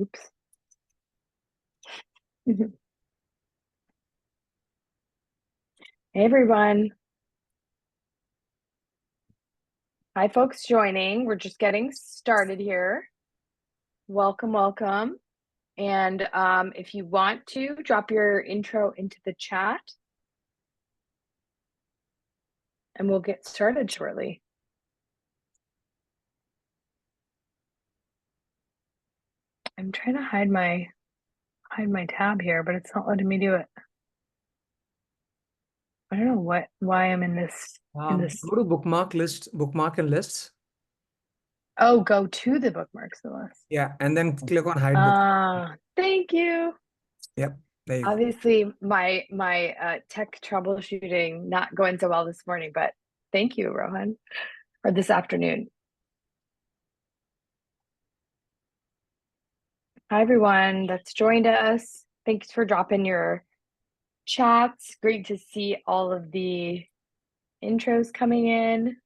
Oops. Hey everyone. Hi folks joining. We're just getting started here. Welcome, welcome. And if you want to drop your intro into the chat and we'll get started shortly. I'm trying to hide my tab here, but it's not letting me do it. I don't know why I'm in this Go to bookmark and lists. Oh, go to the bookmarks list. Yeah, and then click on hide book. Thank you. Yep, there you go. Obviously, my tech troubleshooting not going so well this morning, but thank you, Rohan, or this afternoon. Hi, everyone that's joined us. Thanks for dropping your chats. Great to see all of the intros coming in.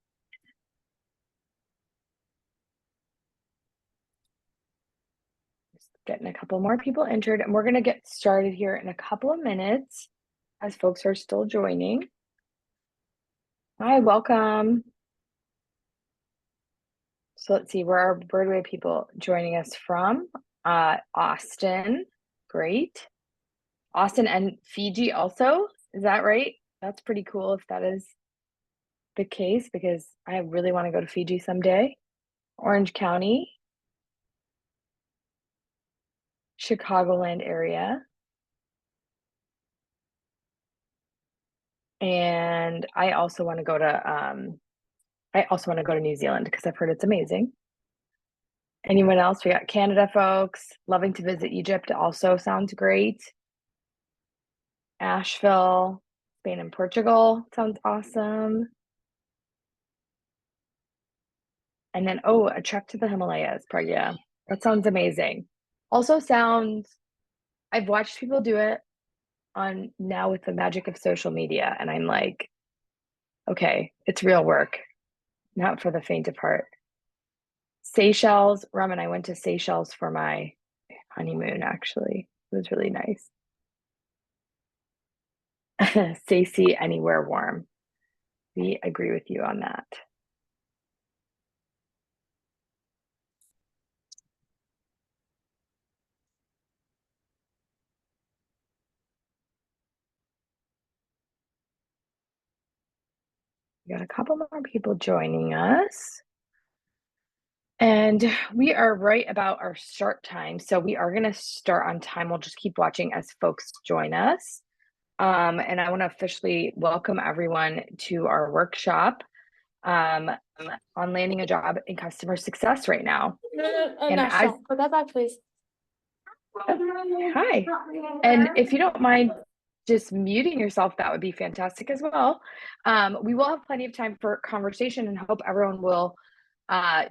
Just getting a couple more people entered, and we're going to get started here in a couple of minutes as folks are still joining. Hi, welcome. So let's see, where do we have people joining us from? Austin, great. Austin and Fiji also, is that right? That's pretty cool if that is the case, because I really want to go to Fiji someday. Orange County, Chicagoland area. And I also want to go to New Zealand because I've heard it's amazing. Anyone else? We got Canada folks loving to visit Egypt, also sounds great. Asheville, Spain and Portugal sounds awesome. And then, oh, a trek to the Himalayas part. Yeah, that sounds amazing. Also I've watched people do it on now with the magic of social media. And I'm like, okay, it's real work, not for the faint of heart. Seychelles, Raman, I went to Seychelles for my honeymoon, actually. It was really nice. Stacey, anywhere warm. We agree with you on that. We got a couple more people joining us. And we are right about our start time. So we are going to start on time. We'll just keep watching as folks join us. And I want to officially welcome everyone to our workshop on landing a job in customer success right now. Put that back, please. Hi. And if you don't mind just muting yourself, that would be fantastic as well. We will have plenty of time for conversation and hope everyone will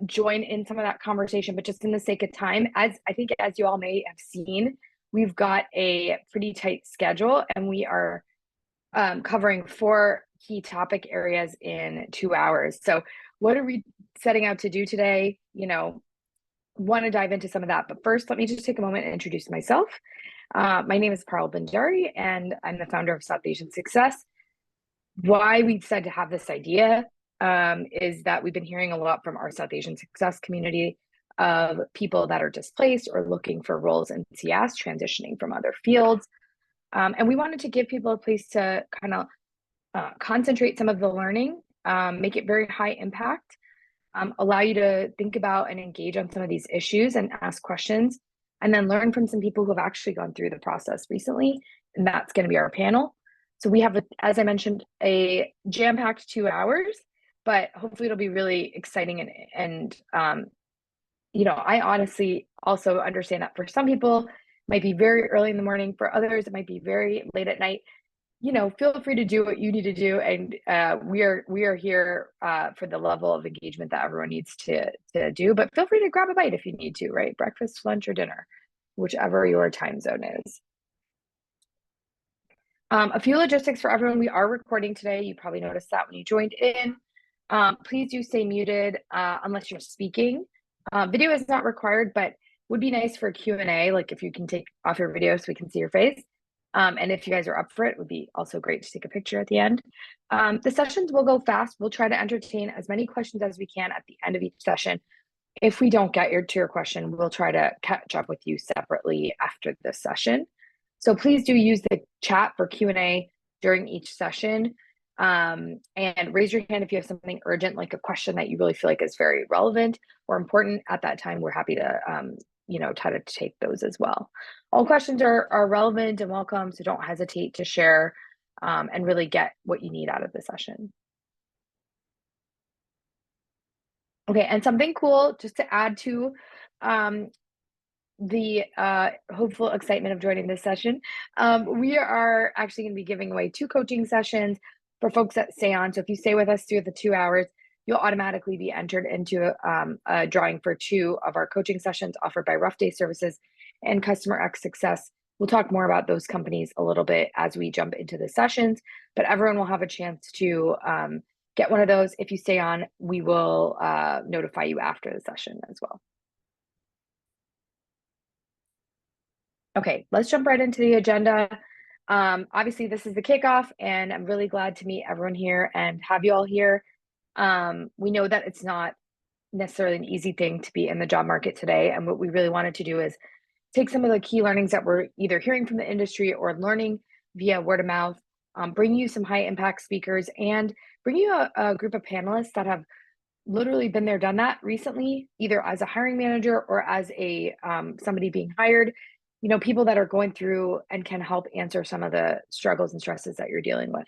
join in some of that conversation, but just in the sake of time, as you all may have seen, we've got a pretty tight schedule and we are covering 4 key topic areas in 2 hours. So what are we setting out to do today? Want to dive into some of that, but first let me just take a moment and introduce myself. My name is Parul Bandari and I'm the founder of South Asian Success. Why we decided to have this idea is that we've been hearing a lot from our South Asian Success community of people that are displaced or looking for roles in CS, transitioning from other fields. And we wanted to give people a place to kind of concentrate some of the learning, make it very high impact, allow you to think about and engage on some of these issues and ask questions, and then learn from some people who have actually gone through the process recently. And that's going to be our panel. So we have, as I mentioned, a jam-packed 2 hours, but hopefully it'll be really exciting. And I honestly also understand that for some people, it might be very early in the morning. For others, it might be very late at night. Feel free to do what you need to do. And we are here for the level of engagement that everyone needs to do, but feel free to grab a bite if you need to, right? Breakfast, lunch, or dinner, whichever your time zone is. A few logistics for everyone. We are recording today. You probably noticed that when you joined in. Please do stay muted unless you're speaking. Video is not required, but Would be nice for Q&A, like if you can take off your video so we can see your face. And if you guys are up for it, would be also great to take a picture at the end. The sessions will go fast. We'll try to entertain as many questions as we can at the end of each session. If we don't get to your question, we'll try to catch up with you separately after this session. So please do use the chat for Q&A during each session. And raise your hand if you have something urgent, like a question that you really feel like is very relevant or important at that time. We're happy to, try to take those as well. All questions are relevant and welcome, so don't hesitate to share and really get what you need out of the session. Okay, and something cool just to add to the hopeful excitement of joining this session. We are actually going to be giving away 2 coaching sessions for folks that stay on. So if you stay with us through the 2 hours, you'll automatically be entered into a drawing for 2 of our coaching sessions offered by Ruffday Services and CustomerXSuccess. We'll talk more about those companies a little bit as we jump into the sessions, but everyone will have a chance to get one of those. If you stay on, we will notify you after the session as well. Okay, let's jump right into the agenda. Obviously, this is the kickoff, and I'm really glad to meet everyone here and have you all here. We know that it's not necessarily an easy thing to be in the job market today, and what we really wanted to do is take some of the key learnings that we're either hearing from the industry or learning via word of mouth, bring you some high impact speakers, and bring you a group of panelists that have literally been there, done that recently, either as a hiring manager or as a somebody being hired, people that are going through and can help answer some of the struggles and stresses that you're dealing with.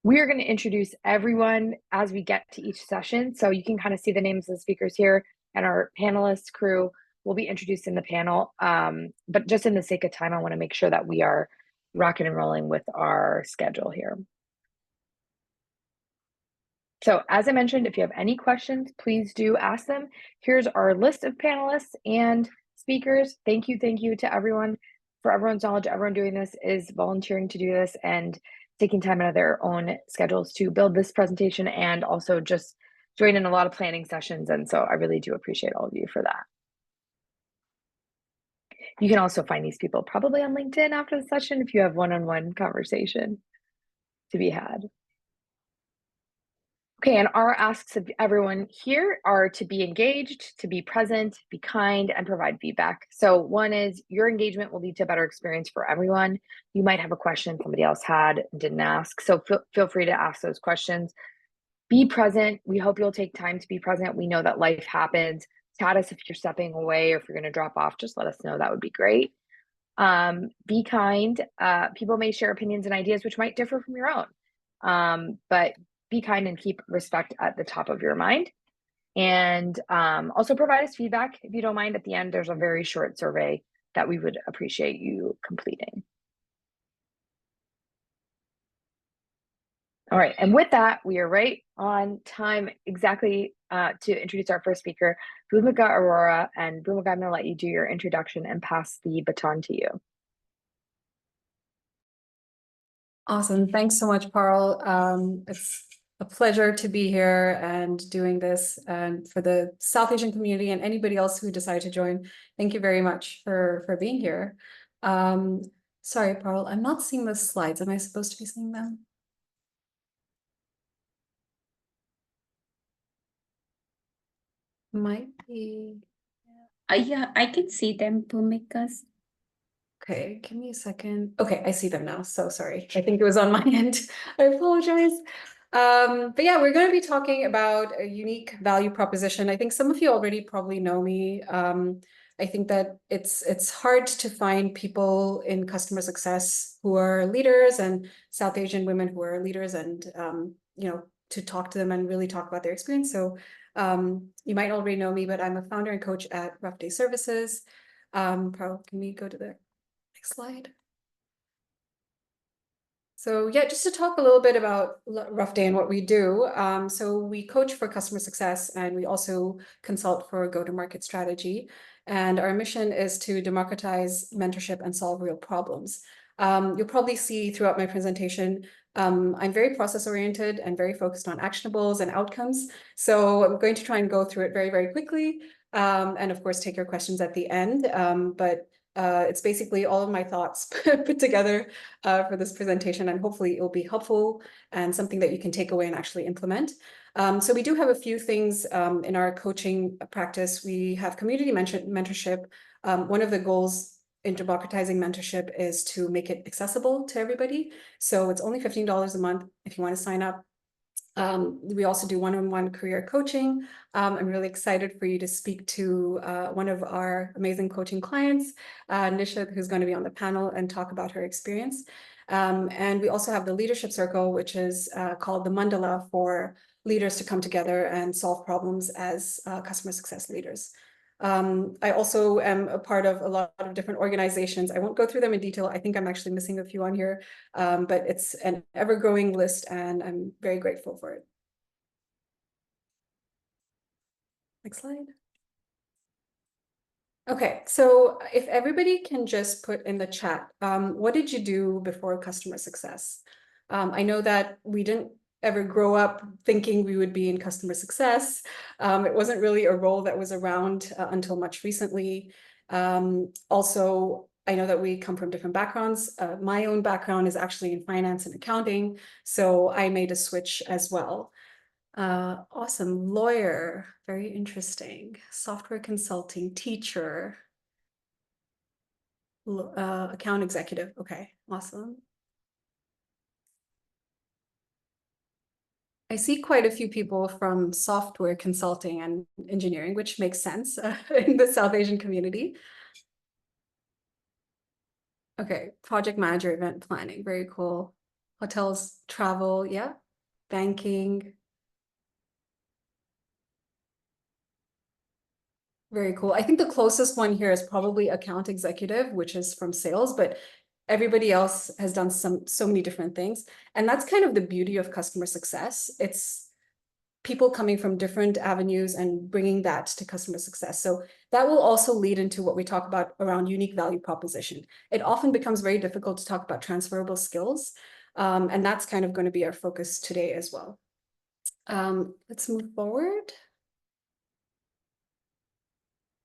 We are going to introduce everyone as we get to each session. So you can kind of see the names of the speakers here, and our panelists crew will be introduced in the panel. But just in the sake of time, I want to make sure that we are rocking and rolling with our schedule here. So as I mentioned, if you have any questions, please do ask them. Here's our list of panelists and speakers. Thank you to everyone for everyone's knowledge. Everyone doing this is volunteering to do this and taking time out of their own schedules to build this presentation, and also just join in a lot of planning sessions. And so I really do appreciate all of you for that. You can also find these people probably on LinkedIn after the session if you have one-on-one conversation to be had. Okay, and our asks of everyone here are to be engaged, to be present, be kind, and provide feedback. So one is your engagement will lead to a better experience for everyone. You might have a question somebody else had and didn't ask, so feel free to ask those questions. Be present. We hope you'll take time to be present. We know that life happens. Chat us if you're stepping away or if you're going to drop off. Just let us know. That would be great. Be kind. People may share opinions and ideas which might differ from your own, but be kind and keep respect at the top of your mind. And also provide us feedback if you don't mind. At the end, there's a very short survey that we would appreciate you completing. All right, and with that, we are right on time exactly to introduce our first speaker, Bhumika Arora. And Bhumika, I'm gonna let you do your introduction and pass the baton to you. Awesome, thanks so much, Parl. It's a pleasure to be here and doing this, and for the South Asian community and anybody else who decided to join, thank you very much for being here. Sorry, Parl, I'm not seeing the slides. Am I supposed to be seeing them? Might be. Yeah, I can see them, Bhumika's. Okay, give me a second. Okay, I see them now. So sorry. I think it was on my end. I apologize. But yeah, we're going to be talking about a unique value proposition. I think some of you already probably know me. I think that it's hard to find people in customer success who are leaders, and South Asian women who are leaders, and to talk to them and really talk about their experience. So you might already know me, but I'm a founder and coach at Ruffday Services. Can we go to the next slide? So yeah, just to talk a little bit about Ruffday and what we do. So we coach for customer success, and we also consult for go-to-market strategy. And our mission is to democratize mentorship and solve real problems. You'll probably see throughout my presentation, I'm very process-oriented and very focused on actionables and outcomes. So I'm going to try and go through it very, very quickly. and of course take your questions at the end. But it's basically all of my thoughts put together for this presentation, and hopefully it will be helpful and something that you can take away and actually implement. So we do have a few things in our coaching practice. We have community mentorship. One of the goals in democratizing mentorship is to make it accessible to everybody. So it's only $15 a month if you want to sign up. We also do one-on-one career coaching. I'm really excited for you to speak to one of our amazing coaching clients, Nisha, who's going to be on the panel and talk about her experience. And we also have the leadership circle, which is called the Mandala, for leaders to come together and solve problems as customer success leaders. I also am a part of a lot of different organizations. I won't go through them in detail. I think I'm actually missing a few on here, but it's an ever-growing list, and I'm very grateful for it. Next slide. Okay, so if everybody can just put in the chat, what did you do before customer success? I know that we didn't ever grow up thinking we would be in customer success. It wasn't really a role that was around until much recently. Also, I know that we come from different backgrounds. My own background is actually in finance and accounting, so I made a switch as well. Awesome. Lawyer, very interesting. Software consulting, teacher, account executive. Okay, awesome. I see quite a few people from software consulting and engineering, which makes sense in the South Asian community. Okay, project manager, event planning, very cool. Hotels, travel, yeah. Banking. Very cool. I think the closest one here is probably account executive, which is from sales, but everybody else has done so many different things. And that's kind of the beauty of customer success. It's people coming from different avenues and bringing that to customer success. So that will also lead into what we talk about around unique value proposition. It often becomes very difficult to talk about transferable skills. And that's kind of going to be our focus today as well. Let's move forward.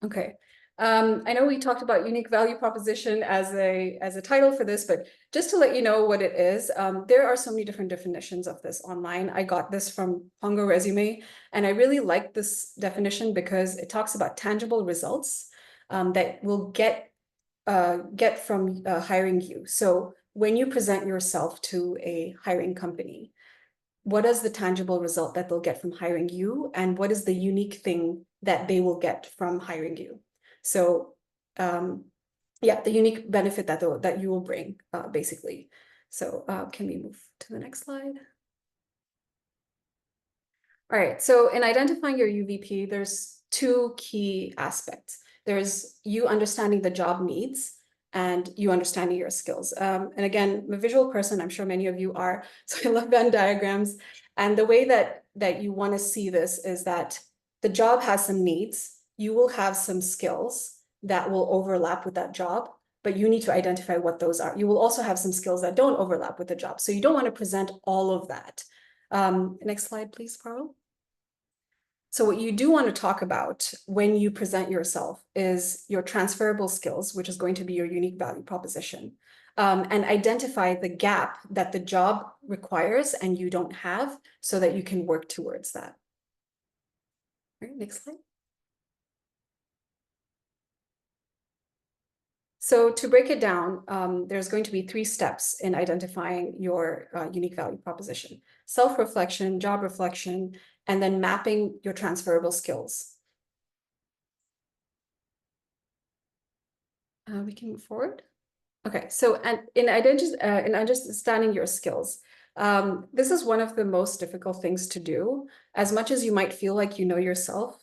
Okay. I know we talked about unique value proposition as a title for this, but just to let you know what it is, there are so many different definitions of this online. I got this from Pongo Resume, and I really like this definition because it talks about tangible results that will get from hiring you. So when you present yourself to a hiring company, what is the tangible result that they'll get from hiring you, and what is the unique thing that they will get from hiring you? So yeah, the unique benefit that you will bring, basically. So can we move to the next slide? All right, so in identifying your UVP, there's two key aspects. There's you understanding the job needs and you understanding your skills. And again, I'm a visual person, I'm sure many of you are, so I love Venn diagrams. And the way that you want to see this is that the job has some needs, you will have some skills that will overlap with that job, but you need to identify what those are. You will also have some skills that don't overlap with the job. So you don't want to present all of that. Next slide, please, Parul. So what you do want to talk about when you present yourself is your transferable skills, which is going to be your unique value proposition, and identify the gap that the job requires and you don't have so that you can work towards that. All right, next slide. So to break it down, there's going to be 3 steps in identifying your unique value proposition: self-reflection, job reflection, and then mapping your transferable skills. We can move forward. Okay, so in understanding your skills, this is one of the most difficult things to do. As much as you might feel like you know yourself,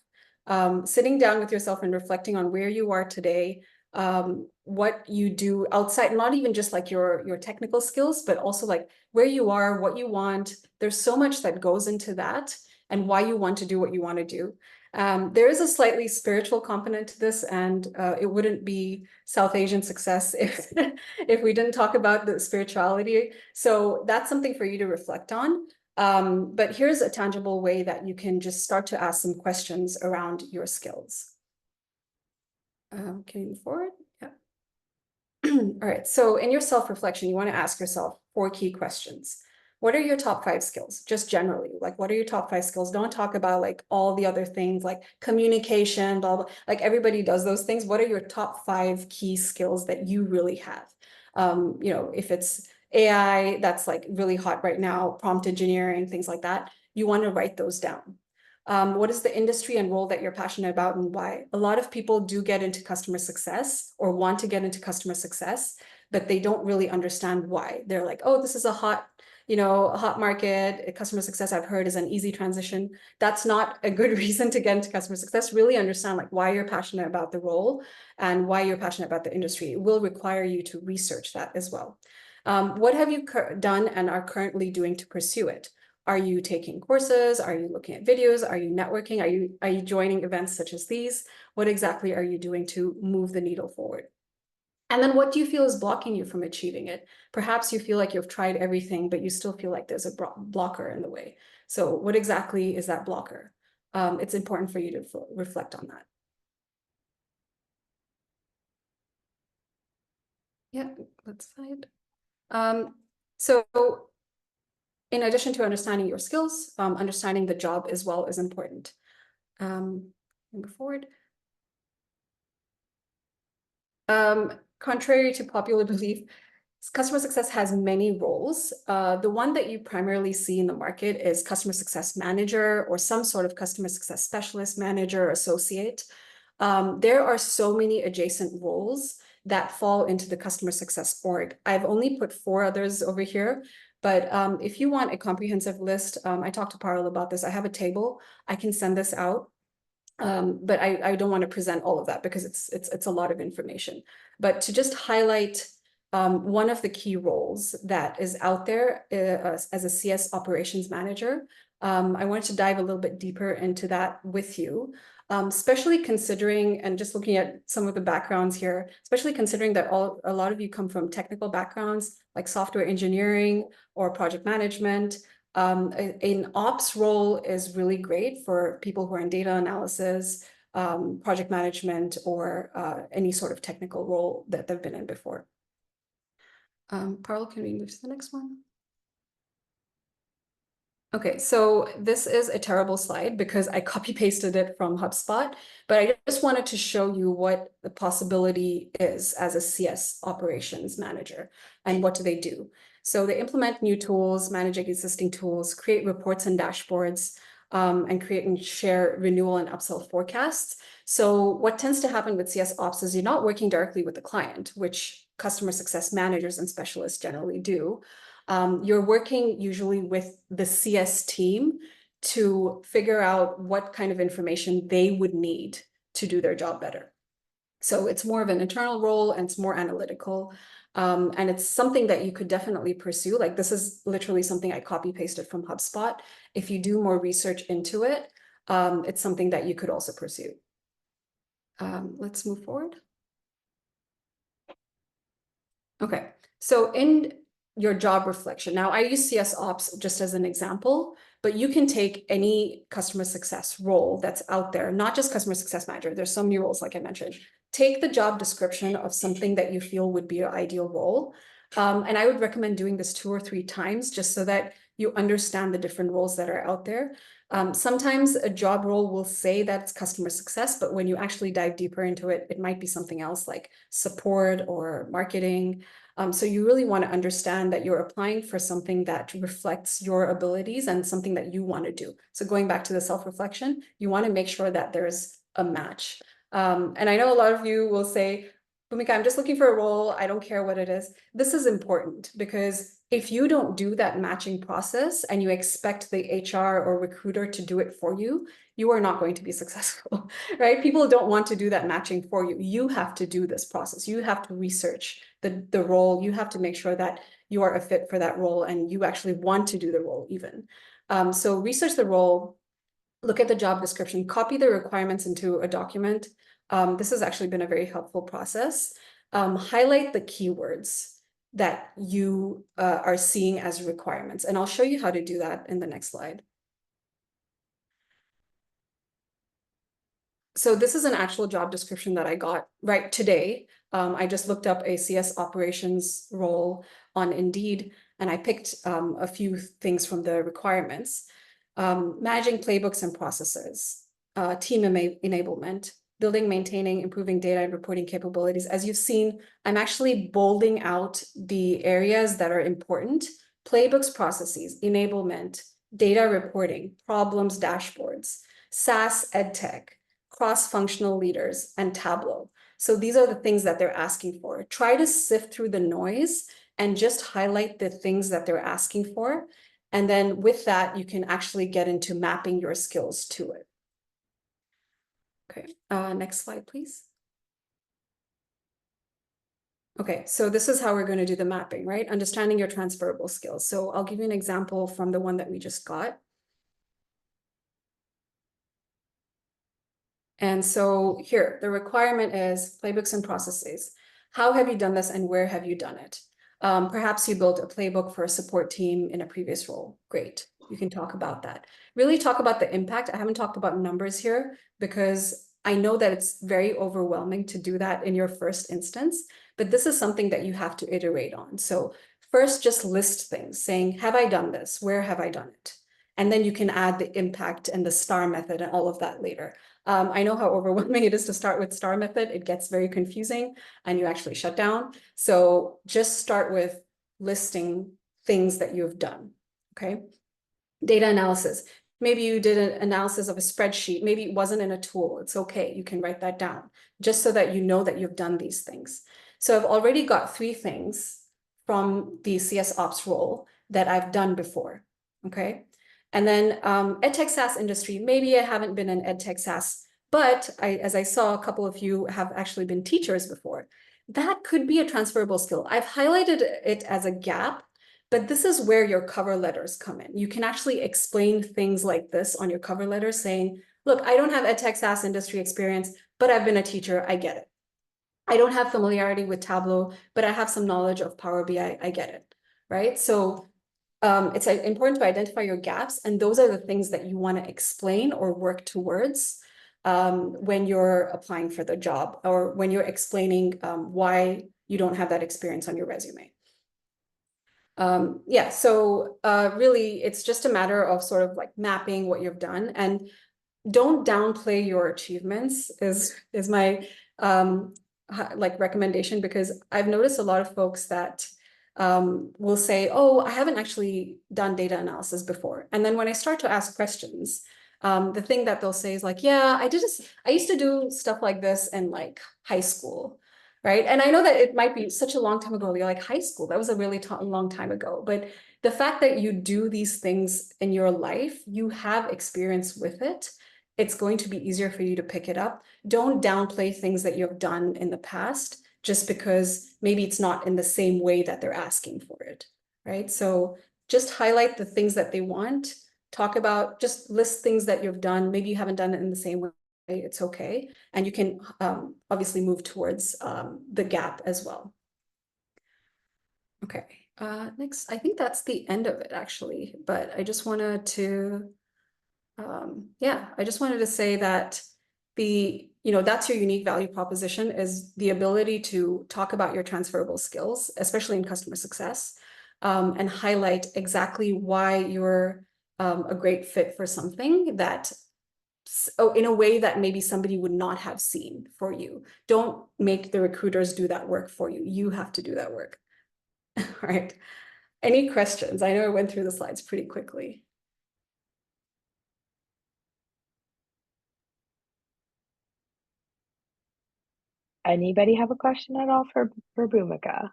sitting down with yourself and reflecting on where you are today, what you do outside, not even just like your technical skills, but also like where you are, what you want. There's so much that goes into that and why you want to do what you want to do. There is a slightly spiritual component to this, and it wouldn't be South Asian success if we didn't talk about the spirituality. So that's something for you to reflect on. But here's a tangible way that you can just start to ask some questions around your skills. Can you move forward? Yeah. All right. So in your self-reflection, you want to ask yourself 4 key questions. What are your top 5 skills? Just generally, like, what are your top 5 skills? Don't talk about like all the other things like communication, blah, blah. Like everybody does those things. What are your top 5 key skills that you really have? You know, if it's AI, that's like really hot right now, prompt engineering, things like that, you want to write those down. What is the industry and role that you're passionate about and why? A lot of people do get into customer success or want to get into customer success, but they don't really understand why. They're like, oh, this is a hot, you know, a hot market. Customer success, I've heard, is an easy transition. That's not a good reason to get into customer success. Really understand like why you're passionate about the role and why you're passionate about the industry. It will require you to research that as well. What have you done and are currently doing to pursue it? Are you taking courses? Are you looking at videos? Are you networking? Are you joining events such as these? What exactly are you doing to move the needle forward? And then what do you feel is blocking you from achieving it? Perhaps you feel like you've tried everything, but you still feel like there's a blocker in the way. So what exactly is that blocker? It's important for you to reflect on that. Yeah, that's fine. So in addition to understanding your skills, understanding the job as well is important. Move forward. Contrary to popular belief, customer success has many roles. The one that you primarily see in the market is customer success manager or some sort of customer success specialist, manager, associate. There are so many adjacent roles that fall into the customer success org. I've only put 4 others over here, but if you want a comprehensive list, I talked to Parul about this. I have a table. I can send this out. But I don't want to present all of that because it's a lot of information. But to just highlight one of the key roles that is out there as a CS operations manager, I wanted to dive a little bit deeper into that with you, especially considering, and just looking at some of the backgrounds here, especially considering that a lot of you come from technical backgrounds like software engineering or project management. An ops role is really great for people who are in data analysis, project management, or any sort of technical role that they've been in before. Parul, can we move to the next one? Okay, so this is a terrible slide because I copy pasted it from HubSpot, but I just wanted to show you what the possibility is as a CS operations manager and what do they do. So they implement new tools, manage existing tools, create reports and dashboards, and create and share renewal and upsell forecasts. So what tends to happen with CS ops is you're not working directly with the client, which customer success managers and specialists generally do. You're working usually with the CS team to figure out what kind of information they would need to do their job better. So it's more of an internal role and it's more analytical. And it's something that you could definitely pursue. Like this is literally something I copy pasted from HubSpot. If you do more research into it, it's something that you could also pursue. Let's move forward. Okay, so in your job reflection, now I use CS Ops just as an example, but you can take any customer success role that's out there, not just customer success manager. There's so many roles, like I mentioned. Take the job description of something that you feel would be your ideal role. And I would recommend doing this 2 or 3 times just so that you understand the different roles that are out there. Sometimes a job role will say that it's customer success, but when you actually dive deeper into it, it might be something else like support or marketing. So you really want to understand that you're applying for something that reflects your abilities and something that you want to do. So going back to the self-reflection, you want to make sure that there's a match. And I know a lot of you will say, Bhumika, I'm just looking for a role. I don't care what it is. This is important because if you don't do that matching process and you expect the HR or recruiter to do it for you, you are not going to be successful, right? People don't want to do that matching for you. You have to do this process. You have to research the role. You have to make sure that you are a fit for that role and you actually want to do the role even. So research the role, look at the job description, copy the requirements into a document. This has actually been a very helpful process. Highlight the keywords that you are seeing as requirements. And I'll show you how to do that in the next slide. So this is an actual job description that I got right today. I just looked up a CS operations role on Indeed, and I picked a few things from the requirements. Managing playbooks and processes, team enablement, building, maintaining, improving data and reporting capabilities. As you've seen, I'm actually bolding out the areas that are important: playbooks, processes, enablement, data reporting, problems, dashboards, SaaS, EdTech, cross-functional leaders, and Tableau. So these are the things that they're asking for. Try to sift through the noise and just highlight the things that they're asking for. And then with that, you can actually get into mapping your skills to it. Okay, next slide, please. Okay, so this is how we're going to do the mapping, right? Understanding your transferable skills. So I'll give you an example from the one that we just got. And so here, the requirement is playbooks and processes. How have you done this and where have you done it? Perhaps you built a playbook for a support team in a previous role. Great, you can talk about that. Really talk about the impact. I haven't talked about numbers here because I know that it's very overwhelming to do that in your first instance, but this is something that you have to iterate on. So first, just list things saying, have I done this? Where have I done it? And then you can add the impact and the STAR method and all of that later. I know how overwhelming it is to start with STAR method. It gets very confusing and you actually shut down. So just start with listing things that you've done, okay? Data analysis. Maybe you did an analysis of a spreadsheet. Maybe it wasn't in a tool. It's okay. You can write that down just so that you know that you've done these things. So I've already got 3 things from the CS Ops role that I've done before, okay? And then EdTech SaaS industry, maybe I haven't been in EdTech SaaS, but as I saw, a couple of you have actually been teachers before. That could be a transferable skill. I've highlighted it as a gap, but this is where your cover letters come in. You can actually explain things like this on your cover letter saying, look, I don't have EdTech SaaS industry experience, but I've been a teacher, I get it. I don't have familiarity with Tableau, but I have some knowledge of Power BI, I get it, right? So it's important to identify your gaps, and those are the things that you want to explain or work towards when you're applying for the job or when you're explaining why you don't have that experience on your resume. Yeah, so really, it's just a matter of sort of like mapping what you've done, and don't downplay your achievements is my like recommendation, because I've noticed a lot of folks that will say, oh, I haven't actually done data analysis before. And then when I start to ask questions, the thing that they'll say is like, yeah, I used to do stuff like this in like high school, right? And I know that it might be such a long time ago. You're like, high school, that was a really long time ago. But the fact that you do these things in your life, you have experience with it, it's going to be easier for you to pick it up. Don't downplay things that you've done in the past just because maybe it's not in the same way that they're asking for it, right? So just highlight the things that they want, talk about, just list things that you've done. Maybe you haven't done it in the same way, it's okay. And you can obviously move towards the gap as well. Okay, next, I think that's the end of it actually, but I just wanted to, I just wanted to say that that's your unique value proposition, is the ability to talk about your transferable skills, especially in customer success, and highlight exactly why you're a great fit for something that, in a way that maybe somebody would not have seen for you. Don't make the recruiters do that work for you. You have to do that work. All right. Any questions? I know I went through the slides pretty quickly. Anybody have a question at all for Bhumika?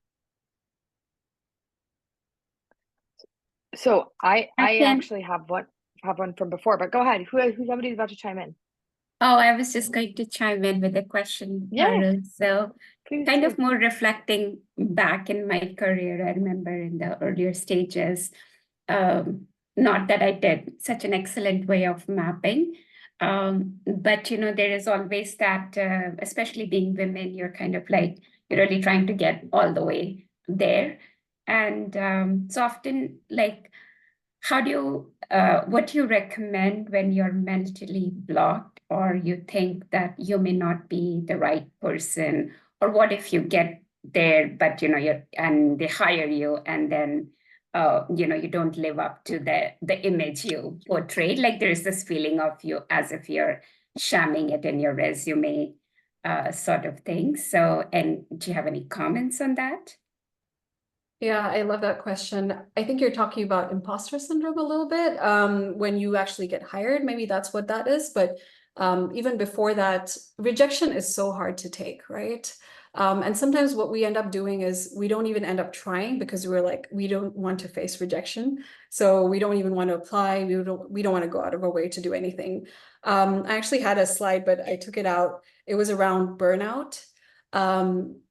So I actually have one from before, but go ahead. Somebody's about to chime in. Oh, I was just going to chime in with a question. Yeah. So Please kind do. of more reflecting back in my career, I remember in the earlier stages, not that I did such an excellent way of mapping, but there is always that, especially being women, you're kind of like, you're really trying to get all the way there. And so often, like, how do you, what do you recommend when you're mentally blocked or you think that you may not be the right person? Or what if you get there, but and they hire you and then you don't live up to the image you portrayed? Like there's this feeling of you as if you're shamming it in your resume, sort of thing. So, and do you have any comments on that? Yeah, I love that question. I think you're talking about imposter syndrome a little bit. When you actually get hired, maybe that's what that is. But even before that, rejection is so hard to take, right? And sometimes what we end up doing is we don't even end up trying because we're like, we don't want to face rejection. So we don't even want to apply. We don't want to go out of our way to do anything. I actually had a slide, but I took it out. It was around burnout.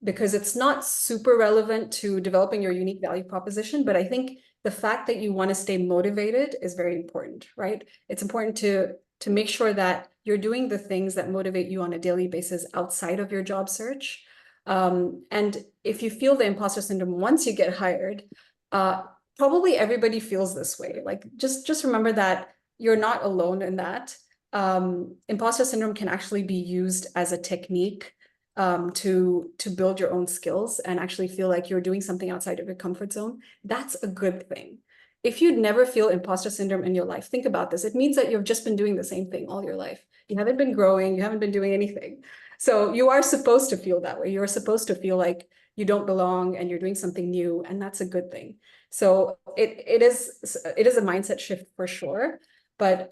Because it's not super relevant to developing your unique value proposition, but I think the fact that you want to stay motivated is very important, right? It's important to make sure that you're doing the things that motivate you on a daily basis outside of your job search. And if you feel the imposter syndrome once you get hired, probably everybody feels this way. Like just remember that you're not alone in that. Imposter syndrome can actually be used as a technique to build your own skills and actually feel like you're doing something outside of your comfort zone. That's a good thing. If you never feel imposter syndrome in your life, think about this. It means that you've just been doing the same thing all your life. You haven't been growing, you haven't been doing anything. So you are supposed to feel that way. You're supposed to feel like you don't belong and you're doing something new, and that's a good thing. So it is a mindset shift for sure. But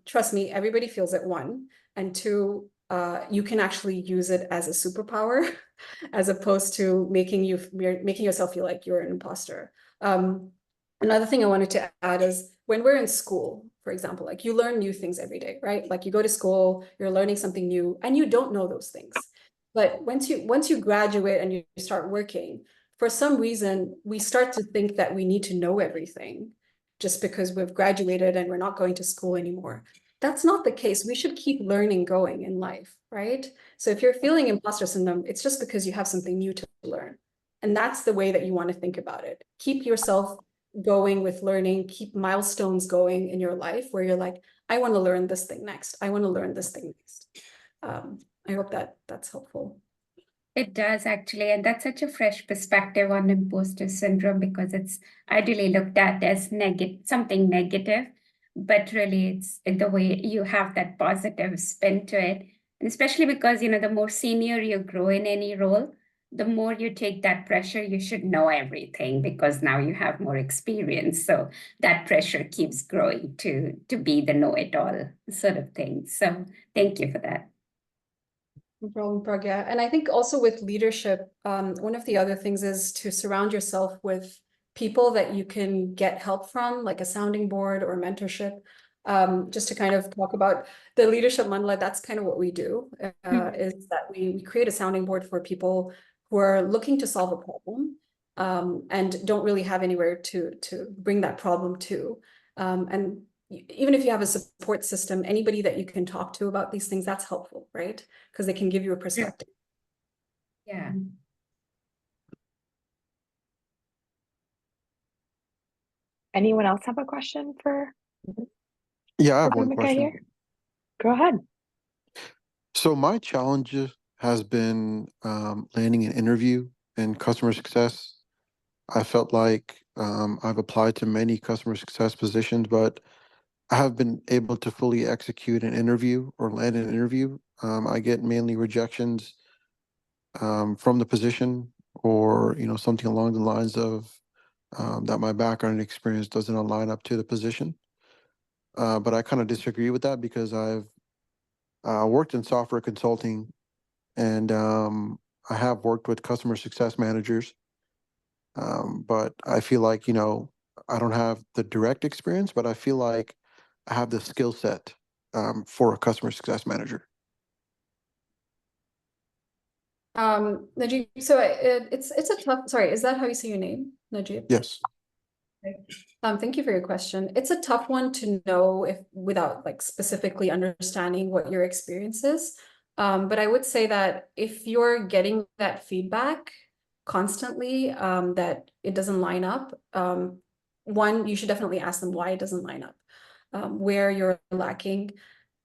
trust me, everybody feels it, one. And two, you can actually use it as a superpower as opposed to making yourself feel like you're an imposter. Another thing I wanted to add is when we're in school, for example, like you learn new things every day, right? Like you go to school, you're learning something new and you don't know those things. But once you graduate and you start working, for some reason, we start to think that we need to know everything just because we've graduated and we're not going to school anymore. That's not the case. We should keep learning going in life, right? So if you're feeling imposter syndrome, it's just because you have something new to learn. And that's the way that you want to think about it. Keep yourself going with learning, keep milestones going in your life where you're like, I want to learn this thing next. I want to learn this thing next. I hope that that's helpful. It does actually, and that's such a fresh perspective on imposter syndrome because it's ideally looked at as something negative, but really it's the way you have that positive spin to it. And especially because, the more senior you grow in any role, the more you take that pressure, you should know everything because now you have more experience. So that pressure keeps growing to be the know-it-all sort of thing. So thank you for that. No problem, Pragya. And I think also with leadership, one of the other things is to surround yourself with people that you can get help from, like a sounding board or mentorship. Just to kind of talk about the leadership mandala, that's kind of what we do, is that we create a sounding board for people who are looking to solve a problem and don't really have anywhere to bring that problem to. And even if you have a support system, anybody that you can talk to about these things, that's helpful, right? Because they can give you a perspective. Yeah. Anyone else have a question for? Yeah, I have one Bhumika question. here? Go ahead. So my challenge has been landing an interview in customer success. I felt like I've applied to many customer success positions, but I haven't been able to fully execute an interview or land an interview. I get mainly rejections from the position, or something along the lines of that my background and experience doesn't align up to the position. But I kind of disagree with that because I've worked in software consulting, and I have worked with customer success managers. But I feel like, I don't have the direct experience, but I feel like I have the skill set for a customer success manager. Najib, so it's a tough, sorry, is that how you say your name, Najib? Yes. Thank you for your question. It's a tough one to know if without like specifically understanding what your experience is. But I would say that if you're getting that feedback constantly, that it doesn't line up, one, you should definitely ask them why it doesn't line up, where you're lacking.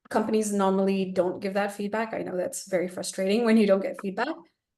Companies normally don't give that feedback. I know that's very frustrating when you don't get feedback,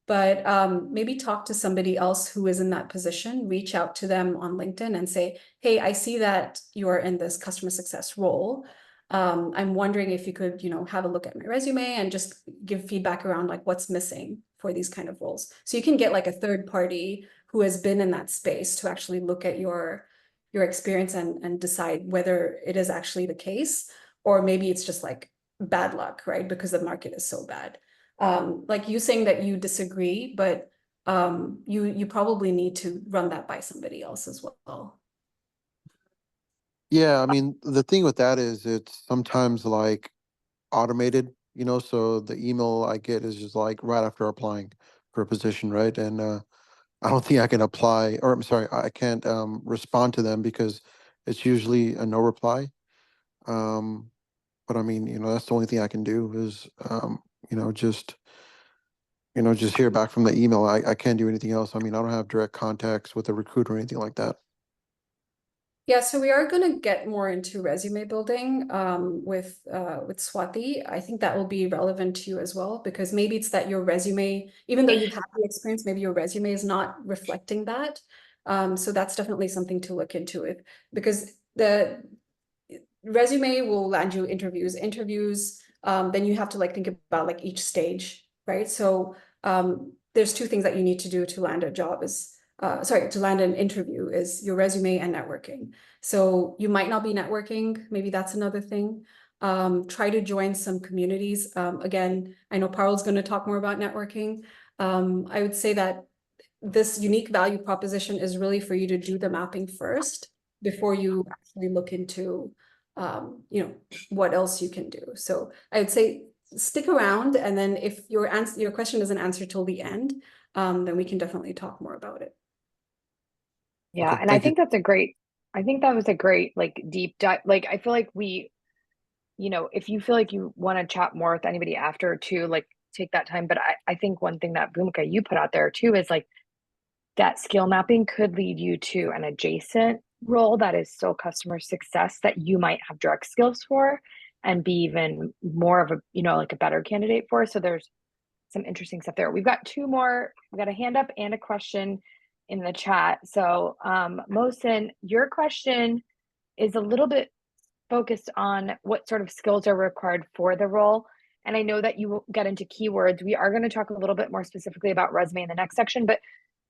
but maybe talk to somebody else who is in that position, reach out to them on LinkedIn and say, hey, I see that you are in this customer success role. I'm wondering if you could, have a look at my resume and just give feedback around like what's missing for these kind of roles. So you can get like a third party who has been in that space to actually look at your experience and decide whether it is actually the case, or maybe it's just like bad luck, right? Because the market is so bad. Like you saying that you disagree, but you probably need to run that by somebody else as well. Yeah, I mean, the thing with that is it's sometimes like automated, so the email I get is just like right after applying for a position, right? And I don't think I can apply, or I'm sorry, I can't respond to them because it's usually a no reply. But I mean, that's the only thing I can do is just just hear back from the email. I can't do anything else. I mean, I don't have direct contacts with a recruiter or anything like that. Yeah, so we are going to get more into resume building with Swati. I think that will be relevant to you as well, because maybe it's that your resume, even though you have the experience, maybe your resume is not reflecting that. So that's definitely something to look into it, because the resume will land you interviews, then you have to like think about like each stage, right? So there's two things that you need to do to land a job is to land an interview is your resume and networking. So you might not be networking, maybe that's another thing. Try to join some communities. Again, I know Parul's going to talk more about networking. I would say that this unique value proposition is really for you to do the mapping first before you actually look into what else you can do. So I would say stick around, and then if your question isn't answered till the end, then we can definitely talk more about it. Yeah, Okay, and I think that was a great like deep dive. Like I feel like if you feel like you want to chat more with anybody after too, like take that time. But I think one thing that Bhumika you put out there too is like that skill mapping could lead you to an adjacent role that is still customer success that you might have direct skills for and be even more of a, like a better candidate for. So there's some interesting stuff there. We've got two more. We got a hand up and a question in the chat. So Mohsen, your question is a little bit focused on what sort of skills are required for the role. And I know that you will get into keywords. We are going to talk a little bit more specifically about resume in the next section, but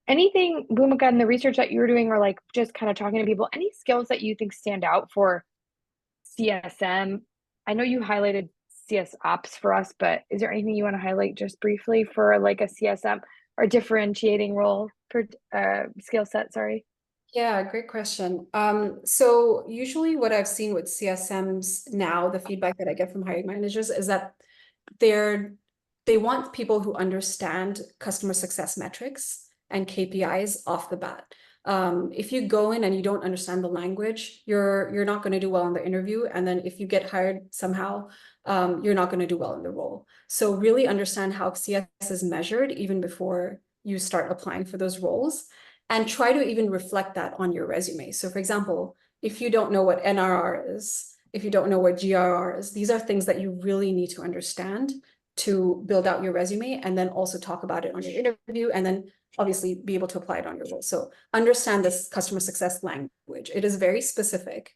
anything, Bhumika, in the research that you were doing, or like just kind of talking to people, any skills that you think stand out for CSM? I know you highlighted CS ops for us, but is there anything you want to highlight just briefly for like a CSM or differentiating role for skill set? Sorry. Yeah, great question. So usually what I've seen with CSMs now, the feedback that I get from hiring managers is that they want people who understand customer success metrics and KPIs off the bat. If you go in and you don't understand the language, you're not going to do well in the interview. And then if you get hired somehow, you're not going to do well in the role. So really understand how CS is measured even before you start applying for those roles, and try to even reflect that on your resume. So for example, if you don't know what NRR is, if you don't know what GRR is, these are things that you really need to understand to build out your resume, and then also talk about it on your interview, and then obviously be able to apply it on your role. So understand this customer success language. It is very specific.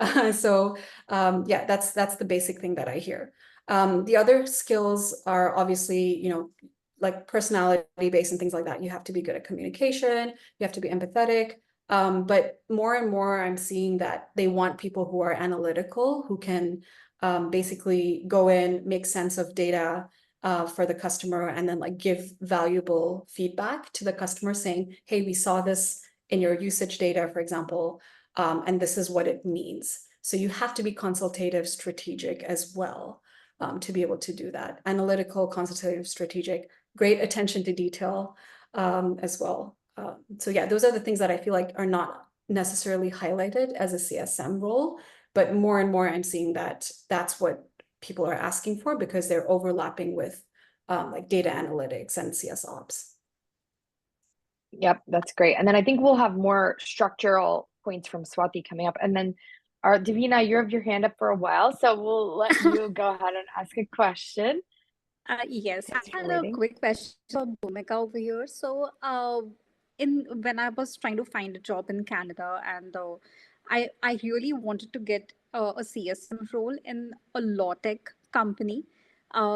Yeah, that's the basic thing that I hear. The other skills are obviously, like personality based and things like that. You have to be good at communication, you have to be empathetic. But more and more I'm seeing that they want people who are analytical, who can basically go in, make sense of data for the customer, and then like give valuable feedback to the customer saying, hey, we saw this in your usage data, for example, and this is what it means. So you have to be consultative, strategic as well, to be able to do that. Analytical, consultative, strategic, great attention to detail as well. So yeah, those are the things that I feel like are not necessarily highlighted as a CSM role, but more and more I'm seeing that that's what people are asking for, because they're overlapping with like data analytics and CS ops. Yep, that's great. And then I think we'll have more structural points from Swati coming up. And then Davina, you have your hand up for a while, so we'll let you go ahead and ask a question. Yes, I Thanks for had a waiting. quick question for Bhumika over here. So, when I was trying to find a job in Canada, and I really wanted to get a CSM role in a law tech company.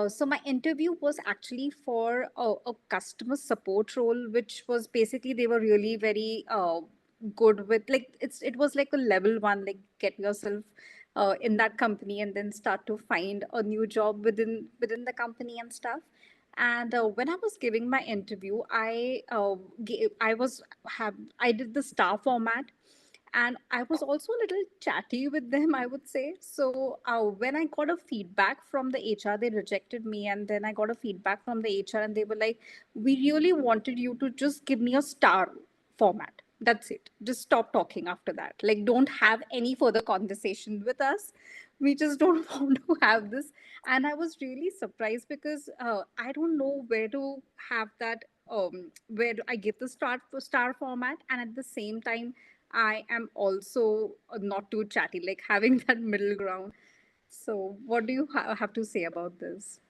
So my interview was actually for a customer support role, which was basically they were really very good with, like, it was like a level one, like get yourself in that company and then start to find a new job within the company and stuff. And when I was giving my interview, I did the star format, and I was also a little chatty with them, I would say. So when I got a feedback from the HR, they rejected me, and then I got a feedback from the HR, and they were like, "We really wanted you to just give me a star format. That's it. Just stop talking after that. Like, don't have any further conversation with us. We just don't want to have this." And I was really surprised because I don't know where to have that. Where I give the star format, and at the same time, I am also not too chatty, like having that middle ground. So, what do you have to say about this?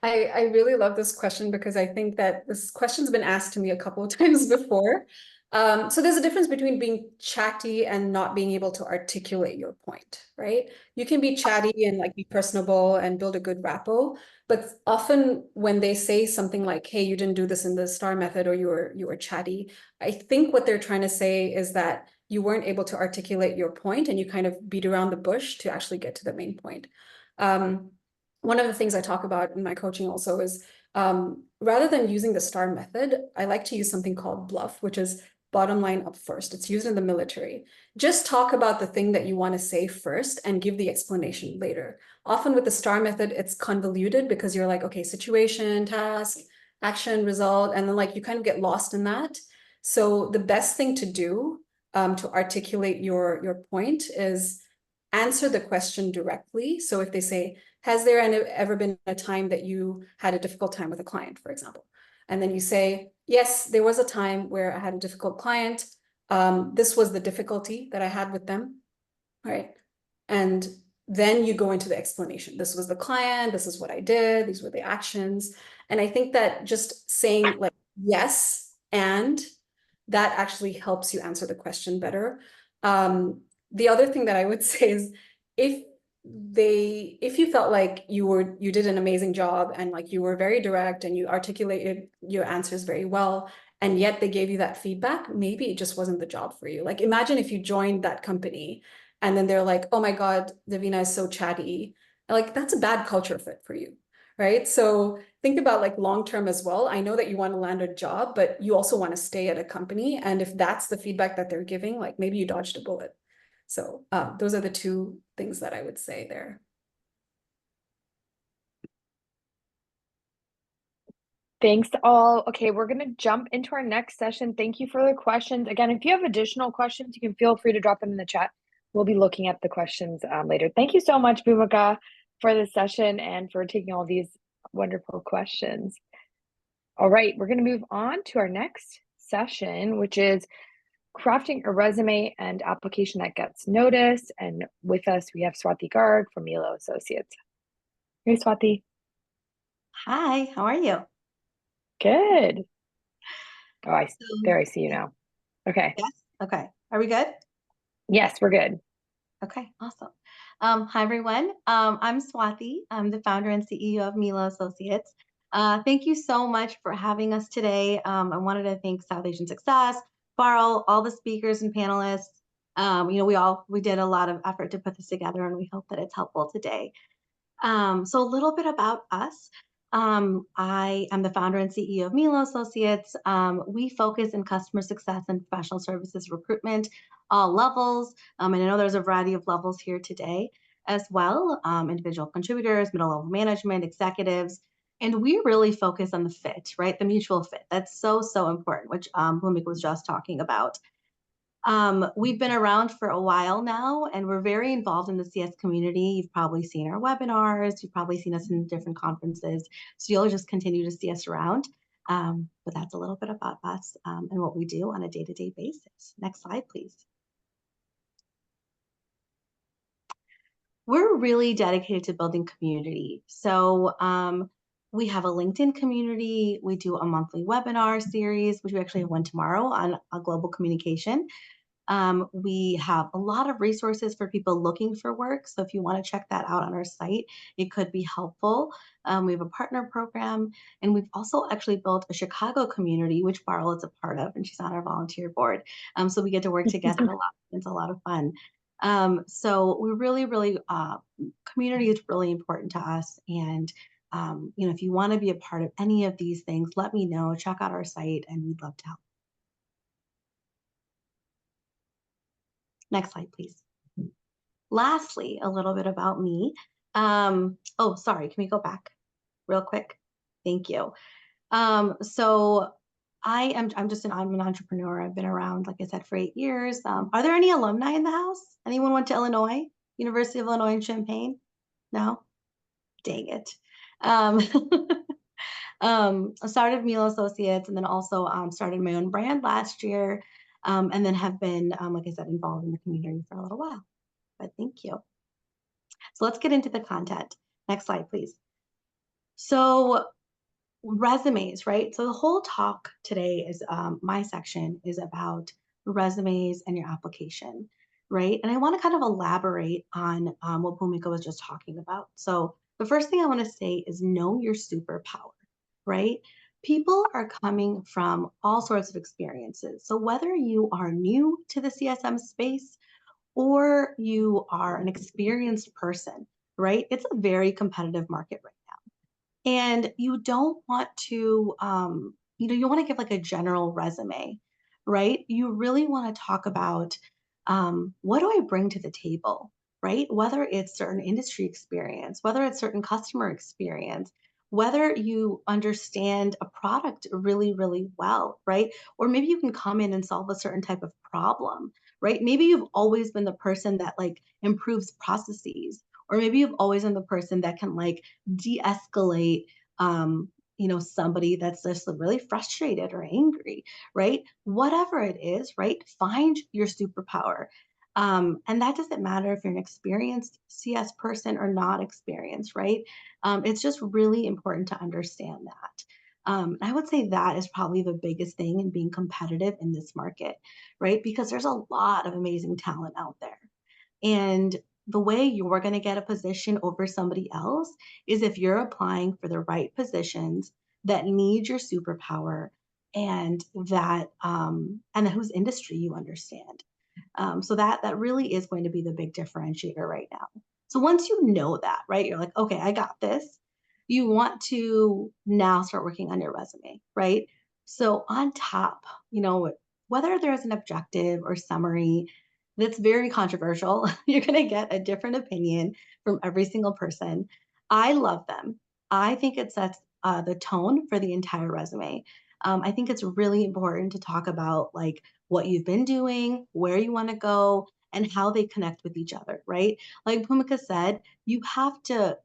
I really love this question because I think that this question's been asked to me a couple of times before. So there's a difference between being chatty and not being able to articulate your point, right? You can be chatty and like be personable and build a good rapport, but often when they say something like, "Hey, you didn't do this in the STAR method," or you were chatty, I think what they're trying to say is that you weren't able to articulate your point and you kind of beat around the bush to actually get to the main point. One of the things I talk about in my coaching also is rather than using the STAR method, I like to use something called BLUF, which is bottom line up first. It's used in the military. Just talk about the thing that you want to say first and give the explanation later. Often with the STAR method, it's convoluted because you're like, okay, situation, task, action, result, and then like you kind of get lost in that. So the best thing to do to articulate your point is answer the question directly. So if they say, "Has there ever been a time that you had a difficult time with a client," for example? And then you say, "Yes, there was a time where I had a difficult client. This was the difficulty that I had with them," right? And then you go into the explanation. This was the client, this is what I did, these were the actions. And I think that just saying like, yes, and that actually helps you answer the question better. The other thing that I would say is if you felt like you did an amazing job and like you were very direct and you articulated your answers very well, and yet they gave you that feedback, maybe it just wasn't the job for you. Like imagine if you joined that company and then they're like, "Oh my God, Davina is so chatty." Like that's a bad culture fit for you, right? So think about like long-term as well. I know that you want to land a job, but you also want to stay at a company. And if that's the feedback that they're giving, like maybe you dodged a bullet. So those are the two things that I would say there. Thanks all. Okay, we're going to jump into our next session. Thank you for the questions. Again, if you have additional questions, you can feel free to drop them in the chat. We'll be looking at the questions later. Thank you so much, Bhumika, for this session and for taking all these wonderful questions. All right, we're going to move on to our next session, which is crafting a resume and application that gets noticed. And with us, we have Swati Garg from Milo Associates. Hey, Swati. Hi, how are you? Good. Oh, there I see you now. Okay. Yes. Okay. Are we good? Yes, we're good. Okay, awesome. Hi, everyone. I'm Swati. I'm the founder and CEO of Milo Associates. Thank you so much for having us today. I wanted to thank South Asian Success, Farrell, all the speakers and panelists. We did a lot of effort to put this together, and we hope that it's helpful today. So a little bit about us. I am the founder and CEO of Milo Associates. We focus in customer success and professional services recruitment, all levels. And I know there's a variety of levels here today as well, individual contributors, middle level management, executives. And we really focus on the fit, right? The mutual fit. That's so, so important, which Bhumika was just talking about. We've been around for a while now, and we're very involved in the CS community. You've probably seen our webinars. You've probably seen us in different conferences. So you'll just continue to see us around. But that's a little bit about us and what we do on a day-to-day basis. Next slide, please. we're really dedicated to building community. So we have a LinkedIn community. We do a monthly webinar series, which we actually have one tomorrow on global communication. We have a lot of resources for people looking for work. So if you want to check that out on our site, it could be helpful. We have a partner program, and we've also actually built a Chicago community, which Barl is a part of, and she's on our volunteer board. So we get to work together a lot. It's a lot of fun. So we really, community is really important to us. And if you want to be a part of any of these things, let me know. Check out our site, and we'd love to help. Next slide, please. Lastly, a little bit about me. Oh, sorry, can we go back real quick? Thank you. So I'm an entrepreneur. I've been around, like I said, for 8 years. Are there any alumni in the house? Anyone went to Illinois, University of Illinois in Champaign? No? Dang it. I started Mila Associates, and then also started my own brand last year, and then have been, like I said, involved in the community for a little while. But thank you. So let's get into the content. Next slide, please. So resumes, right? So the whole talk today is, my section is about resumes and your application, right? And I want to kind of elaborate on what Bhumika was just talking about. So the first thing I want to say is know your superpower, right? People are coming from all sorts of experiences. So whether you are new to the CSM space or you are an experienced person, right? It's a very competitive market right now. And you don't want to, you want to give like a general resume, right? You really want to talk about what do I bring to the table, right? Whether it's certain industry experience, whether it's certain customer experience, whether you understand a product really, really well, right? Or maybe you can come in and solve a certain type of problem, right? Maybe you've always been the person that like improves processes, or maybe you've always been the person that can like de-escalate, somebody that's just really frustrated or angry, right? Whatever it is, right? Find your superpower. And that doesn't matter if you're an experienced CS person or not experienced, right? It's just really important to understand that. I would say that is probably the biggest thing in being competitive in this market, right? Because there's a lot of amazing talent out there. And the way you're going to get a position over somebody else is if you're applying for the right positions that need your superpower and that and whose industry you understand. So that really is going to be the big differentiator right now. So once you know that, right, you're like, okay, I got this. You want to now start working on your resume, right? So on top, whether there's an objective or summary that's very controversial, you're going to get a different opinion from every single person. I love them. I think it sets the tone for the entire resume. I think it's really important to talk about like what you've been doing, where you want to go, and how they connect with each other, right? Like Bhumika said, you have to,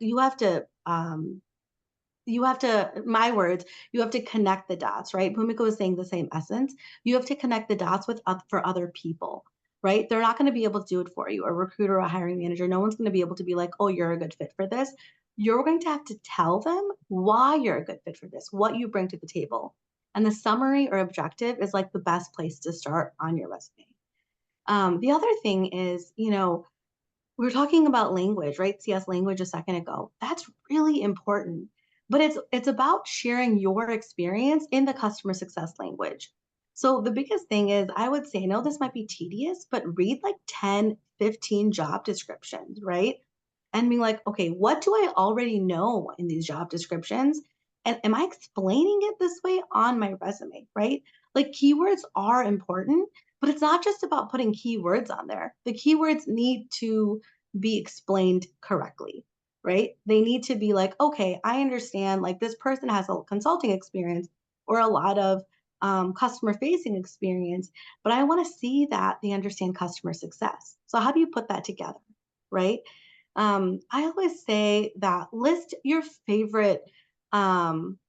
my words, you have to connect the dots, right? Bhumika was saying the same essence. You have to connect the dots for other people, right? They're not going to be able to do it for you. A recruiter or a hiring manager, no one's going to be able to be like, oh, you're a good fit for this. You're going to have to tell them why you're a good fit for this, what you bring to the table. And the summary or objective is like the best place to start on your resume. The other thing is, we were talking about language, right? CS language a second ago. That's really important. But it's about sharing your experience in the customer success language. So the biggest thing is, I would say, I know this might be tedious, but read like 10, 15 job descriptions, right? And be like, okay, what do I already know in these job descriptions? And am I explaining it this way on my resume, right? Like keywords are important, but it's not just about putting keywords on there. The keywords need to be explained correctly, right? They need to be like, okay, I understand like this person has a consulting experience or a lot of customer facing experience, but I want to see that they understand customer success. So how do you put that together, right? I always say that list your favorite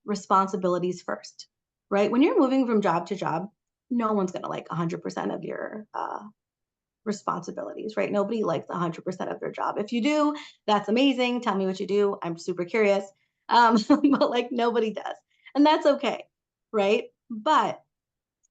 responsibilities first, right? When you're moving from job to job, no one's going to like 100% of your responsibilities, right? Nobody likes 100% of their job. If you do, that's amazing. Tell me what you do. I'm super curious. But like nobody does. And that's okay, right? But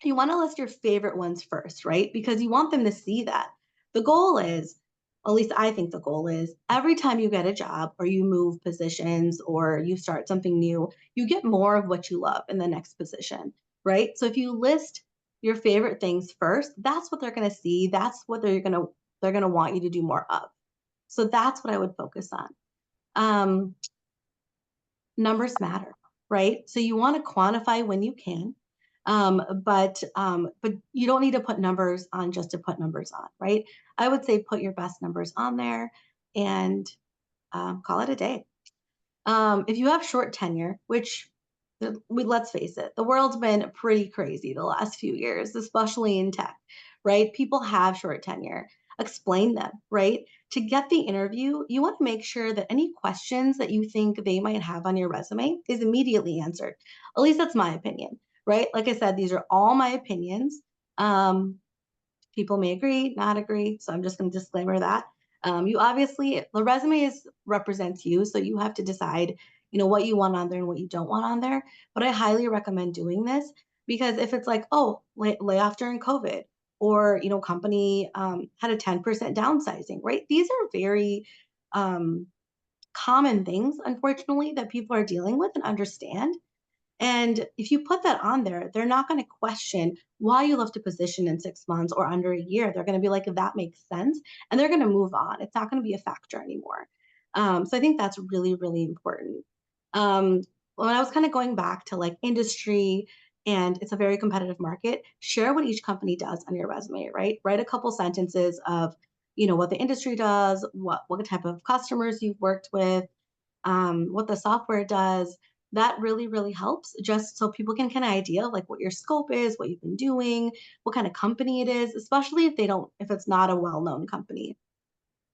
you want to list your favorite ones first, right? Because you want them to see that. The goal is, at least I think the goal is, every time you get a job or you move positions or you start something new, you get more of what you love in the next position, right? So if you list your favorite things first, that's what they're going to see. That's what they're going to want you to do more of. So that's what I would focus on. Numbers matter, right? So you want to quantify when you can, but you don't need to put numbers on just to put numbers on, right? I would say put your best numbers on there and call it a day. If you have short tenure, which let's face it, the world's been pretty crazy the last few years, especially in tech, right? People have short tenure. Explain them, right? To get the interview, you want to make sure that any questions that you think they might have on your resume is immediately answered. At least that's my opinion, right? Like I said, these are all my opinions. People may agree, not agree. So I'm just going to disclaimer that. You obviously, the resume represents you, so you have to decide, what you want on there and what you don't want on there. But I highly recommend doing this because if it's like, oh, layoff during COVID, or company had a 10% downsizing, right? These are very common things, unfortunately, that people are dealing with and understand. And if you put that on there, they're not going to question why you left a position in 6 months or under a year. They're going to be like, that makes sense. And they're going to move on. It's not going to be a factor anymore. So I think that's really, really important. When I was kind of going back to like industry, and it's a very competitive market, share what each company does on your resume, right? Write a couple sentences of, what the industry does, what type of customers you've worked with, what the software does. That really, really helps just so people can get an idea of like what your scope is, what you've been doing, what kind of company it is, especially if it's not a well-known company.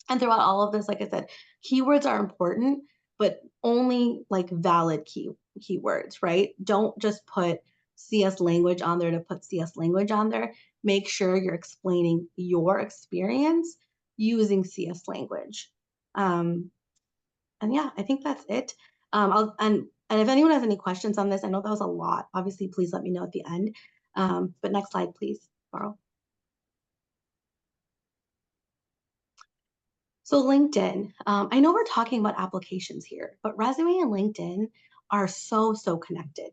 And throughout all of this, like I said, keywords are important, but only like valid keywords, right? Don't just put CS language on there to put CS language on there. Make sure you're explaining your experience using CS language. And yeah, I think that's it. And if anyone has any questions on this, I know that was a lot. Obviously, please let me know at the end. But next slide, please, Carl. So LinkedIn, I know we're talking about applications here, but resume and LinkedIn are so connected.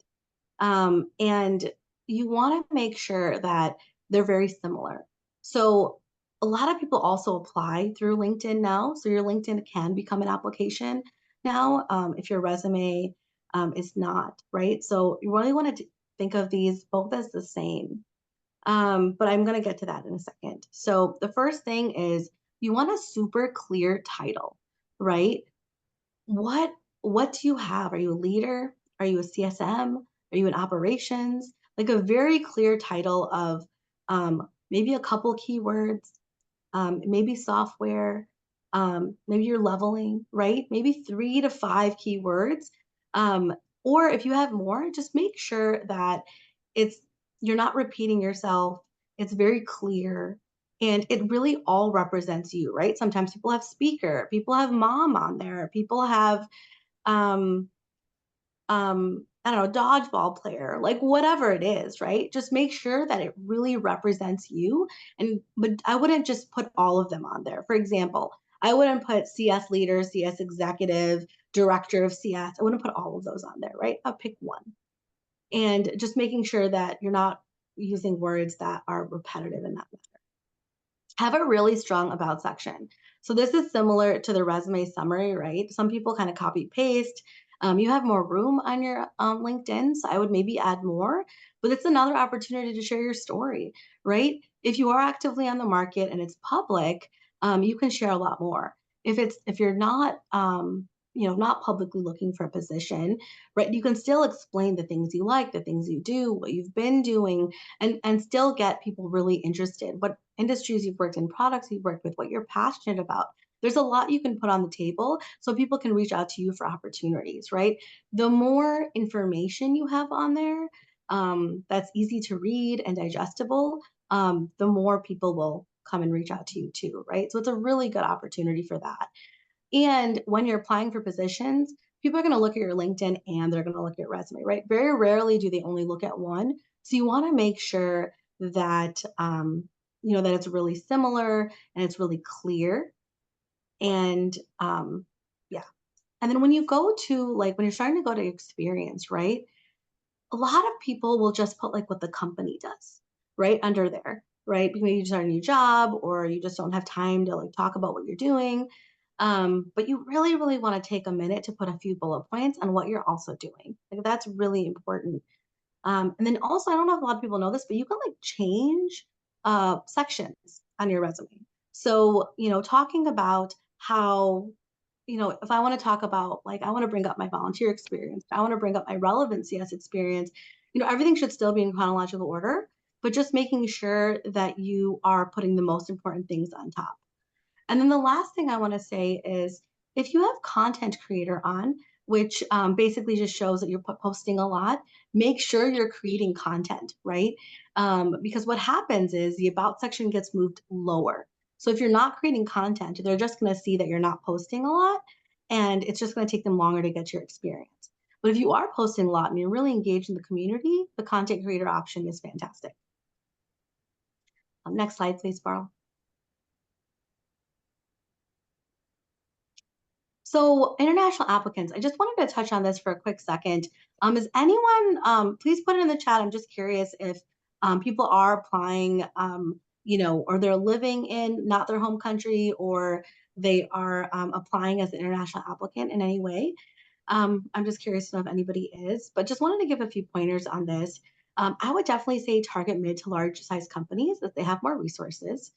And you want to make sure that they're very similar. So a lot of people also apply through LinkedIn now. So your LinkedIn can become an application now if your resume is not, right? So you really want to think of these both as the same. But I'm going to get to that in a second. So the first thing is you want a super clear title, right? What do you have? Are you a leader? Are you a CSM? Are you in operations? Like a very clear title of maybe a couple keywords, maybe software, maybe you're leveling, right? Maybe 3 to 5 keywords. Or if you have more, just make sure that you're not repeating yourself. It's very clear. And it really all represents you, right? Sometimes people have speaker, people have mom on there, people have I don't know, dodgeball player, like whatever it is, right? Just make sure that it really represents you. But I wouldn't just put all of them on there. For example, I wouldn't put CS leader, CS executive, director of CS. I wouldn't put all of those on there, right? I'll pick one. And just making sure that you're not using words that are repetitive in that matter. Have a really strong about section. So this is similar to the resume summary, right? Some people kind of copy paste. You have more room on your LinkedIn, so I would maybe add more, but it's another opportunity to share your story, right? If you are actively on the market and it's public, you can share a lot more. If you're not, not publicly looking for a position, right? You can still explain the things you like, the things you do, what you've been doing, and still get people really interested. What industries you've worked in, products you've worked with, what you're passionate about. There's a lot you can put on the table so people can reach out to you for opportunities, right? The more information you have on there that's easy to read and digestible, the more people will come and reach out to you too, right? So it's a really good opportunity for that. And when you're applying for positions, people are going to look at your LinkedIn and they're going to look at your resume, right? Very rarely do they only look at one. So you want to make sure that, you know, that it's really similar and it's really clear. And yeah. And then when you go to like, when you're starting to go to experience, right? A lot of people will just put like what the company does, right? Under there, right? Because maybe you start a new job or you just don't have time to like talk about what you're doing. But you really, really want to take a minute to put a few bullet points on what you're also doing. Like that's really important. And then also, I don't know if a lot of people know this, but you can like change sections on your resume. So, you know, talking about how, you know, if I want to talk about like, I want to bring up my volunteer experience, I want to bring up my relevant CS experience, you know, everything should still be in chronological order, but just making sure that you are putting the most important things on top. And then the last thing I want to say is if you have content creator on, which basically just shows that you're posting a lot, make sure you're creating content, right? Because what happens is the about section gets moved lower. So if you're not creating content, they're just going to see that you're not posting a lot, and it's just going to take them longer to get your experience. But if you are posting a lot and you're really engaged in the community, the content creator option is fantastic. Next slide, please, Barl. So international applicants, I just wanted to touch on this for a quick second. Is anyone, please put it in the chat. I'm just curious if people are applying, you know, or they're living in not their home country, or they are applying as an international applicant in any way. I'm just curious to know if anybody is, but just wanted to give a few pointers on this. I would definitely say target mid to large size companies that they have more resources.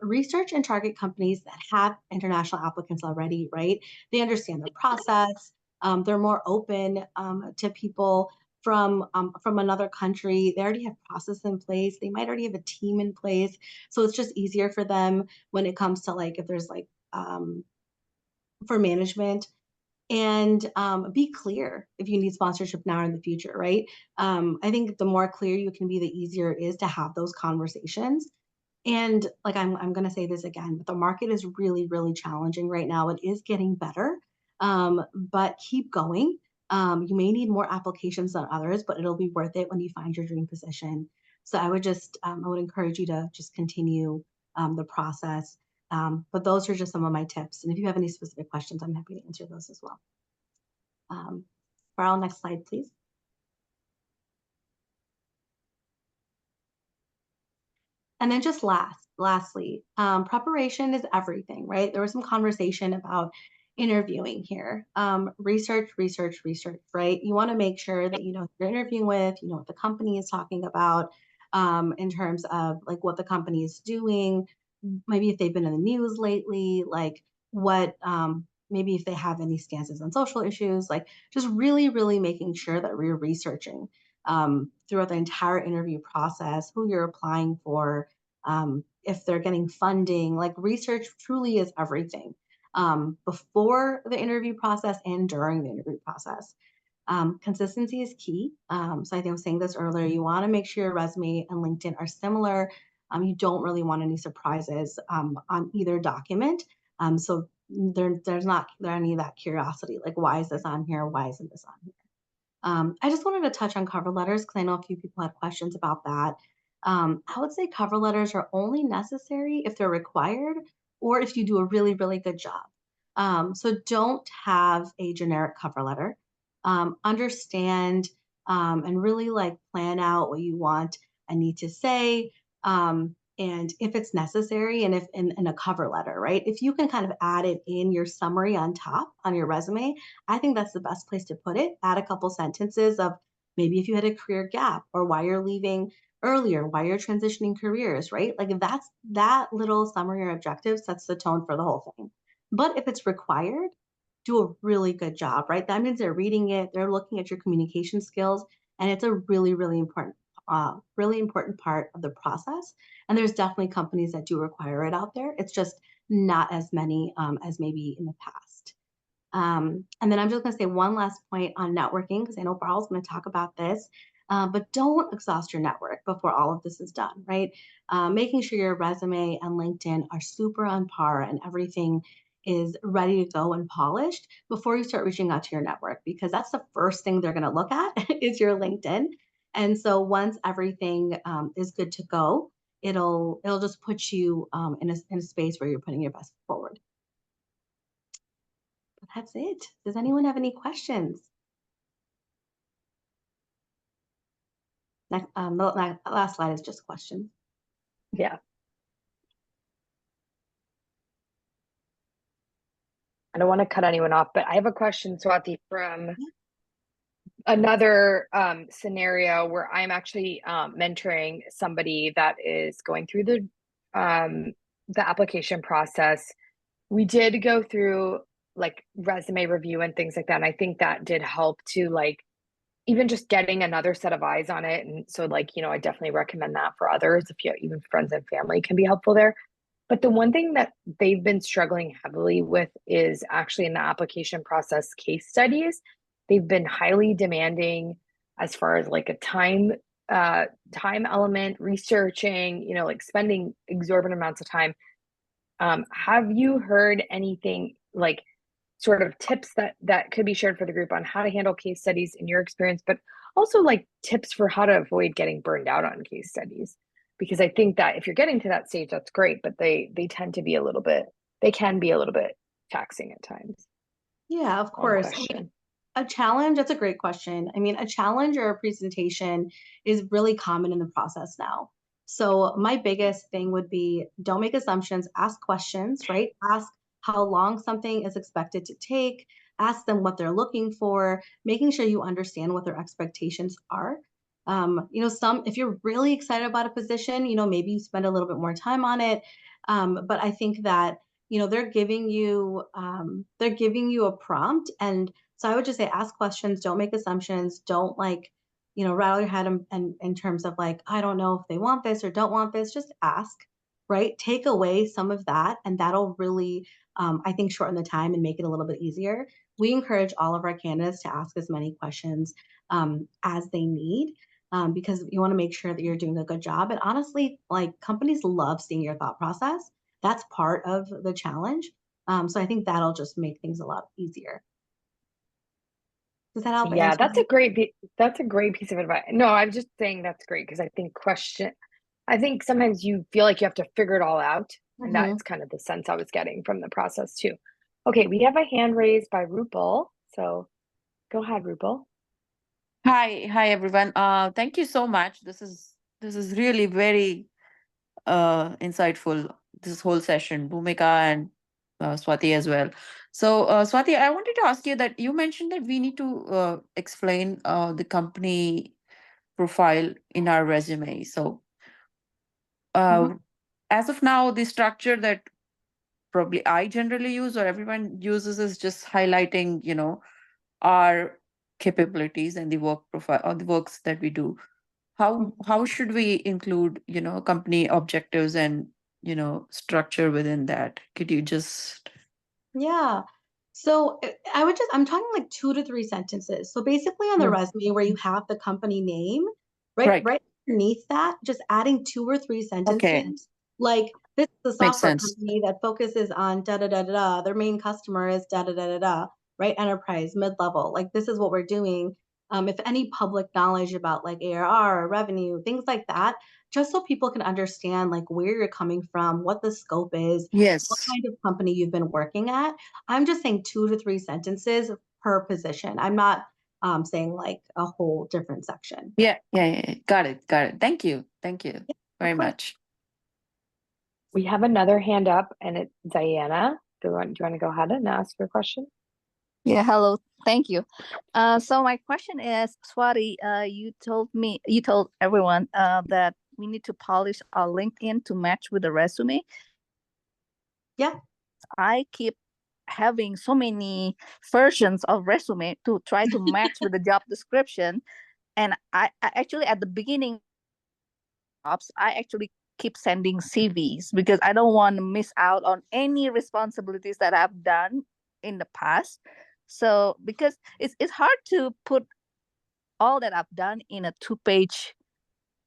Research and target companies that have international applicants already, right? They understand the process. They're more open to people from another country. They already have process in place. They might already have a team in place. So it's just easier for them when it comes to like, if there's like, for management. And be clear if you need sponsorship now or in the future, right? I think the more clear you can be, the easier it is to have those conversations. And like, I'm going to say this again, but the market is really, really challenging right now. It is getting better, but keep going. You may need more applications than others, but it'll be worth it when you find your dream position. So I would just, I would encourage you to just continue the process. But those are just some of my tips. And if you have any specific questions, I'm happy to answer those as well. Farrell, next slide, please. And then just lastly, preparation is everything, right? There was some conversation about interviewing here. Research, right? You want to make sure that you know who you're interviewing with, you know what the company is talking about in terms of like what the company is doing, maybe if they've been in the news lately, like what, maybe if they have any stances on social issues, like just really, really making sure that we're researching throughout the entire interview process, who you're applying for, if they're getting funding, like research truly is everything before the interview process and during the interview process. Consistency is key. So I think I was saying this earlier, you want to make sure your resume and LinkedIn are similar. You don't really want any surprises on either document. So there's not any of that curiosity, like why is this on here? Why isn't this on here? I just wanted to touch on cover letters because I know a few people had questions about that. I would say cover letters are only necessary if they're required or if you do a really, really good job. So don't have a generic cover letter. Understand and really like plan out what you want and need to say. And if it's necessary, and if in a cover letter, right? If you can kind of add it in your summary on top on your resume, I think that's the best place to put it. Add a couple sentences of maybe if you had a career gap or why you're leaving earlier, why you're transitioning careers, right? Like if that's that little summary or objective sets the tone for the whole thing. But if it's required, do a really good job, right? That means they're reading it, they're looking at your communication skills, and it's a really, really important part of the process. And there's definitely companies that do require it out there. It's just not as many as maybe in the past. And then I'm just going to say one last point on networking, because I know Barl's going to talk about this. but don't exhaust your network before all of this is done, right? Making sure your resume and LinkedIn are super on par and everything is ready to go and polished before you start reaching out to your network, because that's the first thing they're going to look at is your LinkedIn. And so once everything is good to go, it'll just put you in a space where you're putting your best forward. But that's it. Does anyone have any questions? The last slide is just questions. Yeah. I don't want to cut anyone off, but I have a question, Swati, from another scenario where I'm actually mentoring somebody that is going through the application process. We did go through like resume review and things like that. And I think that did help to like even just getting another set of eyes on it. And so like, I definitely recommend that for others. If you even friends and family can be helpful there. But the one thing that they've been struggling heavily with is actually in the application process case studies. They've been highly demanding as far as like a time element, researching, like spending exorbitant amounts of time. Have you heard anything like sort of tips that could be shared for the group on how to handle case studies in your experience, but also like tips for how to avoid getting burned out on case studies? Because I think that if you're getting to that stage, that's great, but they tend to be they can be a little bit taxing at times. Yeah, of course. I mean, a challenge, that's a great question. I mean, a challenge or a presentation is really common in the process now. So my biggest thing would be don't make assumptions, ask questions, right? Ask how long something is expected to take, ask them what they're looking for, making sure you understand what their expectations are. If you're really excited about a position, maybe you spend a little bit more time on it. But I think that, they're giving you a prompt. And so I would just say, ask questions, don't make assumptions, don't rattle your head in terms of like, I don't know if they want this or don't want this, just ask, right? Take away some of that. And that'll really, I think, shorten the time and make it a little bit easier. We encourage all of our candidates to ask as many questions as they need. Because you want to make sure that you're doing a good job. And honestly, like companies love seeing your thought process. That's part of the challenge. So I think that'll just make things a lot easier. Does that help? Yeah, that's a great piece of advice. No, I'm just saying that's great because I think sometimes you feel like you have to figure it all out. And that's kind of the sense I was getting from the process too. Okay, we have a hand raised by Rupal. So go ahead, Rupal. Hi everyone. Thank you so much. This is really very insightful, this whole session, Bhumika and Swati as well. So Swati, I wanted to ask you that you mentioned that we need to explain the company profile in our resume. So as of now, the structure that probably I generally use or everyone uses is just highlighting, our capabilities and the work profile or the works that we do. How should we include, company objectives and, structure within that? Could you just... Yeah. So I'm talking like 2 to 3 sentences. So basically on the resume where you have the company name, right underneath that, just adding 2 or 3 sentences. Okay. Like this is a Makes software sense. company that focuses on da da da da da. Their main customer is da da da da da, right? Enterprise, mid-level. Like this is what we're doing. If any public knowledge about like ARR or revenue, things like that, just so people can understand like where you're coming from, what the scope is, Yes. what kind of company you've been working at. I'm just saying 2 to 3 sentences per position. I'm not saying like a whole different section. Yeah. Got it. Thank you very much. We have another hand up and it's Diana. Do you want to go ahead and ask your question? Yeah, hello. Thank you. So my question is, Swati, you told everyone that we need to polish our LinkedIn to match with the resume. Yeah. I keep having so many versions of resume to try to match with the job description. And I actually, at the beginning, I actually keep sending CVs because I don't want to miss out on any responsibilities that I've done in the past. So because it's hard to put all that I've done in a 2-page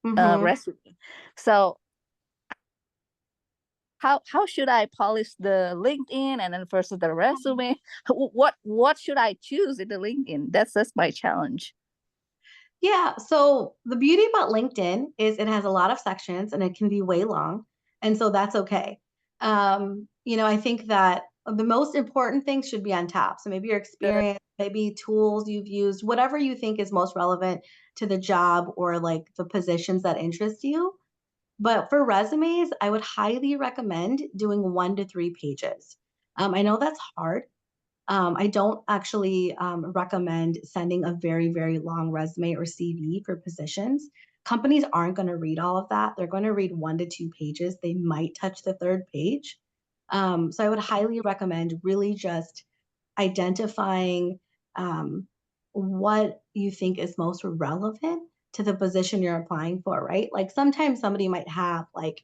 Mhm. resume. So how should I polish the LinkedIn and then versus the resume? What should I choose in the LinkedIn? That's my challenge. Yeah, so the beauty about LinkedIn is it has a lot of sections and it can be way long, and so that's okay. I think that the most important things should be on top. So maybe your experience, maybe tools you've used, whatever you think is most relevant to the job or like the positions that interest you. But for resumes, I would highly recommend doing 1 to 3 pages. I know that's hard. I don't actually recommend sending a very, very long resume or CV for positions. Companies aren't going to read all of that. They're going to read 1 to 2 pages. They might touch the 3rd page. So I would highly recommend really just identifying what you think is most relevant to the position you're applying for, right? Like sometimes somebody might have like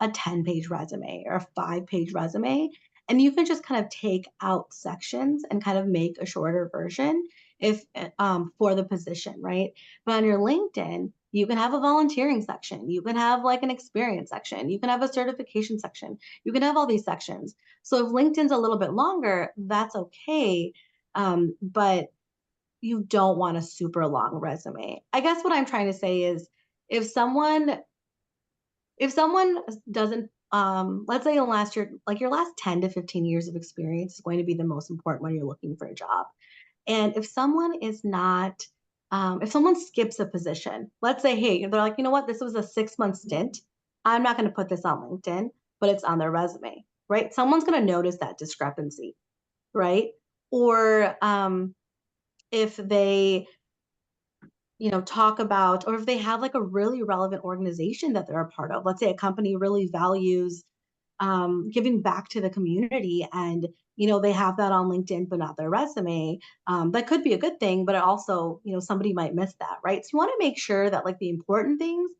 a 10-page resume or a 5-page resume, and you can just kind of take out sections and kind of make a shorter version if for the position, right? But on your LinkedIn, you can have a volunteering section, you can have like an experience section, you can have a certification section, you can have all these sections. So if LinkedIn's a little bit longer, that's okay, but you don't want a super long resume. I guess what I'm trying to say is if someone doesn't let's say your last 10 to 15 years of experience is going to be the most important when you're looking for a job. And if someone is not if someone skips a position, let's say, hey, they're like, you know what, this was a 6-month stint, I'm not going to put this on LinkedIn, but it's on their resume, right? Someone's going to notice that discrepancy, right? Or if they talk about, or if they have like a really relevant organization that they're a part of. Let's say a company really values giving back to the community, and they have that on LinkedIn but not their resume. That could be a good thing, but it also somebody might miss that, right? So you want to make sure that like the important things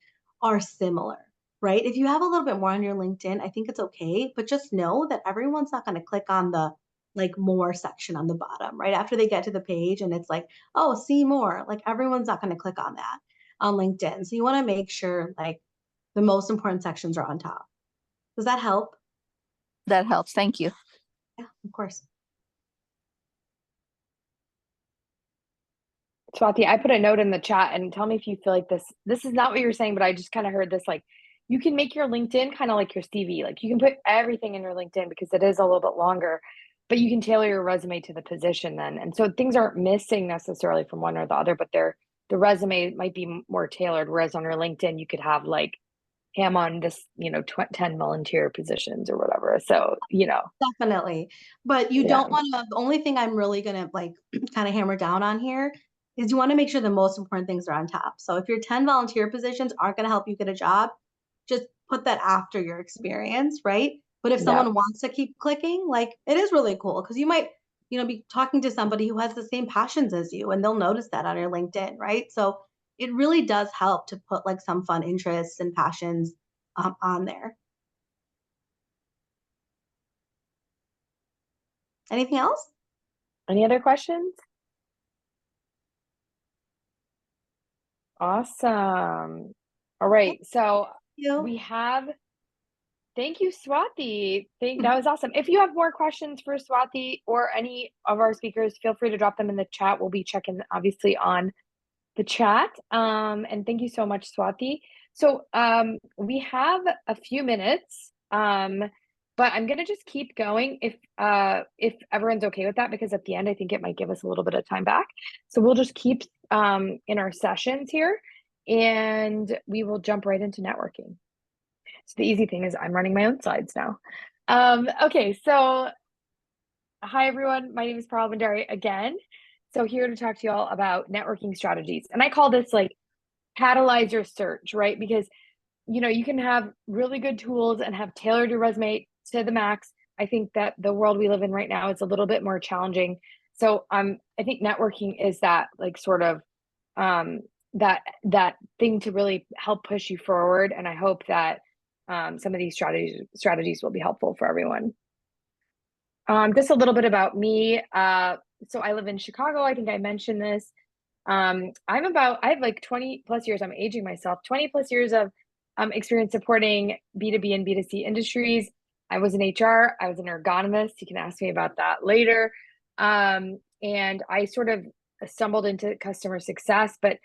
are similar, right? If you have a little bit more on your LinkedIn, I think it's okay, but just know that everyone's not going to click on the like more section on the bottom, right? After they get to the page and it's like, oh, see more, like everyone's not going to click on that on LinkedIn. So you want to make sure like the most important sections are on top. Does that help? That helps. Thank you. Yeah, of course. Swati, I put a note in the chat and tell me if you feel like this is not what you're saying, but I just kind of heard this, like you can make your LinkedIn kind of like your CV. Like you can put everything in your LinkedIn because it is a little bit longer, but you can tailor your resume to the position then. And so things aren't missing necessarily from one or the other, but the resume might be more tailored. Whereas on your LinkedIn, you could have like, hey, I'm on this, 10 volunteer positions or whatever. So, Definitely. But you don't want to, the only thing I'm really going to like kind of hammer down on here is you want to make sure the most important things are on top. So if your 10 volunteer positions aren't going to help you get a job, just put that after your experience, right? But if someone wants to keep clicking, like it is really cool because you might, be talking to somebody who has the same passions as you and they'll notice that on your LinkedIn, right? So it really does help to put like some fun interests and passions on there. Anything else? Any other questions? Awesome. All right. So we have, thank you, Swati. That was awesome. If you have more questions for Swati or any of our speakers, feel free to drop them in the chat. We'll be checking obviously on the chat. And thank you so much, Swati. So we have a few minutes, but I'm gonna just keep going if everyone's okay with that, because at the end, I think it might give us a little bit of time back. So we'll just keep in our sessions here and we will jump right into networking. So the easy thing is I'm running my own slides now. Okay, so hi everyone, my name is Parul Bandari again. So here to talk to you all about networking strategies. And I call this like catalyze your search, right? Because you can have really good tools and have tailored your resume to the max. I think that the world we live in right now is a little bit more challenging. So I think networking is that like sort of that thing to really help push you forward. And I hope that some of these strategies will be helpful for everyone. Just a little bit about me. So I live in Chicago. I think I mentioned this. I have like 20 plus years, I'm aging myself, 20 plus years of experience supporting B2B and B2C industries. I was in HR, I was an ergonomist. You can ask me about that later. And I sort of stumbled into customer success, but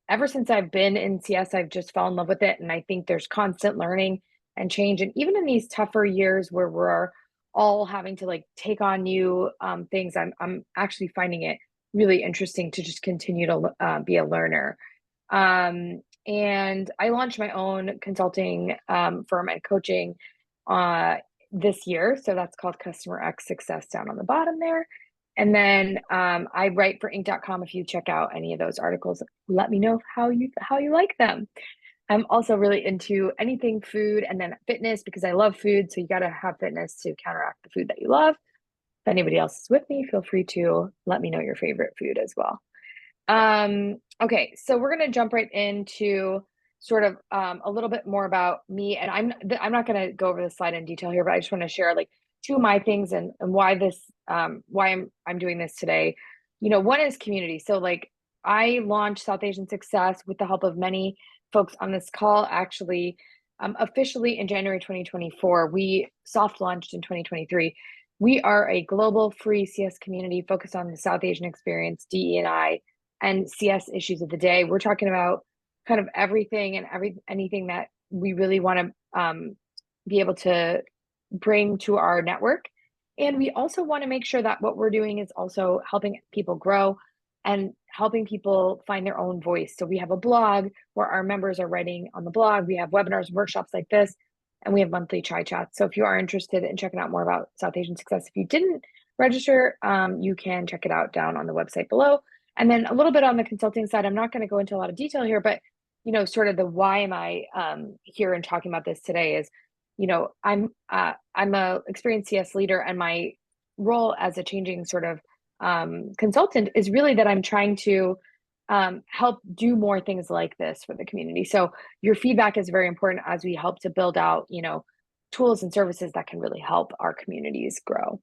ever since I've been in CS, I've just fallen in love with it. And I think there's constant learning and change. And even in these tougher years where we're all having to like take on new things, I'm actually finding it really interesting to just continue to be a learner. And I launched my own consulting firm and coaching this year. So that's called CustomerXSuccess down on the bottom there. And then I write for Inc.com. If you check out any of those articles, let me know how you like them. I'm also really into anything food and then fitness because I love food. So you got to have fitness to counteract the food that you love. If anybody else is with me, feel free to let me know your favorite food as well. Okay, so we're going to jump right into sort of a little bit more about me. And I'm not going to go over the slide in detail here, but I just want to share like two of my things and why this why I'm doing this today. You know, one is community. So like I launched South Asian Success with the help of many folks on this call. Actually, officially in January 2024, we soft launched in 2023. We are a global free CS community focused on the South Asian experience, DE&I, and CS issues of the day. We're talking about kind of everything and anything that we really want to be able to bring to our network. And we also want to make sure that what we're doing is also helping people grow and helping people find their own voice. So we have a blog where our members are writing on the blog. We have webinars, workshops like this, and we have monthly chai chats. So if you are interested in checking out more about South Asian Success, if you didn't register, you can check it out down on the website below. And then a little bit on the consulting side, I'm not going to go into a lot of detail here, but you know, sort of the why am I here and talking about this today is, you know, I'm a experienced CS leader, and my role as a changing sort of consultant is really that I'm trying to help do more things like this for the community. So your feedback is very important as we help to build out, you know, tools and services that can really help our communities grow.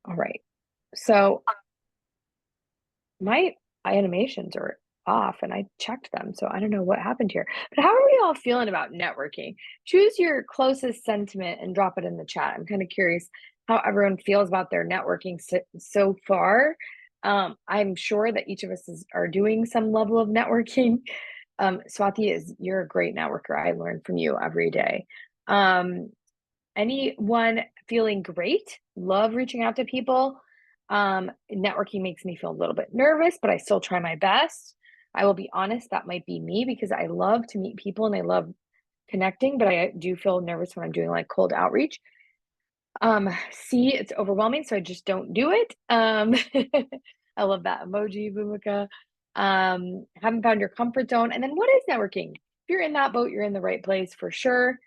All right, so my animations are off and I checked them, so I don't know what happened here. But how are we all feeling about networking? Choose your closest sentiment and drop it in the chat. I'm kind of curious how everyone feels about their networking so far. I'm sure that each of us are doing some level of networking. Swati, you're a great networker. I learn from you every day. Anyone feeling great? Love reaching out to people. Networking makes me feel a little bit nervous, but I still try my best. I will be honest, that might be me because I love to meet people and I love connecting, but I do feel nervous when I'm doing like cold outreach. C, it's overwhelming, so I just don't do it. I love that emoji, Bhumika. Haven't found your comfort zone. And then what is networking? If you're in that boat, you're in the right place for sure.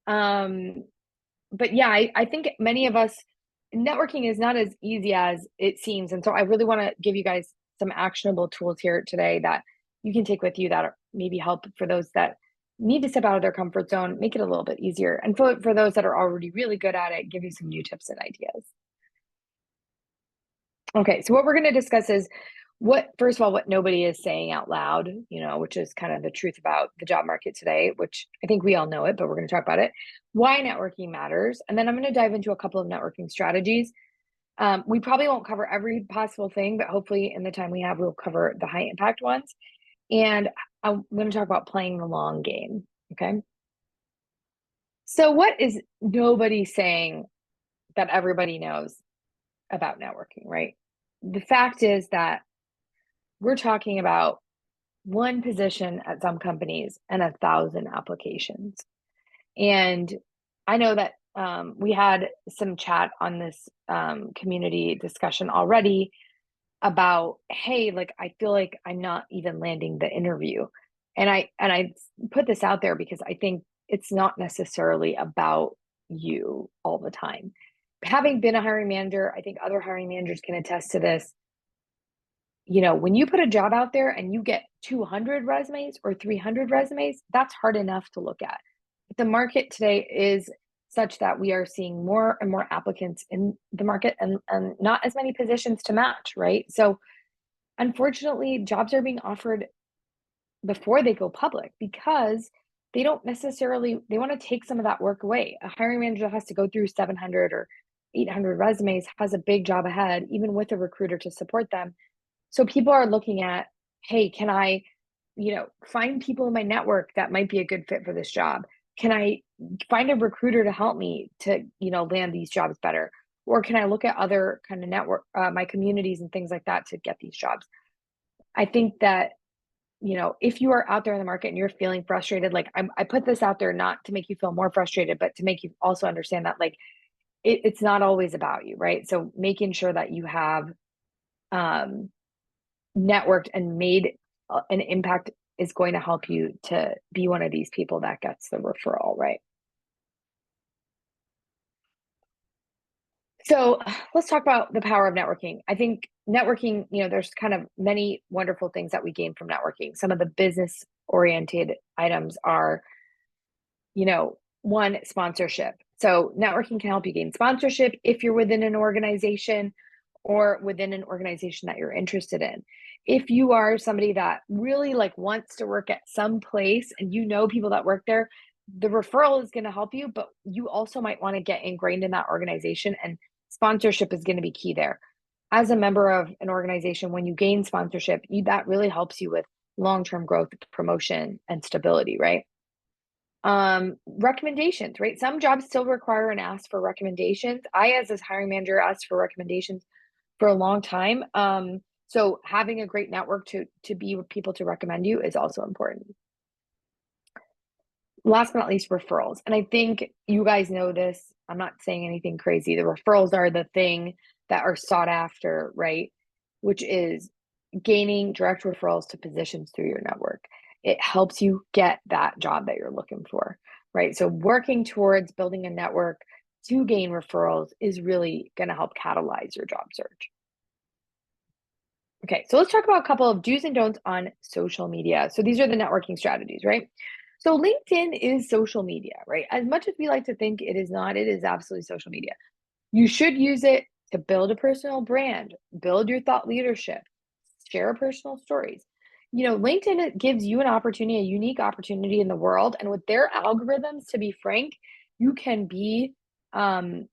But yeah, I think many of us, networking is not as easy as it seems. And so I really want to give you guys some actionable tools here today that you can take with you that maybe help for those that need to step out of their comfort zone, make it a little bit easier. And for those that are already really good at it, give you some new tips and ideas. Okay, so what we're going to discuss is first of all, what nobody is saying out loud, you know, which is kind of the truth about the job market today, which I think we all know it, but we're going to talk about it. Why networking matters. And then I'm going to dive into a couple of networking strategies. We probably won't cover every possible thing, but hopefully in the time we have, we'll cover the high impact ones. And I'm going to talk about playing the long game. Okay. So what is nobody saying that everybody knows about networking, right? The fact is that we're talking about one position at some companies and 1,000 applications. And I know that we had some chat on this community discussion already about, hey, like, I feel like I'm not even landing the interview. And I put this out there because I think it's not necessarily about you all the time. Having been a hiring manager, I think other hiring managers can attest to this. You know, when you put a job out there and you get 200 resumes or 300 resumes, that's hard enough to look at. But the market today is such that we are seeing more and more applicants in the market and not as many positions to match, right? So unfortunately, jobs are being offered before they go public because they don't necessarily, they want to take some of that work away. A hiring manager has to go through 700 or 800 resumes, has a big job ahead, even with a recruiter to support them. So people are looking at, hey, can I, find people in my network that might be a good fit for this job? Can I find a recruiter to help me to, land these jobs better? Or can I look at other kind of network, my communities and things like that to get these jobs? I think that, if you are out there in the market and you're feeling frustrated, like I put this out there not to make you feel more frustrated, but to make you also understand that like it's not always about you, right? So making sure that you have networked and made an impact is going to help you to be one of these people that gets the referral, right? So let's talk about the power of networking. I think networking, there's kind of many wonderful things that we gain from networking. Some of the business oriented items are, one, sponsorship. So networking can help you gain sponsorship if you're within an organization or within an organization that you're interested in. If you are somebody that really like wants to work at some place and people that work there, the referral is going to help you, but you also might want to get ingrained in that organization, and sponsorship is going to be key there. As a member of an organization, when you gain sponsorship, that really helps you with long-term growth, promotion, and stability, right? Recommendations, right? Some jobs still require and ask for recommendations. I, as a hiring manager, asked for recommendations for a long time. So having a great network to be with people to recommend you is also important. Last but not least, referrals. And I think you guys know this. I'm not saying anything crazy. The referrals are the thing that are sought after, right? Which is gaining direct referrals to positions through your network. It helps you get that job that you're looking for, right? So working towards building a network to gain referrals is really going to help catalyze your job search. Okay, so let's talk about a couple of do's and don'ts on social media. So these are the networking strategies, right? So LinkedIn is social media, right? As much as we like to think it is not, it is absolutely social media. You should use it to build a personal brand, build your thought leadership, share personal stories. LinkedIn gives you an opportunity, a unique opportunity in the world. And with their algorithms, to be frank, you can be not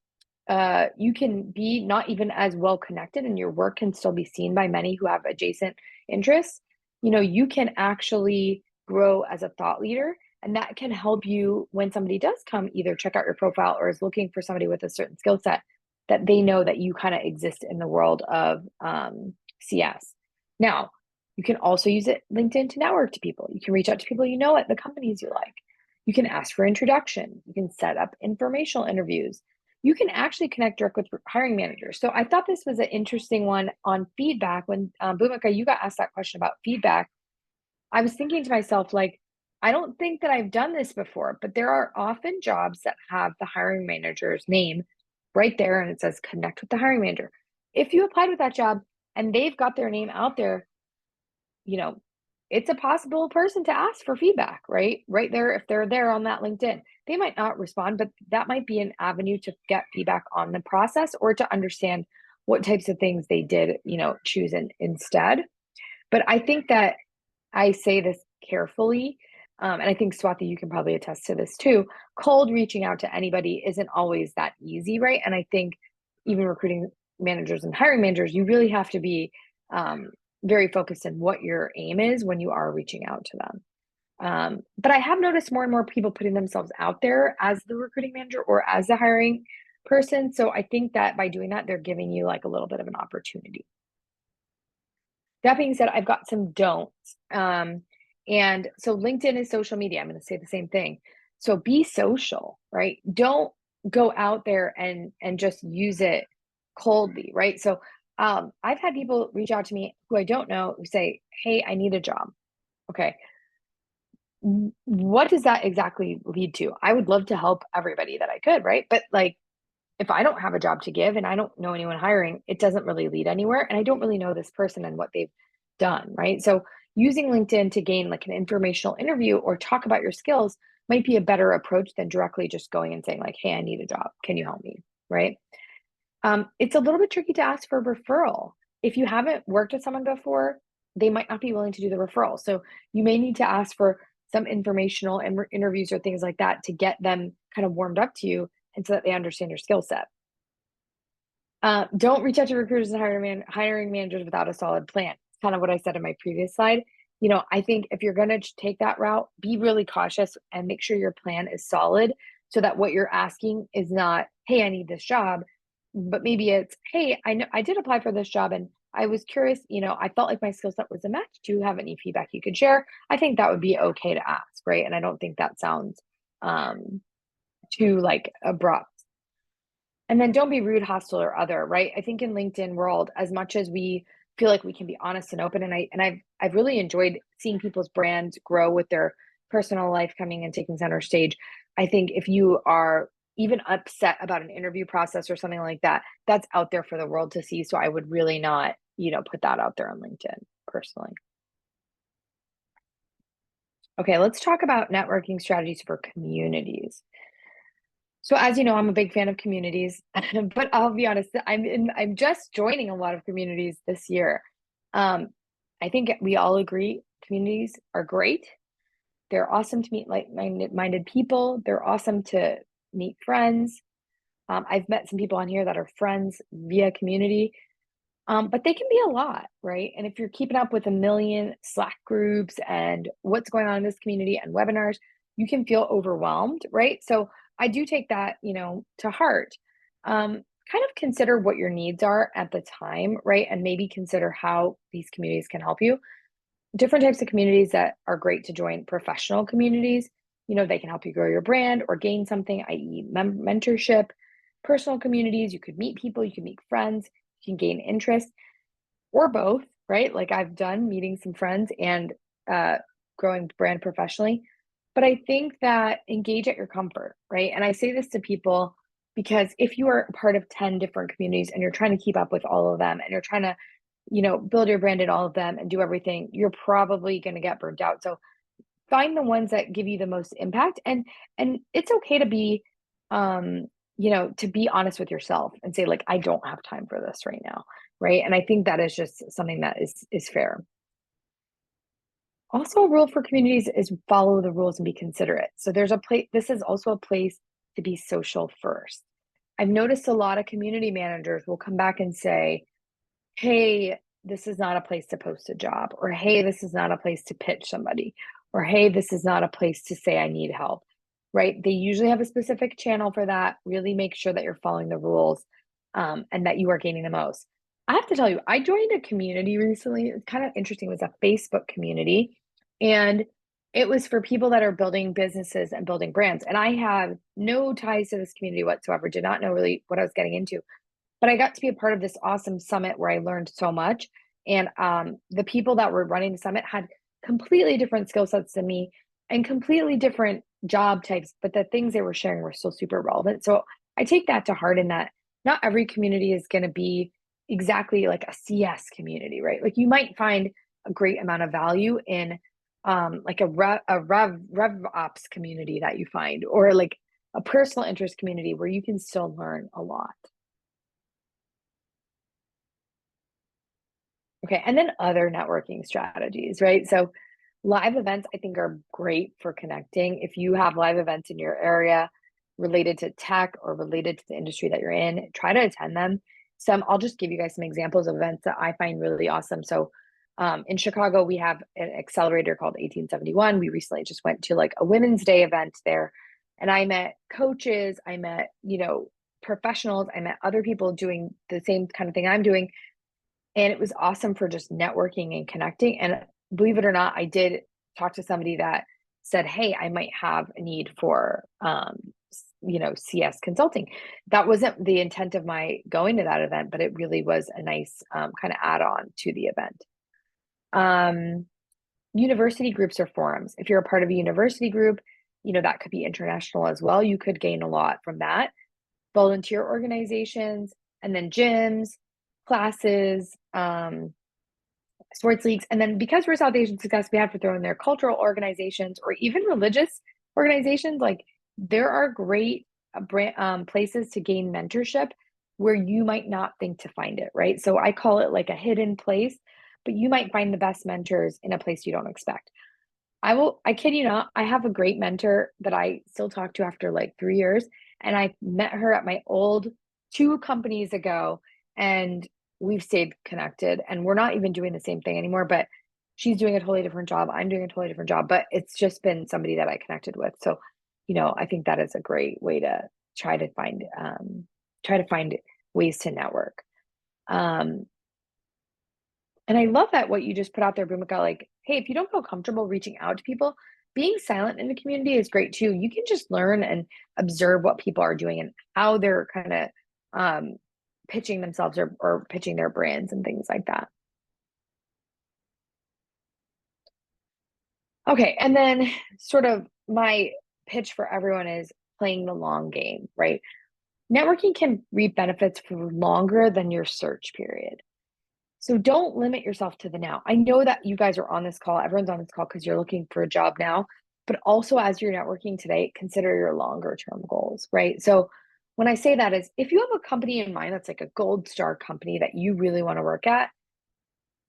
even as well connected, and your work can still be seen by many who have adjacent interests. You can actually grow as a thought leader, and that can help you when somebody does come either check out your profile or is looking for somebody with a certain skill set, that they know that you kind of exist in the world of CS. Now, you can also use LinkedIn to network to people. You can reach out to people at the companies you like. You can ask for introduction. You can set up informational interviews. You can actually connect direct with hiring managers. So I thought this was an interesting one on feedback. When Bhumika, you got asked that question about feedback, I was thinking to myself, like, I don't think that I've done this before, but there are often jobs that have the hiring manager's name right there, and it says connect with the hiring manager. If you applied with that job and they've got their name out there, it's a possible person to ask for feedback, right? Right there, if they're there on that LinkedIn. They might not respond, but that might be an avenue to get feedback on the process or to understand what types of things they did, choose instead. But I think that I say this carefully, and I think Swati, you can probably attest to this too. Cold reaching out to anybody isn't always that easy, right? And I think even recruiting managers and hiring managers, you really have to be very focused on what your aim is when you are reaching out to them. But I have noticed more and more people putting themselves out there as the recruiting manager or as the hiring person. So I think that by doing that, they're giving you like a little bit of an opportunity. That being said, I've got some don'ts. And so LinkedIn is social media. I'm going to say the same thing. So be social, right? Don't go out there and just use it coldly, right? So I've had people reach out to me who I don't know who say, hey, I need a job. Okay. What does that exactly lead to? I would love to help everybody that I could, right? But like, if I don't have a job to give and I don't know anyone hiring, it doesn't really lead anywhere. And I don't really know this person and what they've done, right? So using LinkedIn to gain like an informational interview or talk about your skills might be a better approach than directly just going and saying like, hey, I need a job. Can you help me, right? It's a little bit tricky to ask for a referral. if you haven't worked with someone before, they might not be willing to do the referral. So you may need to ask for some informational and interviews or things like that to get them kind of warmed up to you and so that they understand your skill set. Don't reach out to recruiters and hiring managers without a solid plan. It's kind of what I said in my previous slide. You know, I think if you're going to take that route, be really cautious and make sure your plan is solid so that what you're asking is not, hey, I need this job, but maybe it's, hey, I know I did apply for this job and I was curious, you know, I felt like my skill set was a match. Do you have any feedback you could share? I think that would be okay to ask, right? And I don't think that sounds too like abrupt. And then don't be rude, hostile, or other, right? I think in LinkedIn world, as much as we feel like we can be honest and open, and I've really enjoyed seeing people's brands grow with their personal life coming and taking center stage. I think if you are even upset about an interview process or something like that, that's out there for the world to see. So I would really not, you know, put that out there on LinkedIn personally. Okay, let's talk about networking strategies for communities. So as you know, I'm a big fan of communities, but I'll be honest, I'm just joining a lot of communities this year. I think we all agree communities are great. They're awesome to meet like-minded people. They're awesome to meet friends. I've met some people on here that are friends via community, but they can be a lot, right? And if you're keeping up with a million Slack groups and what's going on in this community and webinars, you can feel overwhelmed, right? So I do take that, you know, to heart. Kind of consider what your needs are at the time, right? And maybe consider how these communities can help you. Different types of communities that are great to join: professional communities, you know, they can help you grow your brand or gain something, i.e. mentorship. Personal communities, you could meet people, you can meet friends, you can gain interest, or both, right? Like I've done, meeting some friends and growing brand professionally. But I think that engage at your comfort, right? And I say this to people because if you are part of 10 different communities and you're trying to keep up with all of them and you're trying to, you know, build your brand in all of them and do everything, you're probably going to get burnt out. So find the ones that give you the most impact, and it's okay to be you know, to be honest with yourself and say like, I don't have time for this right now, right? And I think that is just something that is fair. Also, a rule for communities is follow the rules and be considerate. So there's a place, this is also a place to be social first. I've noticed a lot of community managers will come back and say, hey, this is not a place to post a job, or hey, this is not a place to pitch somebody, or hey, this is not a place to say I need help, right? They usually have a specific channel for that. Really make sure that you're following the rules and that you are gaining the most. I have to tell you, I joined a community recently. It's kind of interesting. It was a Facebook community, and it was for people that are building businesses and building brands. And I have no ties to this community whatsoever, did not know really what I was getting into. But I got to be a part of this awesome summit where I learned so much. And the people that were running the summit had completely different skill sets than me and completely different job types, but the things they were sharing were still super relevant. So I take that to heart, in that not every community is going to be exactly like a CS community, right? Like you might find a great amount of value in like a rev ops community that you find, or like a personal interest community where you can still learn a lot. Okay, and then other networking strategies, right? So live events, I think, are great for connecting. If you have live events in your area related to tech or related to the industry that you're in, try to attend them. I'll just give you guys some examples of events that I find really awesome. So in Chicago, we have an accelerator called 1871. We recently just went to like a Women's Day event there, and I met coaches, I met, you know, professionals, I met other people doing the same kind of thing I'm doing. And it was awesome for just networking and connecting. And believe it or not, I did talk to somebody that said, hey, I might have a need for, you know, CS consulting. That wasn't the intent of my going to that event, but it really was a nice kind of add-on to the event. University groups or forums. If you're a part of a university group, you know, that could be international as well. You could gain a lot from that. Volunteer organizations, and then gyms, classes, sports leagues. And then because we're South Asian Success, we have to throw in there cultural organizations or even religious organizations. Like there are great places to gain mentorship where you might not think to find it, right? So I call it like a hidden place, but you might find the best mentors in a place you don't expect. I kid you not, I have a great mentor that I still talk to after like 3 years, and I met her at my old 2 companies ago, and we've stayed connected, and we're not even doing the same thing anymore, but she's doing a totally different job. I'm doing a totally different job, but it's just been somebody that I connected with. So, I think that is a great way to try to find ways to network. And I love that what you just put out there, Bhumika, like, hey, if you don't feel comfortable reaching out to people, being silent in the community is great too. You can just learn and observe what people are doing and how they're kind of pitching themselves or pitching their brands and things like that. Okay, and then sort of my pitch for everyone is playing the long game, right? Networking can reap benefits for longer than your search period. So don't limit yourself to the now. I know that you guys are on this call, everyone's on this call because you're looking for a job now, but also as you're networking today, consider your longer term goals, right? So when I say that is if you have a company in mind that's like a gold star company that you really want to work at,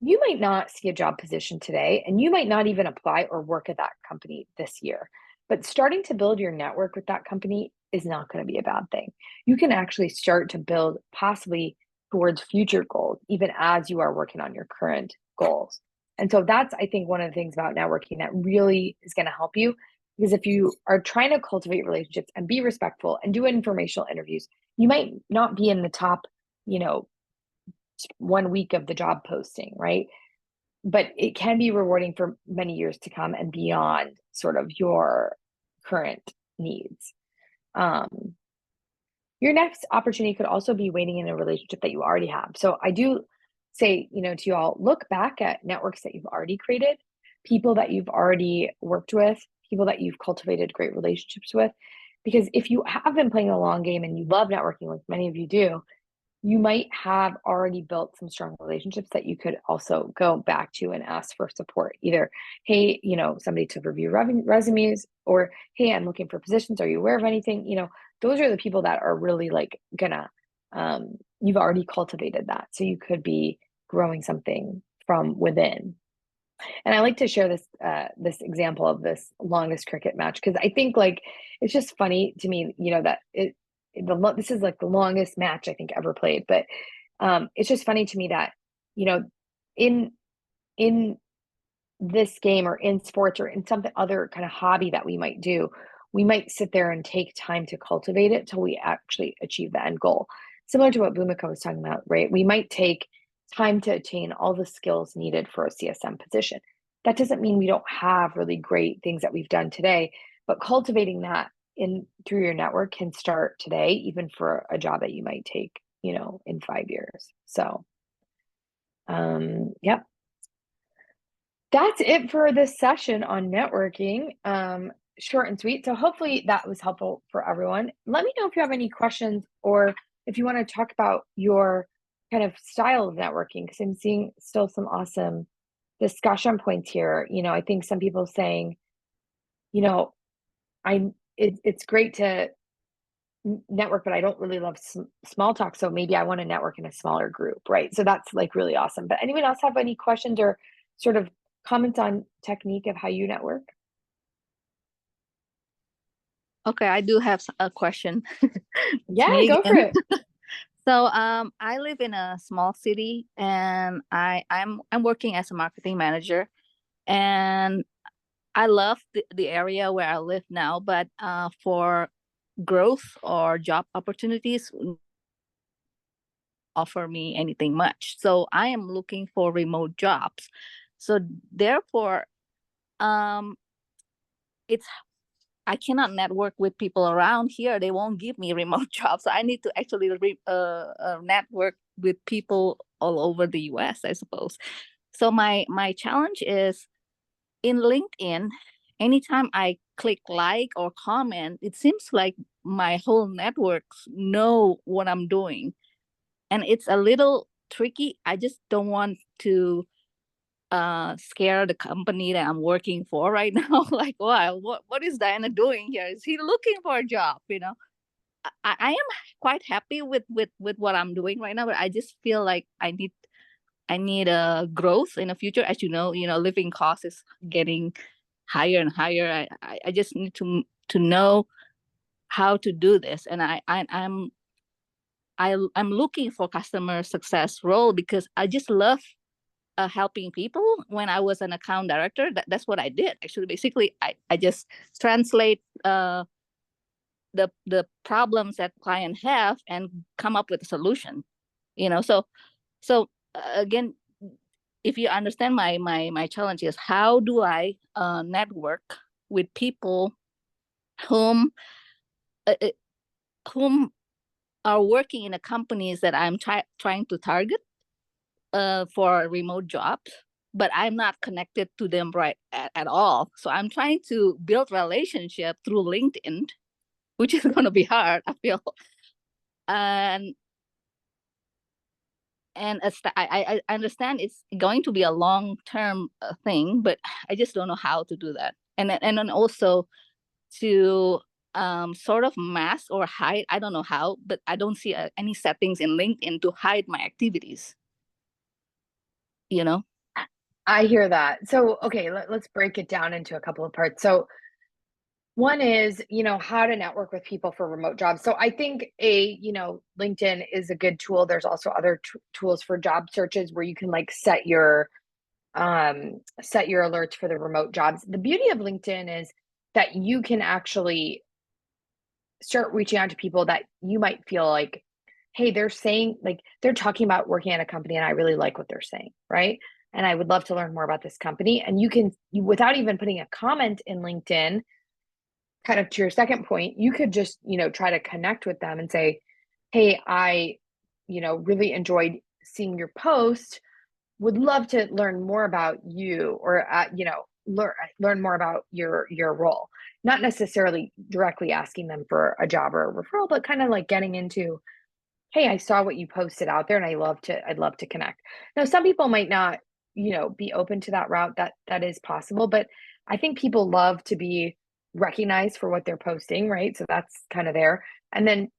you might not see a job position today, and you might not even apply or work at that company this year. But starting to build your network with that company is not going to be a bad thing. You can actually start to build possibly towards future goals, even as you are working on your current goals. And so that's, I think, one of the things about networking that really is going to help you. Because if you are trying to cultivate relationships and be respectful and do informational interviews, you might not be in the top, 1 week of the job posting, right? But it can be rewarding for many years to come and beyond sort of your current needs. Your next opportunity could also be waiting in a relationship that you already have. So I do say, to you all, look back at networks that you've already created, people that you've already worked with, people that you've cultivated great relationships with. Because if you have been playing the long game and you love networking, like many of you do, you might have already built some strong relationships that you could also go back to and ask for support. Either, hey, somebody to review resumes, or hey, I'm looking for positions. Are you aware of anything? Those are the people that are really like gonna, you've already cultivated that. So you could be growing something from within. And I like to share this example of this longest cricket match, because I think like it's just funny to me, that this is like the longest match I think ever played, but it's just funny to me that in this game or in sports or in something other kind of hobby that we might do, we might sit there and take time to cultivate it till we actually achieve the end goal. Similar to what Bhumika was talking about, right? We might take time to attain all the skills needed for a CSM position. That doesn't mean we don't have really great things that we've done today, but cultivating that through your network can start today, even for a job that you might take, in 5 years. So, yep. That's it for this session on networking. Short and sweet. So hopefully that was helpful for everyone. Let me know if you have any questions or if you want to talk about your kind of style of networking, because I'm seeing still some awesome discussion points here. I think some people saying, it's great to network, but I don't really love small talk. So maybe I want to network in a smaller group, right? So that's like really awesome. But anyone else have any questions or sort of comments on technique of how you network? Okay, I do have a question. Yeah, go for it. So I live in a small city, and I'm working as a marketing manager, and I love the area where I live now, but for growth or job opportunities offer me anything much. So I am looking for remote jobs. So therefore, I cannot network with people around here. They won't give me remote jobs. So I need to actually network with people all over the US, I suppose. So my challenge is in LinkedIn, anytime I click like or comment, it seems like my whole networks know what I'm doing. And it's a little tricky. I just don't want to scare the company that I'm working for right now. Like, wow, what is Diana doing here? Is he looking for a job? I am quite happy with what I'm doing right now, but I just feel like I need a growth in the future. As you know, living cost is getting higher and higher. I just need to know how to do this, and I'm looking for customer success role because I just love helping people. When I was an account director, that's what I did. Actually, basically, I just translate the problems that clients have and come up with a solution. So again, if you understand my challenge is, how do I network with people whom are working in the companies that I'm trying to target for remote jobs, but I'm not connected to them at all. So I'm trying to build relationship through LinkedIn, which is going to be hard, I feel. And I understand it's going to be a long-term thing, but I just don't know how to do that. And then also to sort of mask or hide, I don't know how, but I don't see any settings in LinkedIn to hide my activities. I hear that. So, okay, let's break it down into a couple of parts. So one is, how to network with people for remote jobs. So I think LinkedIn is a good tool. There's also other tools for job searches where you can like set your alerts for the remote jobs. The beauty of LinkedIn is that you can actually start reaching out to people that you might feel like, hey, they're talking about working at a company and I really like what they're saying, right? And I would love to learn more about this company. And without even putting a comment in LinkedIn, kind of to your second point, you could just, try to connect with them and say, hey, I, really enjoyed seeing your post, would love to learn more about you, or, learn more about your role. Not necessarily directly asking them for a job or a referral, but kind of like getting into, hey, I saw what you posted out there and I'd love to connect. Now, some people might not, be open to that route. That is possible, but I think people love to be recognized for what they're posting, right? So that's kind of there. And then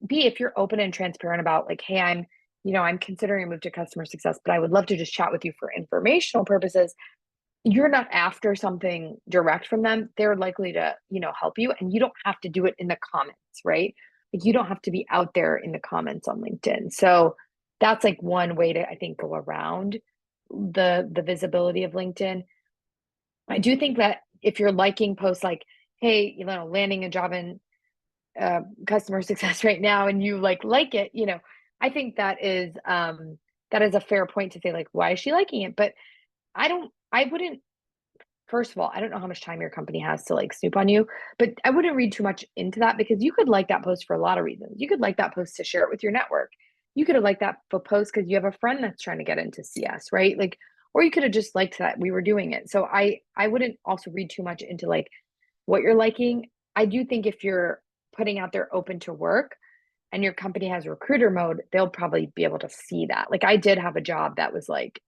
B, if you're open and transparent about like, hey, I'm considering a move to customer success, but I would love to just chat with you for informational purposes. You're not after something direct from them. They're likely to, help you, and you don't have to do it in the comments, right? Like, you don't have to be out there in the comments on LinkedIn. So that's like one way to, I think, go around the visibility of LinkedIn. I do think that if you're liking posts like, hey, landing a job in customer success right now, and you like it, I think that is a fair point to say, like, why is she liking it? But I wouldn't, first of all, I don't know how much time your company has to like snoop on you, but I wouldn't read too much into that, because you could like that post for a lot of reasons. You could like that post to share it with your network. You could have liked that post because you have a friend that's trying to get into CS, right? Like, or you could have just liked that we were doing it. So I wouldn't also read too much into like what you're liking. I do think if you're putting out there open to work and your company has recruiter mode, they'll probably be able to see that. Like, I did have a job that was like,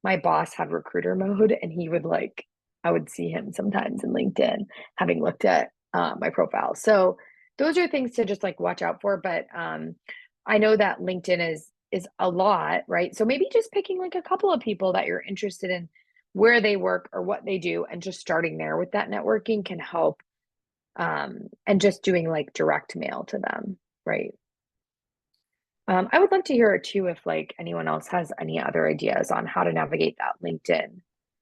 my boss had recruiter mode, and he would like, I would see him sometimes in LinkedIn having looked at my profile. So those are things to just like watch out for. But I know that LinkedIn is a lot, right? So maybe just picking like a couple of people that you're interested in, where they work or what they do, and just starting there with that networking can help. And just doing like direct mail to them, right? I would love to hear too if like anyone else has any other ideas on how to navigate that LinkedIn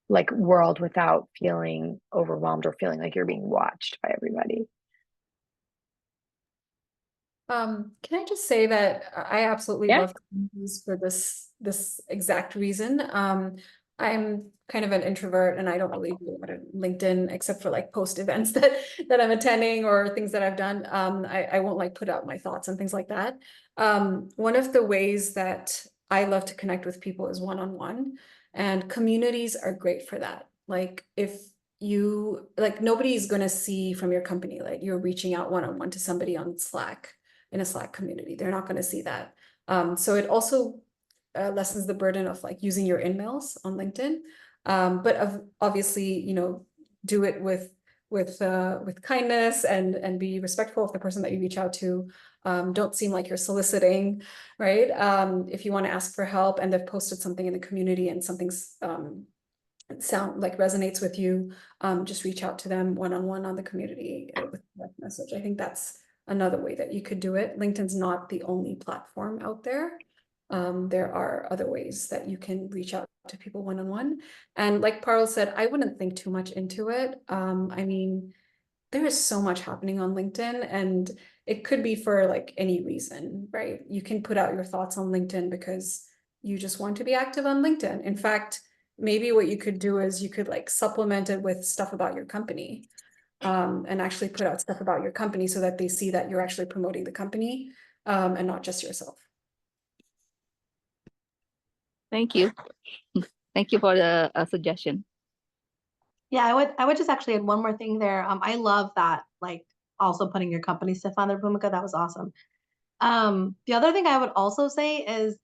like world without feeling overwhelmed or feeling like you're being watched by everybody. Can I just say that I absolutely Yeah. love communities for this exact reason. I'm kind of an introvert, and I don't really do a lot of LinkedIn except for like post events that I'm attending or things that I've done. I won't like put out my thoughts and things like that. One of the ways that I love to connect with people is one-on-one, and communities are great for that. Like, if you like, nobody's going to see from your company like you're reaching out one-on-one to somebody on Slack, in a Slack community. They're not going to see that. So it also lessens the burden of like using your emails on LinkedIn. But obviously, do it with with kindness and be respectful of the person that you reach out to. Don't seem like you're soliciting, right? If you want to ask for help and they've posted something in the community and something's sound like resonates with you, just reach out to them one-on-one on the community with that message. I think that's another way that you could do it. LinkedIn's not the only platform out there. There are other ways that you can reach out to people one-on-one. And like Parul said, I wouldn't think too much into it. I mean, there is so much happening on LinkedIn, and it could be for like any reason, right? You can put out your thoughts on LinkedIn because you just want to be active on LinkedIn. In fact, maybe what you could do is you could like supplement it with stuff about your company, and actually put out stuff about your company so that they see that you're actually promoting the company, and not just yourself. Thank you. Thank you for the suggestion. Yeah, I would just actually add one more thing there. I love that, like also putting your company stuff on there, Bhumika. That was awesome. The other thing I would also say is,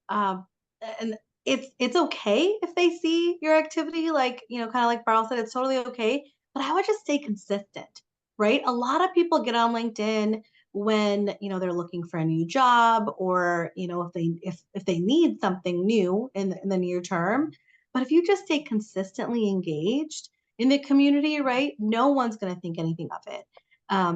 and it's okay if they see your activity, like, you know, kind of like Barl said, it's totally okay, but I would just stay consistent, right? A lot of people get on LinkedIn when, you know, they're looking for a new job, or, you know, if they need something new in the near term. But if you just stay consistently engaged in the community, right, no one's going to think anything of it.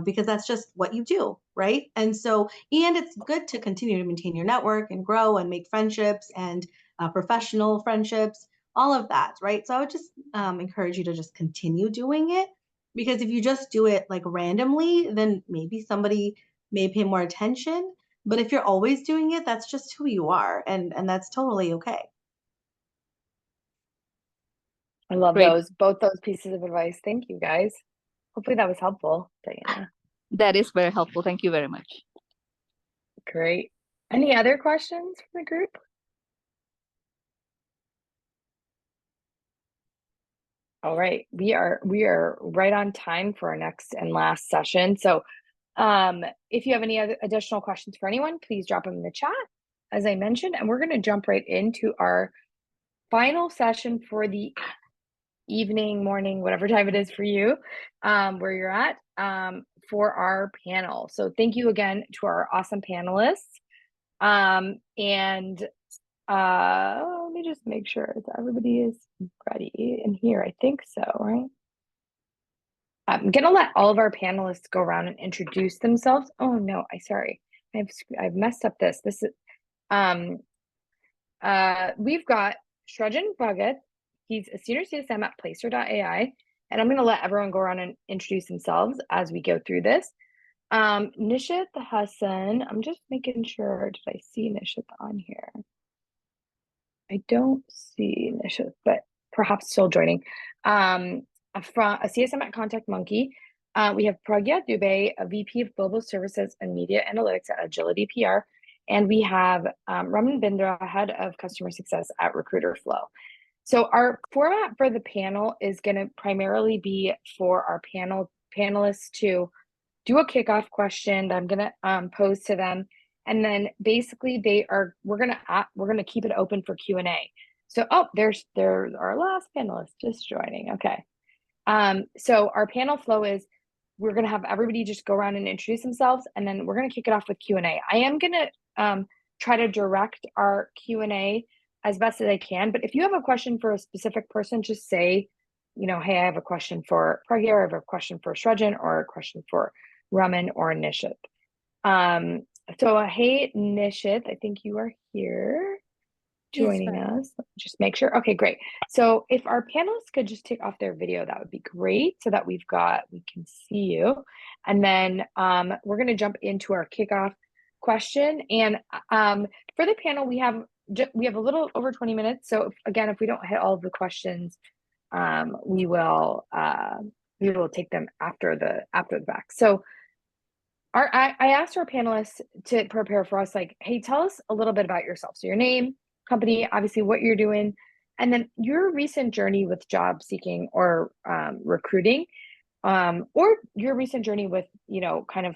Because that's just what you do, right? And so, and it's good to continue to maintain your network and grow and make friendships and professional friendships, all of that, right? So I would just encourage you to just continue doing it, because if you just do it like randomly, then maybe somebody may pay more attention. But if you're always doing it, that's just who you are, and that's totally okay. I love Great. both those pieces of advice. Thank you, guys. Hopefully that was helpful, Diana. That is very helpful. Thank you very much. Great. Any other questions from the group? All right, we are right on time for our next and last session. So if you have any other additional questions for anyone, please drop them in the chat, as I mentioned, and we're going to jump right into our final session for the evening, morning, whatever time it is for you, where you're at, for our panel. So thank you again to our awesome panelists. Let me just make sure that everybody is ready in here. I think so, right? I'm gonna let all of our panelists go around and introduce themselves. Oh no, sorry, I've messed up this. This is we've got Srajan Bhagat. He's a senior CSM at Placer.ai, and I'm gonna let everyone go around and introduce themselves as we go through this. Nishit Hassan, I'm just making sure, did I see Nishit on here? I don't see Nishit, but perhaps still joining. From a CSM at Contact Monkey. We have Pragya Dubey, a VP of Global Services and Media Analytics at Agility PR. And we have Raman Bindra, Head of Customer Success at Recruiter Flow. So our format for the panel is going to primarily be for our panelists to do a kickoff question that I'm going to pose to them. And then basically we're gonna keep it open for Q&A. So, there's our last panelist just joining. Okay. So our panel flow is we're gonna have everybody just go around and introduce themselves, and then we're gonna kick it off with Q&A. I am gonna try to direct our Q&A as best as I can, but if you have a question for a specific person, just say, you know, hey, I have a question for Pragya, or I have a question for Srajan, or a question for Raman or Nishit. So hey, Nishit, I think you are here joining us. Let me just make sure. Okay, great. So if our panelists could just take off their video, that would be great, so that we can see you. And then we're going to jump into our kickoff question. And for the panel, we have a little over 20 minutes. So if we don't hit all of the questions, we will take them after the fact. So I asked our panelists to prepare for us, like, hey, tell us a little bit about yourself. So your name, company, obviously what you're doing, and then your recent journey with job seeking or recruiting, or your recent journey with, you know, kind of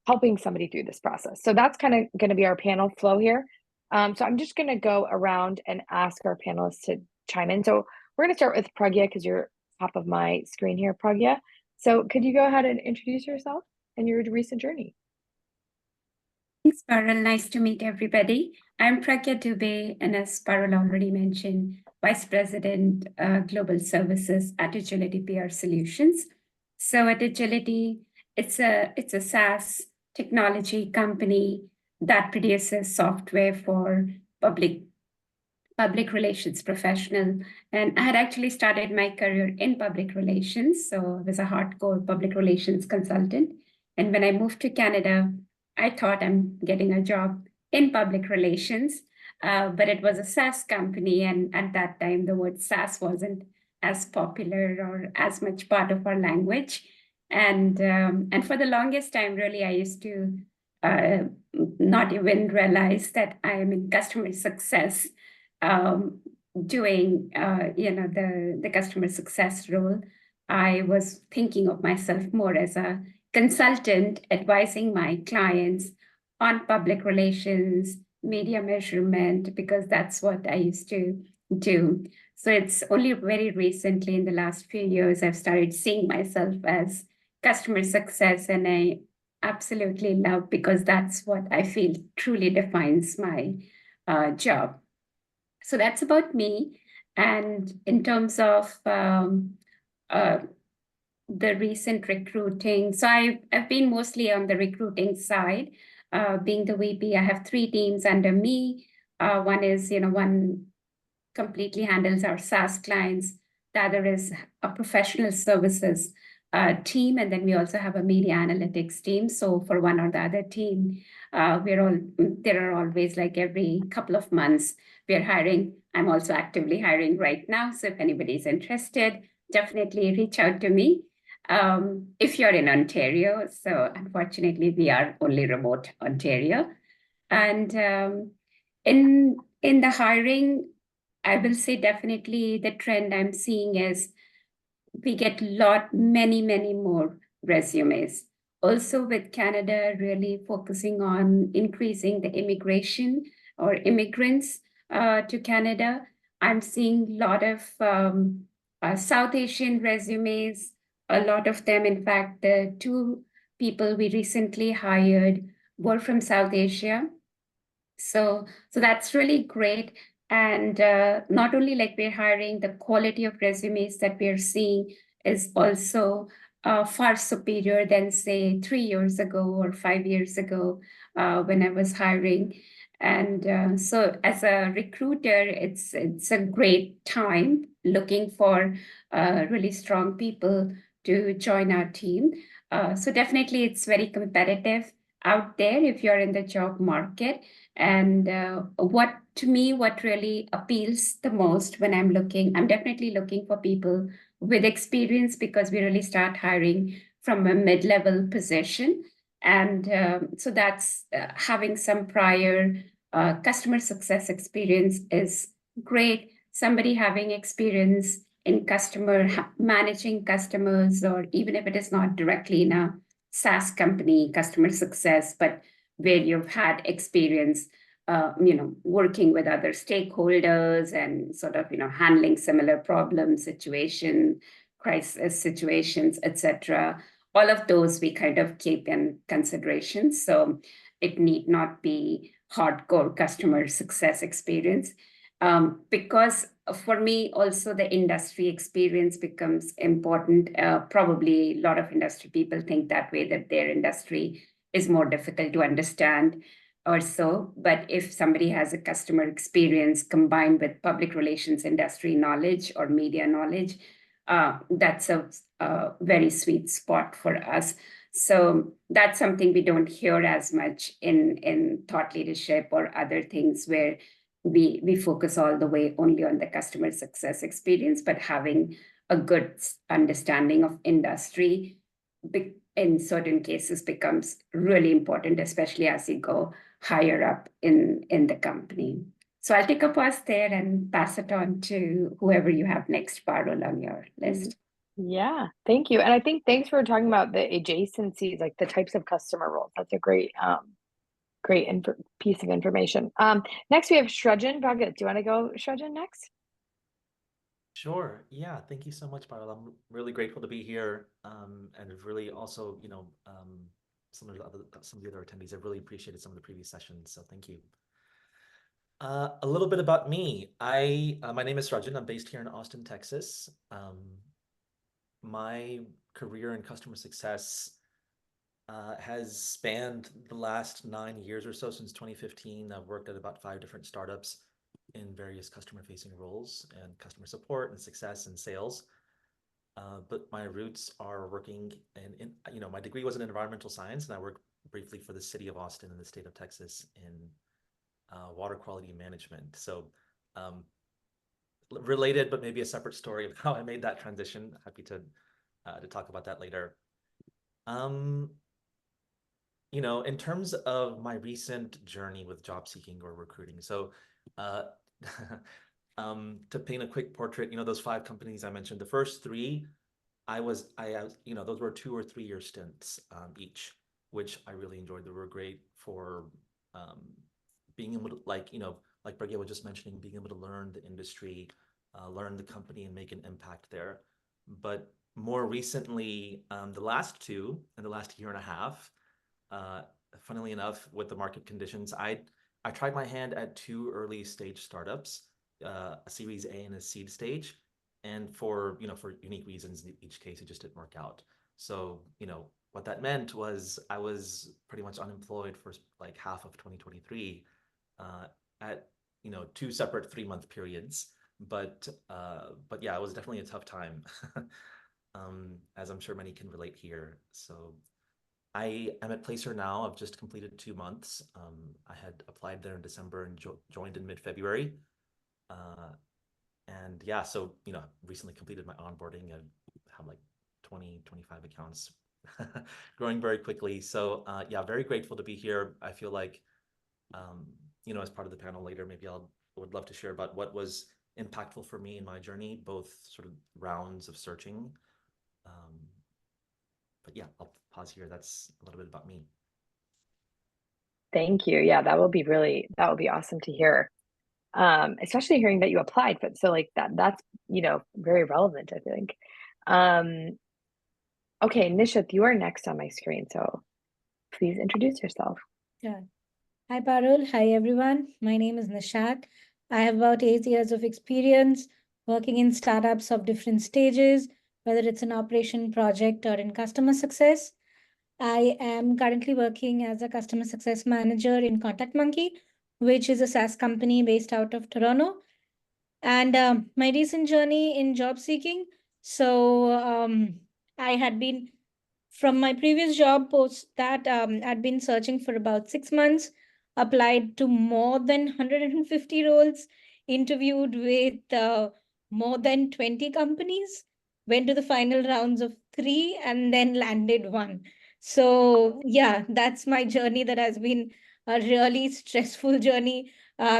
helping somebody through this process. So that's kind of going to be our panel flow here. So I'm just going to go around and ask our panelists to chime in. So we're going to start with Pragya, because you're top of my screen here, Pragya. So could you go ahead and introduce yourself and your recent journey? Thanks, Parul. Nice to meet everybody. I'm Pragya Dubey, and as Parul already mentioned, Vice President, Global Services at Agility PR Solutions. So at Agility, it's a SaaS technology company that produces software for public relations professional. And I had actually started my career in public relations, so I was a hardcore public relations consultant. And when I moved to Canada, I thought I'm getting a job in public relations, but it was a SaaS company. And at that time, the word SaaS wasn't as popular or as much part of our language. And for the longest time, really, I used to not even realize that I am in customer success, doing the customer success role. I was thinking of myself more as a consultant advising my clients on public relations, media measurement, because that's what I used to do. So it's only very recently in the last few years I've started seeing myself as customer success, and I absolutely love, because that's what I feel truly defines my job. So that's about me. And in terms of the recent recruiting, so I've been mostly on the recruiting side. Being the VP, I have 3 teams under me. One is, one completely handles our SaaS clients. The other is a professional services team, and then we also have a media analytics team. So for one or the other team, there are always, like, every couple of months we're hiring. I'm also actively hiring right now. So if anybody's interested, definitely reach out to me. If you're in Ontario, so unfortunately we are only remote Ontario. And in the hiring, I will say definitely the trend I'm seeing is we get many more resumes. Also with Canada really focusing on increasing the immigration or immigrants to Canada, I'm seeing a lot of South Asian resumes, a lot of them. In fact, the 2 people we recently hired were from South Asia. So that's really great. And not only like we're hiring, the quality of resumes that we're seeing is also far superior than, say, 3 years ago or 5 years ago when I was hiring. And so as a recruiter, it's a great time looking for really strong people to join our team. So definitely it's very competitive out there if you're in the job market. And what really appeals the most when I'm definitely looking for people with experience, because we really start hiring from a mid-level position. And so that's having some prior customer success experience is great. Somebody having experience in managing customers, or even if it is not directly in a SaaS company, customer success, but where you've had experience, working with other stakeholders and sort of, handling similar problems, crisis situations, etc. All of those we kind of keep in consideration. So it need not be hardcore customer success experience. Because for me, also the industry experience becomes important. Probably a lot of industry people think that way, that their industry is more difficult to understand or so. But if somebody has a customer experience combined with public relations industry knowledge or media knowledge, that's a very sweet spot for us. So that's something we don't hear as much in thought leadership or other things, where we focus all the way only on the customer success experience, but having a good understanding of industry in certain cases becomes really important, especially as you go higher up in the company. So I'll take a pause there and pass it on to whoever you have next, Parul, on your list. Yeah, thank you. And I think thanks for talking about the adjacencies, like the types of customer roles. That's a great piece of information. Next we have Shrujin Bhagat. Do you want to go, Shrujin, next? Sure. Yeah. Thank you so much, Barrel. I'm really grateful to be here. And really also, some of the other attendees, I've really appreciated some of the previous sessions. So thank you. A little bit about me. My name is Rajan. I'm based here in Austin, Texas. My career in customer success has spanned the last 9 years or so. Since 2015. I've worked at about 5 different startups in various customer-facing roles and customer support and success and sales. But my roots are working in my degree was in environmental science, and I worked briefly for the city of Austin in the state of Texas in water quality management. So related, but maybe a separate story of how I made that transition. Happy to talk about that later. In terms of my recent journey with job seeking or recruiting, so to paint a quick portrait, those 5 companies I mentioned, the first 3, those were 2 or 3 year stints each, which I really enjoyed. They were great for being able to, like Pragya was just mentioning, being able to learn the industry, learn the company, and make an impact there. But more recently, the last 2 in the last year and a half, funnily enough, with the market conditions, I tried my hand at 2 early stage startups, a Series A and a seed stage, and for unique reasons in each case, it just didn't work out. So what that meant was I was pretty much unemployed for like half of 2023 at 2 separate 3-month periods. But yeah, it was definitely a tough time, as I'm sure many can relate here. So I am at Placer now. I've just completed 2 months. I had applied there in December and joined in mid-February. And yeah, so, recently completed my onboarding. I have like 20, 25 accounts growing very quickly. So yeah, very grateful to be here. I feel like, as part of the panel later, maybe would love to share about what was impactful for me in my journey, both sort of rounds of searching. But yeah, I'll pause here. That's a little bit about me. Thank you. Yeah, that would be awesome to hear. Especially hearing that you applied, but so like that's very relevant, I think. Okay, Nishit, you are next on my screen, so please introduce yourself. Yeah. Hi, Parul. Hi, everyone. My name is Nishat. I have about 8 years of experience working in startups of different stages, whether it's an operation project or in customer success. I am currently working as a customer success manager in Contact Monkey, which is a SaaS company based out of Toronto. And my recent journey in job seeking. So I had been from my previous job post that I'd been searching for about 6 months, applied to more than 150 roles, interviewed with more than 20 companies, went to the final rounds of 3, and then landed 1. So yeah, that's my journey that has been a really stressful journey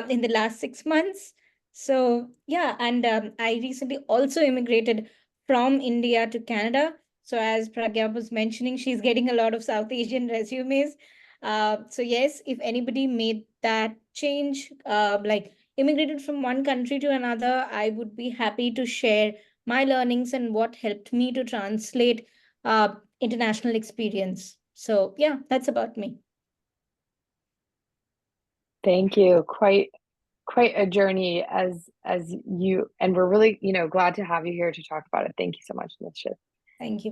in the last 6 months. So yeah, and I recently also immigrated from India to Canada. So as Pragya was mentioning, she's getting a lot of South Asian resumes. So yes, if anybody made that change, like immigrated from one country to another, I would be happy to share my learnings and what helped me to translate international experience. So yeah, that's about me. Thank you. Quite a journey as you, and we're really glad to have you here to talk about it. Thank you so much, Nishit. Thank you.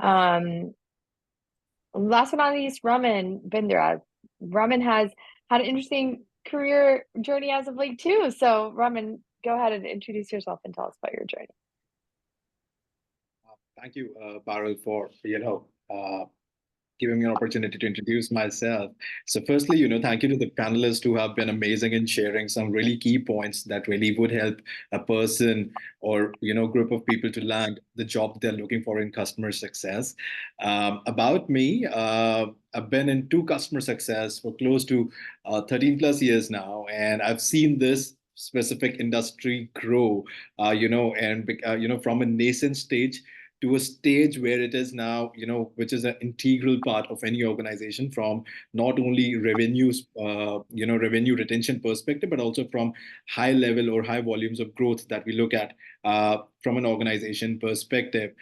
Last but not least, Raman Bindra. Raman has had an interesting career journey as of late too. So Raman, go ahead and introduce yourself and tell us about your journey. Thank you, Parul, for giving me an opportunity to introduce myself. So firstly, thank you to the panelists who have been amazing in sharing some really key points that really would help a person or, group of people to land the job they're looking for in customer success. About me, I've been into customer success for close to 13 plus years now, and I've seen this specific industry grow, and from a nascent stage to a stage where it is now, which is an integral part of any organization, from not only revenues, revenue retention perspective, but also from high level or high volumes of growth that we look at from an organization perspective.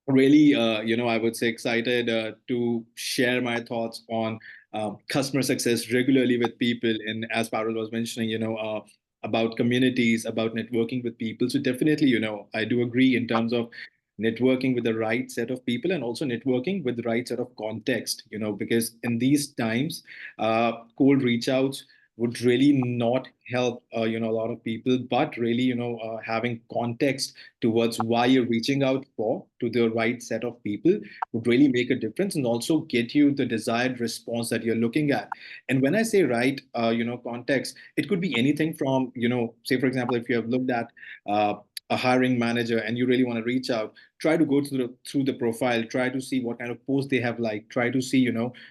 Really, I would say excited to share my thoughts on customer success regularly with people. And as Parul was mentioning, about communities, about networking with people. So definitely, I do agree in terms of networking with the right set of people and also networking with the right set of context, because in these times, cold reach outs would really not help, a lot of people, but really, having context towards why you're reaching out to the right set of people would really make a difference and also get you the desired response that you're looking at. And when I say right, context, it could be anything from, say, for example, if you have looked at a hiring manager and you really want to reach out, try to go through the profile, try to see what kind of post they have liked, try to see,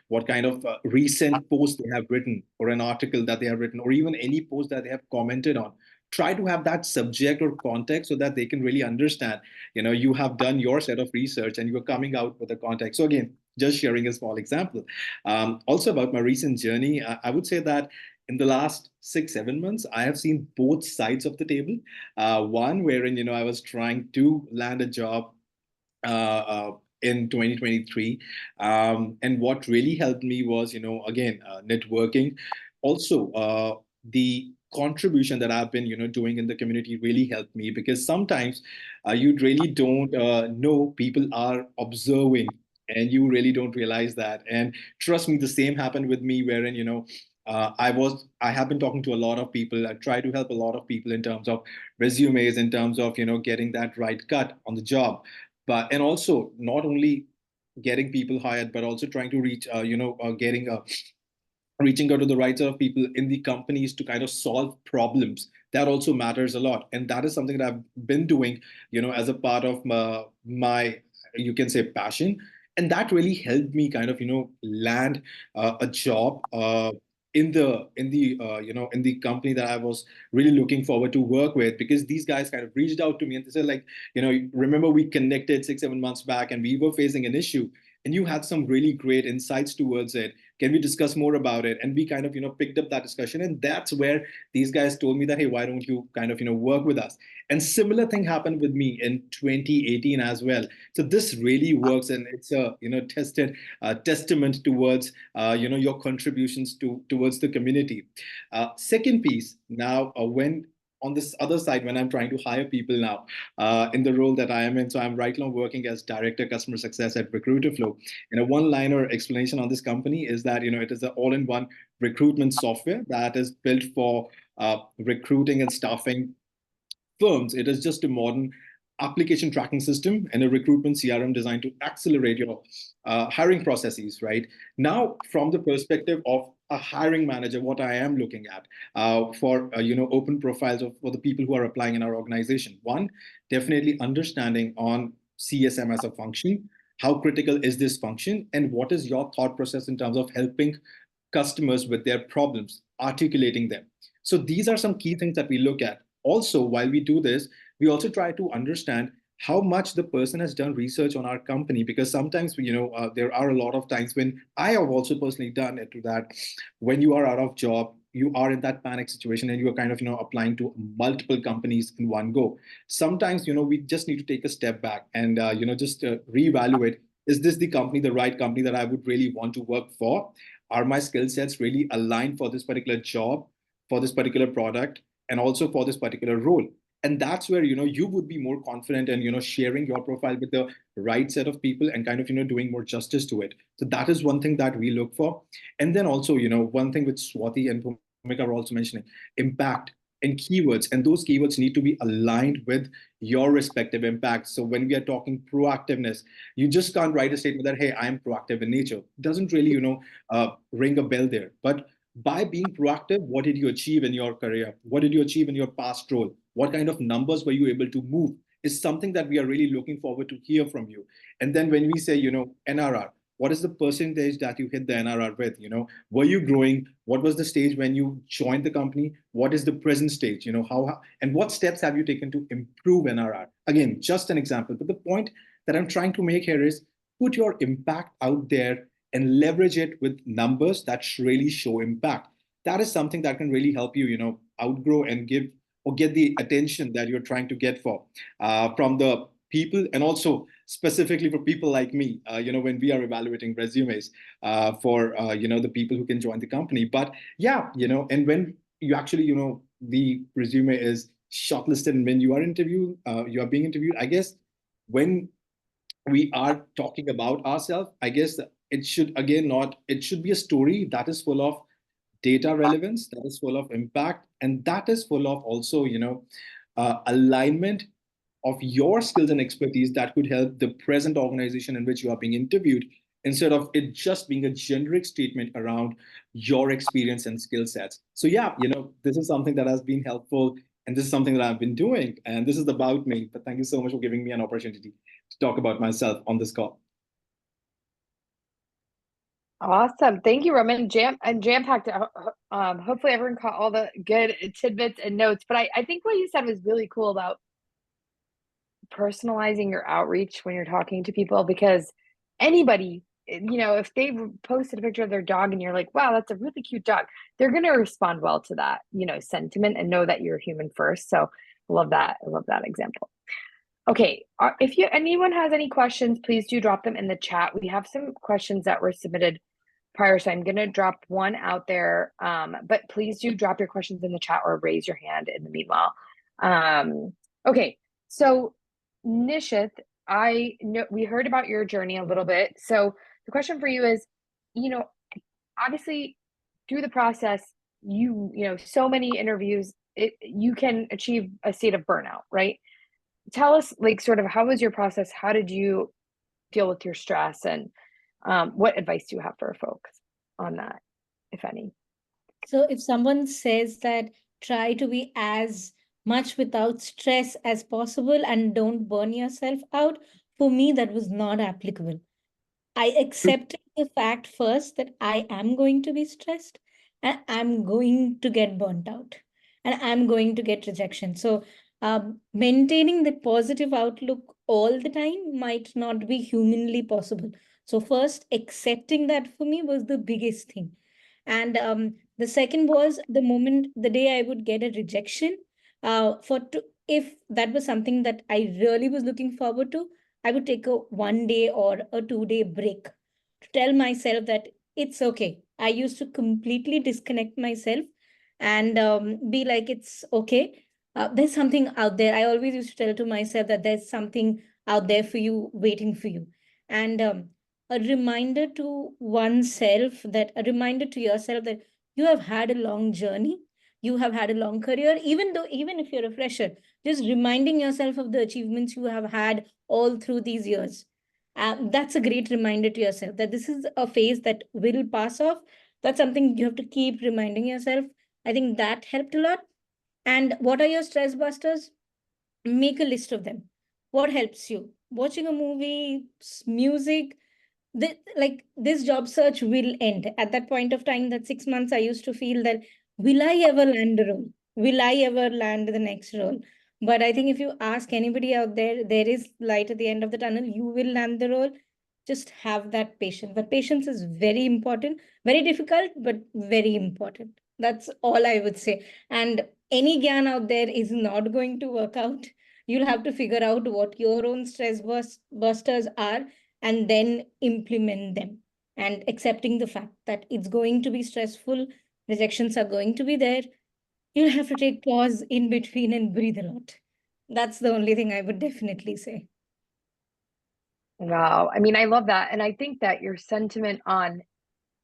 what kind of recent post they have written or an article that they have written, or even any post that they have commented on. Try to have that subject or context so that they can really understand, you have done your set of research and you're coming out with a context. So again, just sharing a small example. Also about my recent journey, I would say that in the last 6-7 months, I have seen both sides of the table. One wherein, I was trying to land a job in 2023. And what really helped me was, again, networking. Also, the contribution that I've been, doing in the community really helped me, because sometimes you really don't know people are observing and you really don't realize that. And trust me, the same happened with me, wherein, I have been talking to a lot of people. I try to help a lot of people in terms of resumes, in terms of, getting that right cut on the job. And also not only getting people hired, but also trying to reach, reaching out to the right set of people in the companies to kind of solve problems. That also matters a lot. And that is something that I've been doing, as a part of my, you can say, passion. And that really helped me kind of, land a job in the company that I was really looking forward to work with, because these guys kind of reached out to me and they said, like, remember we connected 6-7 months back and we were facing an issue and you had some really great insights towards it. Can we discuss more about it? And we kind of, picked up that discussion. And that's where these guys told me that, hey, why don't you kind of, work with us? And similar thing happened with me in 2018 as well. So this really works. And it's a, testament towards, your contributions towards the community. Second piece, now, when on this other side, when I'm trying to hire people now in the role that I am in. So I'm right now working as Director Customer Success at Recruiterflow. And a one-liner explanation on this company is that, it is an all-in-one recruitment software that is built for recruiting and staffing firms. It is just a modern application tracking system and a recruitment CRM designed to accelerate your hiring processes, right? Now, from the perspective of a hiring manager, what I am looking at for open profiles for the people who are applying in our organization. One, definitely understanding on CSM as a function. How critical is this function, and what is your thought process in terms of helping customers with their problems, articulating them? So these are some key things that we look at. Also, while we do this, we also try to understand how much the person has done research on our company, because sometimes there are a lot of times when I have also personally done it, to that when you are out of job, you are in that panic situation and you are kind of applying to multiple companies in one go. Sometimes we just need to take a step back and just reevaluate, is this the right company that I would really want to work for? Are my skill sets really aligned for this particular job, for this particular product, and also for this particular role? And that's where you would be more confident in sharing your profile with the right set of people and kind of doing more justice to it. So that is one thing that we look for. And then also one thing which Swati and Bhumika are also mentioning, impact and keywords. And those keywords need to be aligned with your respective impact. So when we are talking proactiveness, you just can't write a statement that, hey, I'm proactive in nature. It doesn't really ring a bell there. But by being proactive, what did you achieve in your career? What did you achieve in your past role? What kind of numbers were you able to move? Is something that we are really looking forward to hear from you. And then when we say, NRR, What is the percentage that you hit the NRR with? Were you growing? What was the stage when you joined the company? What is the present stage? How and what steps have you taken to improve NRR? Again, just an example. But the point that I'm trying to make here is put your impact out there and leverage it with numbers that really show impact. That is something that can really help you, outgrow and give or get the attention that you're trying to get from the people, and also specifically for people like me, when we are evaluating resumes for the people who can join the company. But yeah, and when you actually, the resume is shortlisted and when you are being interviewed, I guess when we are talking about ourselves, I guess it should be a story that is full of data relevance, that is full of impact, and that is full of also, alignment of your skills and expertise that could help the present organization in which you are being interviewed, instead of it just being a generic statement around your experience and skill sets. So yeah, this is something that has been helpful, and this is something that I've been doing, and this is about me. But thank you so much for giving me an opportunity to talk about myself on this call. Awesome. Thank you, Roman. Jam-packed. Hopefully everyone caught all the good tidbits and notes. But I think what you said was really cool about personalizing your outreach when you're talking to people, because anybody, if they've posted a picture of their dog and you're like, wow, that's a really cute dog, they're going to respond well to that, sentiment, and know that you're human first. So I love that. I love that example. Okay, if anyone has any questions, please do drop them in the chat. We have some questions that were submitted prior, so I'm going to drop one out there. But please do drop your questions in the chat or raise your hand in the meanwhile. Okay, so Nishith, I know we heard about your journey a little bit. So the question for you is, obviously through the process, so many interviews, you can achieve a state of burnout, right? Tell us, sort of, how was your process? How did you deal with your stress, and what advice do you have for folks on that, if any? So if someone says that try to be as much without stress as possible and don't burn yourself out, for me, that was not applicable. I accepted the fact first that I am going to be stressed and I'm going to get burnt out and I'm going to get rejection. So maintaining the positive outlook all the time might not be humanly possible. So first, accepting that for me was the biggest thing. And the second was the day I would get a rejection, if that was something that I really was looking forward to, I would take a 1 day or a 2-day break to tell myself that it's okay. I used to completely disconnect myself and be like, it's okay. There's something out there. I always used to tell to myself that there's something out there for you, waiting for you. And a reminder to yourself that you have had a long journey, you have had a long career, even if you're a fresher, just reminding yourself of the achievements you have had all through these years. That's a great reminder to yourself that this is a phase that will pass off. That's something you have to keep reminding yourself. I think that helped a lot. And what are your stress busters? Make a list of them. What helps you? Watching a movie, music. This job search will end. At that point of time, that 6 months, I used to feel that, will I ever land a role? Will I ever land the next role? But I think if you ask anybody out there, there is light at the end of the tunnel. You will land the role. Just have that patience. But patience is very important, very difficult, but very important. That's all I would say. And any gyan out there is not going to work out. You'll have to figure out what your own stress busters are and then implement them, and accepting the fact that it's going to be stressful. Rejections are going to be there. You'll have to take pause in between and breathe a lot. That's the only thing I would definitely say. Wow. I mean, I love that. And I think that your sentiment on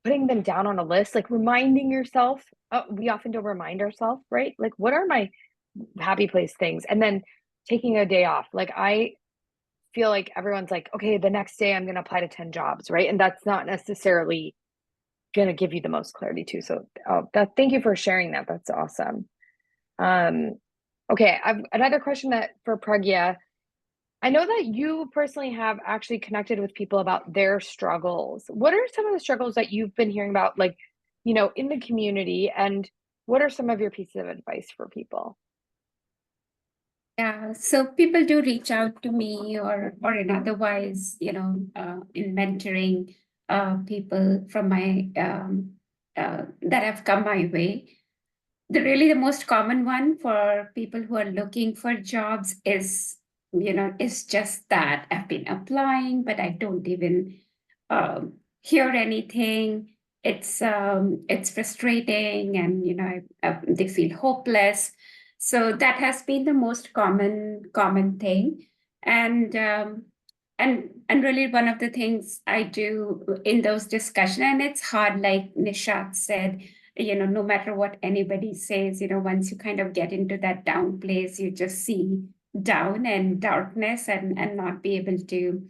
putting them down on a list, reminding yourself, we often don't remind ourselves, right? What are my happy place things? And then taking a day off. I feel like everyone's like, okay, the next day I'm going to apply to 10 jobs, right? And that's not necessarily going to give you the most clarity too. So thank you for sharing that. That's awesome. Okay, I've another question for Pragya. I know that you personally have actually connected with people about their struggles. What are some of the struggles that you've been hearing about, like, in the community, and what are some of your pieces of advice for people? Yeah, so people do reach out to me or in otherwise, in mentoring people from my that have come my way. The most common one for people who are looking for jobs is just that I've been applying, but I don't even hear anything. It's frustrating, and they feel hopeless. So that has been the most common thing, and really one of the things I do in those discussions, and it's hard, like Nishat said, no matter what anybody says, once you kind of get into that down place, you just see down and darkness and not be able to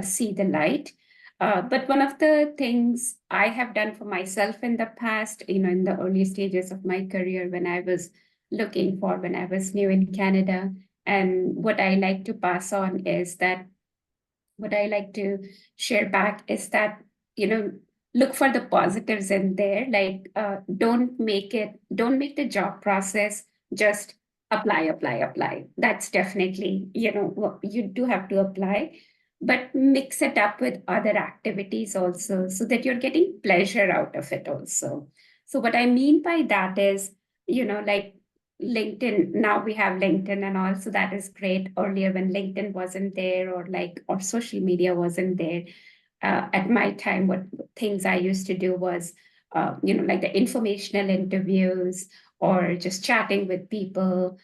see the light. But one of the things I have done for myself in the past, in the early stages of my career when I was new in Canada, and what I like to pass on is that what I like to share back is that, look for the positives in there. Like, don't make the job process just apply. That's definitely, what you do have to apply, but mix it up with other activities also so that you're getting pleasure out of it also. So what I mean by that is, like LinkedIn, now we have LinkedIn and all, so that is great. Earlier when LinkedIn wasn't there, or social media wasn't there, at my time, what things I used to do was, like the informational interviews or just chatting with people,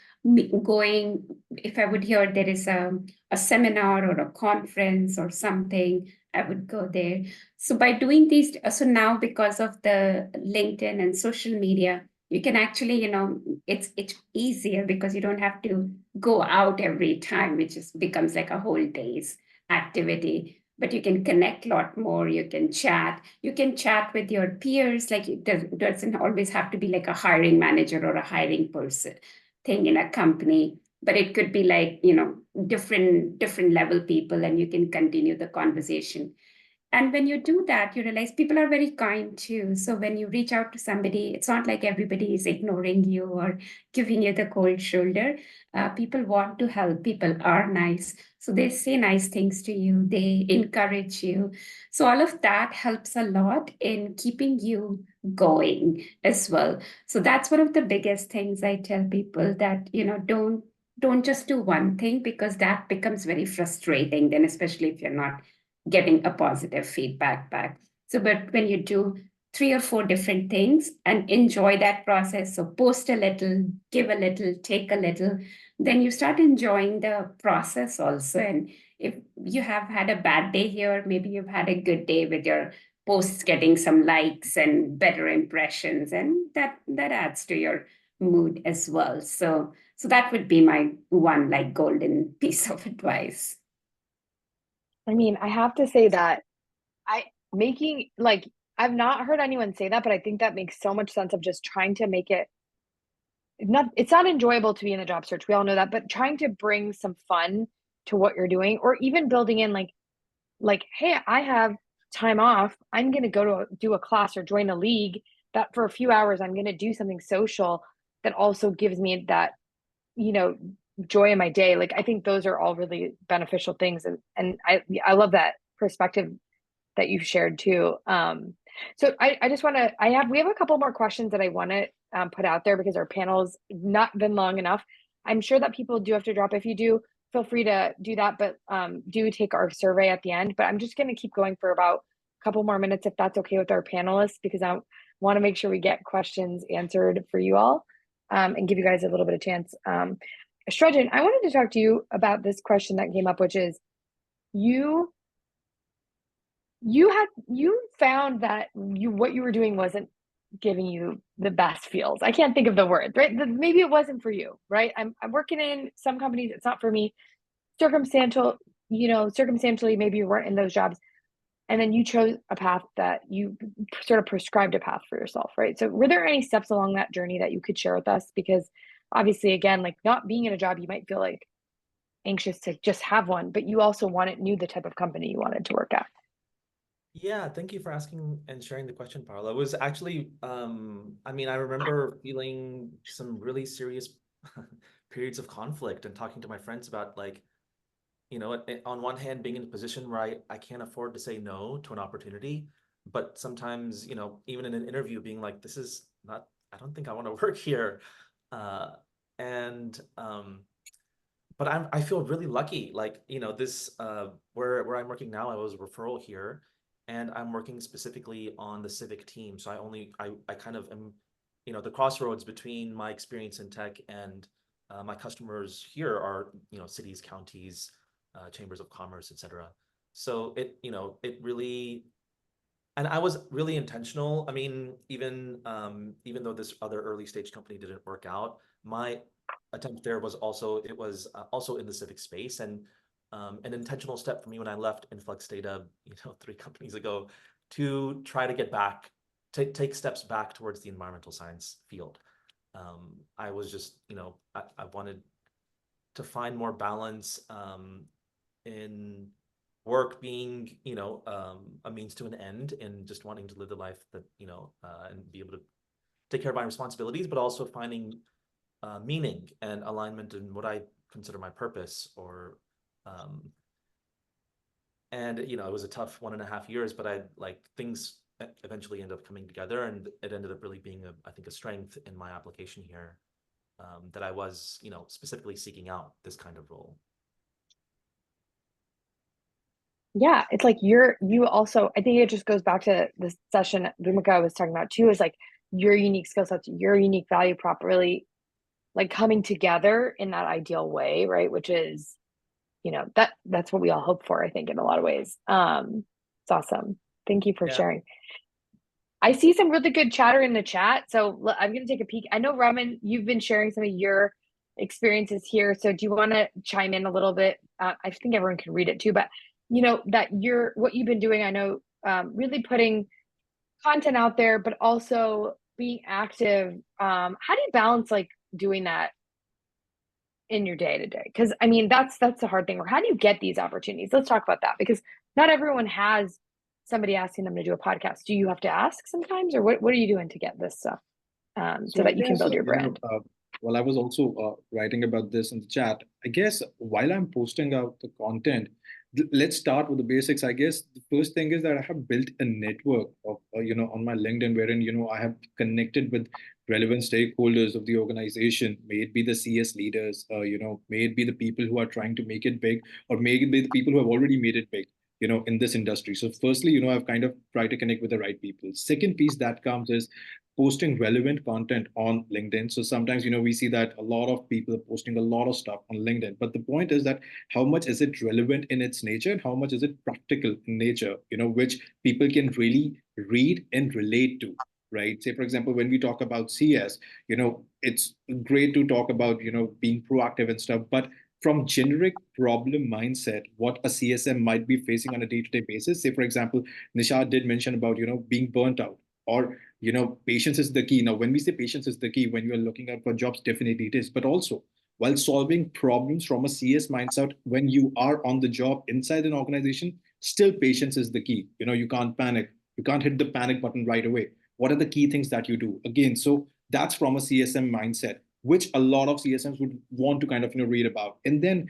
going, if I would hear there is a seminar or a conference or something, I would go there. So by doing these, so now because of the LinkedIn and social media, you can actually, it's easier because you don't have to go out every time, which becomes like a whole day's activity. But you can connect a lot more. You can chat with your peers. Like, it doesn't always have to be like a hiring manager or a hiring person thing in a company, but it could be like, different level people, and you can continue the conversation. And when you do that, you realize people are very kind too. So when you reach out to somebody, it's not like everybody is ignoring you or giving you the cold shoulder. People want to help. People are nice. So they say nice things to you. They encourage you. So all of that helps a lot in keeping you going as well. So that's one of the biggest things I tell people, that, don't just do one thing, because that becomes very frustrating then, especially if you're not getting a positive feedback back. So, but when you do 3 or 4 different things and enjoy that process, so post a little, give a little, take a little, then you start enjoying the process also. And if you have had a bad day here, maybe you've had a good day with your posts getting some likes and better impressions, and that adds to your mood as well. So that would be my one, like, golden piece of advice. I mean, I have to say that I've not heard anyone say that, but I think that makes so much sense, of just trying to make it it's not enjoyable to be in a job search. We all know that, but trying to bring some fun to what you're doing, or even building in like, hey, I have time off. I'm going to go to do a class or join a league that for a few hours, I'm going to do something social that also gives me that, joy in my day. Like, I think those are all really beneficial things. And I love that perspective that you've shared too. So I just want to, we have a couple more questions that I want to put out there, because our panel's not been long enough. I'm sure that people do have to drop. If you do, feel free to do that, but do take our survey at the end. But I'm just going to keep going for about a couple more minutes, if that's okay with our panelists, because I want to make sure we get questions answered for you all, and give you guys a little bit of chance. Srejan, I wanted to talk to you about this question that came up, which is, you found that what you were doing wasn't giving you the best feels. I can't think of the word, right? Maybe it wasn't for you, right? I'm working in some companies, it's not for me. Circumstantially, maybe you weren't in those jobs, and then you chose a path that you sort of prescribed a path for yourself, right? So were there any steps along that journey that you could share with us? Because obviously, again, like, not being in a job, you might feel like anxious to just have one, but you also knew the type of company you wanted to work at. Yeah, thank you for asking and sharing the question, Paula. It was actually, I mean, I remember feeling some really serious periods of conflict and talking to my friends about, like, you know, on one hand, being in a position where I can't afford to say no to an opportunity, but sometimes, you know, even in an interview being like, this is not, I don't think I want to work here. But I feel really lucky, like, you know, this, where I'm working now, I was a referral here, and I'm working specifically on the civic team. So I kind of am, you know, the crossroads between my experience in tech and my customers here are, you know, cities, counties, chambers of commerce, etc. So it, you know, it really, and I was really intentional. I mean, even though this other early stage company didn't work out, my attempt there was also, it was also in the civic space, and an intentional step for me when I left Influx Data, you know, 3 companies ago, to try to get back, take steps back towards the environmental science field. I was just, you know, I wanted to find more balance in work being, you know, a means to an end, and just wanting to live the life that, you know, and be able to take care of my responsibilities, but also finding meaning and alignment in what I consider my purpose, or and you know, it was a tough 1.5 years, but I, like, things eventually ended up coming together, and it ended up really being I think a strength in my application here, that I was, you know, specifically seeking out this kind of role. Yeah, it's like you also, I think it just goes back to the session Bhumika was talking about too, is like your unique skill sets, your unique value prop really like coming together in that ideal way, right? Which is, you know, that's what we all hope for, I think, in a lot of ways. It's awesome. Thank you for sharing. I see some really good chatter in the chat, so I'm going to take a peek. I know, Raman, you've been sharing some of your experiences here, so do you want to chime in a little bit? I think everyone can read it too, but you know, that what you've been doing, I know, really putting content out there, but also being active. How do you balance like doing that in your day to day? Because I mean, that's the hard thing. Or how do you get these opportunities? Let's talk about that, because not everyone has somebody asking them to do a podcast. Do you have to ask sometimes, or what are you doing to get this stuff so that you can build your brand? Well, I was also writing about this in the chat. I guess while I'm posting out the content, let's start with the basics. I guess the first thing is that I have built a network of, you know, on my LinkedIn, wherein, you know, I have connected with relevant stakeholders of the organization. May it be the CS leaders, you know, may it be the people who are trying to make it big, or may it be the people who have already made it big, you know, in this industry. So firstly, you know, I've kind of tried to connect with the right people. Second piece that comes is posting relevant content on LinkedIn. So sometimes, you know, we see that a lot of people are posting a lot of stuff on LinkedIn, but the point is that how much is it relevant in its nature, and how much is it practical in nature, you know, which people can really read and relate to, right? Say, for example, when we talk about CS, you know, it's great to talk about, you know, being proactive and stuff, but from generic problem mindset, what a CSM might be facing on a day-to-day basis. Say, for example, Nishad did mention about, you know, being burnt out, or, you know, patience is the key. Now, when we say patience is the key, when you're looking out for jobs, definitely it is. But also, while solving problems from a CS mindset, when you are on the job inside an organization, still patience is the key. You know, you can't panic. You can't hit the panic button right away. What are the key things that you do? Again, so that's from a CSM mindset, which a lot of CSMs would want to kind of, you know, read about. And then,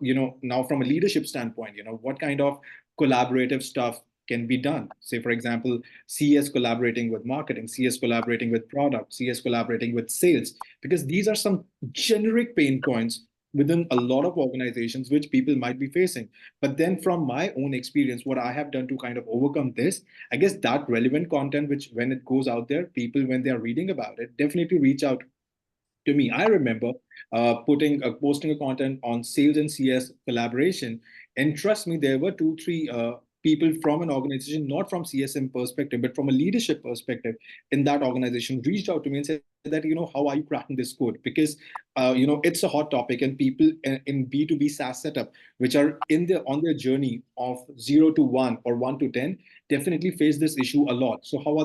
you know, now from a leadership standpoint, you know, what kind of collaborative stuff can be done. Say, for example, CS collaborating with marketing, CS collaborating with product, CS collaborating with sales, because these are some generic pain points within a lot of organizations which people might be facing. But then from my own experience, what I have done to kind of overcome this, I guess that relevant content, which when it goes out there, people, when they are reading about it, definitely reach out to me. I remember posting a content on sales and CS collaboration, and trust me, there were 2, 3 people from an organization, not from CSM perspective, but from a leadership perspective in that organization, reached out to me and said that, you know, how are you cracking this code? Because you know, it's a hot topic, and people in B2B SaaS setup, which are on their journey of 0 to 1 or 1 to 10, definitely face this issue a lot. So how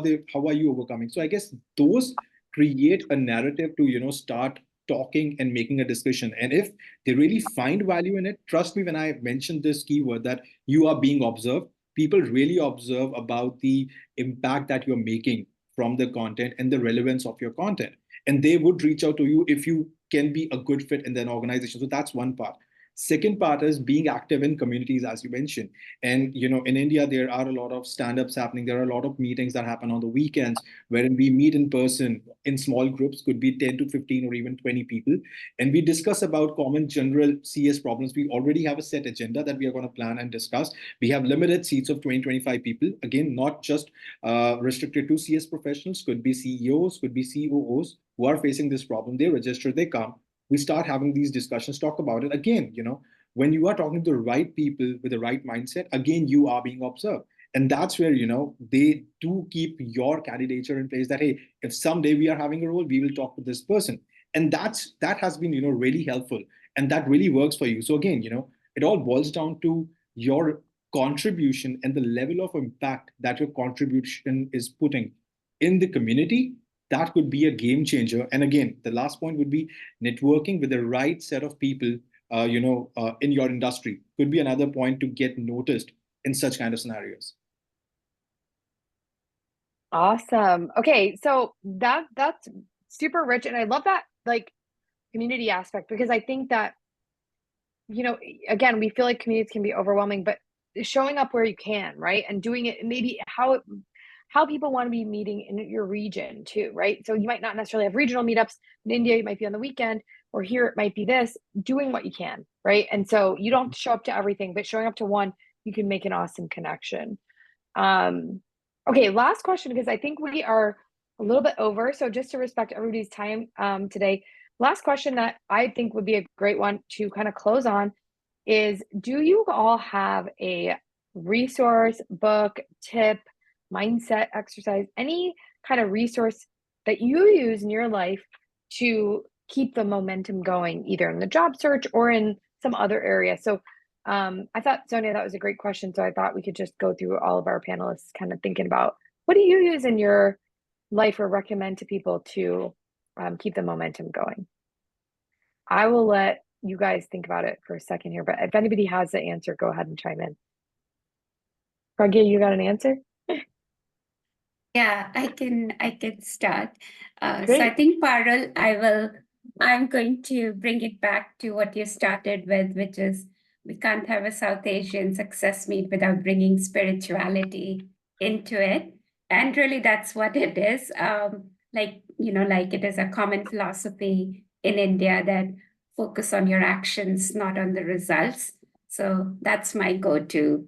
are you overcoming? So I guess those create a narrative to, you know, start talking and making a discussion. And if they really find value in it, trust me when I mentioned this keyword that you are being observed, people really observe about the impact that you're making from the content and the relevance of your content. And they would reach out to you if you can be a good fit in an organization. So that's one part. Second part is being active in communities, as you mentioned. And in India, there are a lot of stand-ups happening. There are a lot of meetings that happen on the weekends wherein we meet in person in small groups, could be 10 to 15 or even 20 people. And we discuss about common general CS problems. We already have a set agenda that we are going to plan and discuss. We have limited seats of 20, 25 people. Again, not just restricted to CS professionals, could be CEOs, could be COOs who are facing this problem. They register, they come. We start having these discussions, talk about it. Again, when you are talking to the right people with the right mindset, again, you are being observed. And that's where, they do keep your candidature in place that, hey, if someday we are having a role, we will talk to this person. And that has been, really helpful. And that really works for you. So again, it all boils down to your contribution and the level of impact that your contribution is putting in the community. That could be a game changer. And again, the last point would be networking with the right set of people, in your industry could be another point to get noticed in such kind of scenarios. Awesome. Okay, so that's super rich, and I love that like community aspect, because I think that again, we feel like communities can be overwhelming, but showing up where you can, right, and doing it maybe how people want to be meeting in your region too, right? So you might not necessarily have regional meetups in India. You might be on the weekend, or here it might be this. Doing what you can, right? And so you don't have to show up to everything, but showing up to one, you can make an awesome connection. Okay, last question, because I think we are a little bit over. So just to respect everybody's time today, last question that I think would be a great one to kind of close on is, do you all have a resource, book, tip, mindset exercise, any kind of resource that you use in your life to keep the momentum going, either in the job search or in some other area? So I thought, Sonia, that was a great question. So I thought we could just go through all of our panelists kind of thinking about, what do you use in your life or recommend to people to keep the momentum going? I will let you guys think about it for a second here, but if anybody has the answer, go ahead and chime in. Pragya, you got an answer? Yeah, I can start. So I think, Parul, I'm going to bring it back to what you started with, which is we can't have a South Asian success meet without bringing spirituality into it. And really that's what it is. Like it is a common philosophy in India that focus on your actions, not on the results. So that's my go-to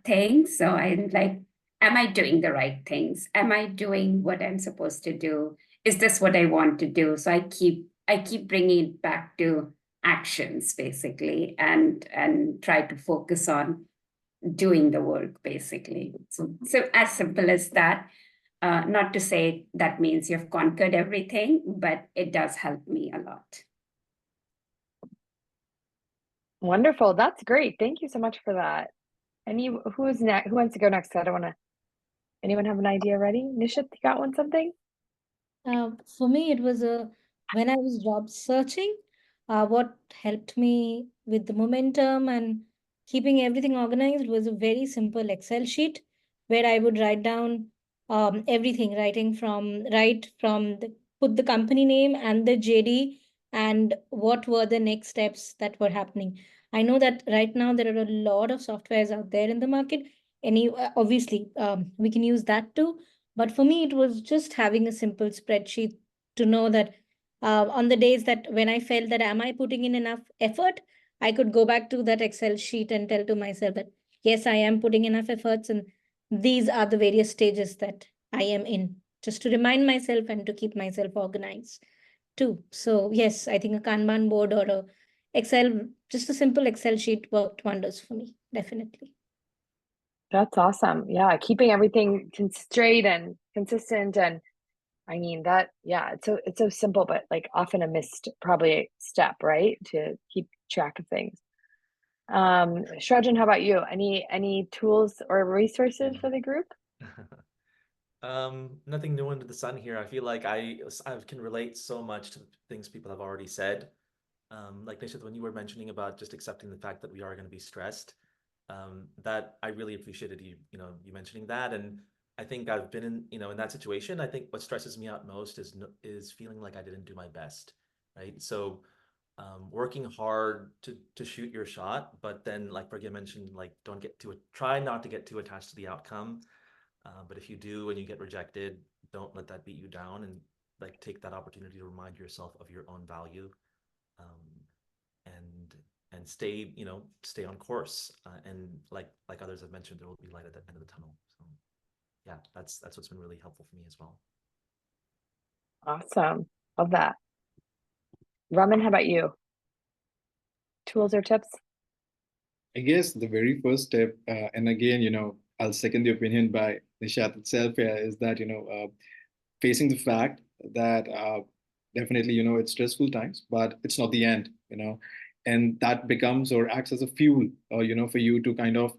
thing. So I'm like, am I doing the right things? Am I doing what I'm supposed to do? Is this what I want to do? So I keep bringing it back to actions, basically, and try to focus on doing the work, basically. So as simple as that. Not to say that means you've conquered everything, but it does help me a lot. Wonderful. That's great. Thank you so much for that. Who's next? Who wants to go next? I don't want to. Anyone have an idea ready? Nishit, you got something? For me, it was when I was job searching, what helped me with the momentum and keeping everything organized was a very simple Excel sheet where I would write down everything, put the company name and the JD and what were the next steps that were happening. I know that right now there are a lot of softwares out there in the market. Obviously, we can use that too. But for me, it was just having a simple spreadsheet to know that on the days that when I felt that am I putting in enough effort, I could go back to that Excel sheet and tell to myself that, yes, I am putting enough efforts and these are the various stages that I am in, just to remind myself and to keep myself organized too. So yes, I think a Kanban board or just a simple Excel sheet worked wonders for me, definitely. That's awesome. Yeah, keeping everything straight and consistent, and I mean that. Yeah, it's so simple, but like often a missed probably step, right, to keep track of things. Shrajan, how about you? Any tools or resources for the group? Nothing new under the sun here. I feel like I can relate so much to things people have already said. Like Nishit, when you were mentioning about just accepting the fact that we are going to be stressed, that I really appreciated you mentioning that. And I think I've been in that situation. I think what stresses me out most is feeling like I didn't do my best, right? So working hard to shoot your shot, but then like Pragya mentioned, like try not to get too attached to the outcome. But if you do and you get rejected, don't let that beat you down, and like take that opportunity to remind yourself of your own value, and stay on course. And like others have mentioned, there will be light at the end of the tunnel. So yeah, that's what's been really helpful for me as well. Awesome. Love that. Raman, how about you? Tools or tips? I guess the very first step, and again, I'll second the opinion by Nishat itself here, is that, facing the fact that definitely, it's stressful times, but it's not the end, and that becomes or acts as a fuel, for you to kind of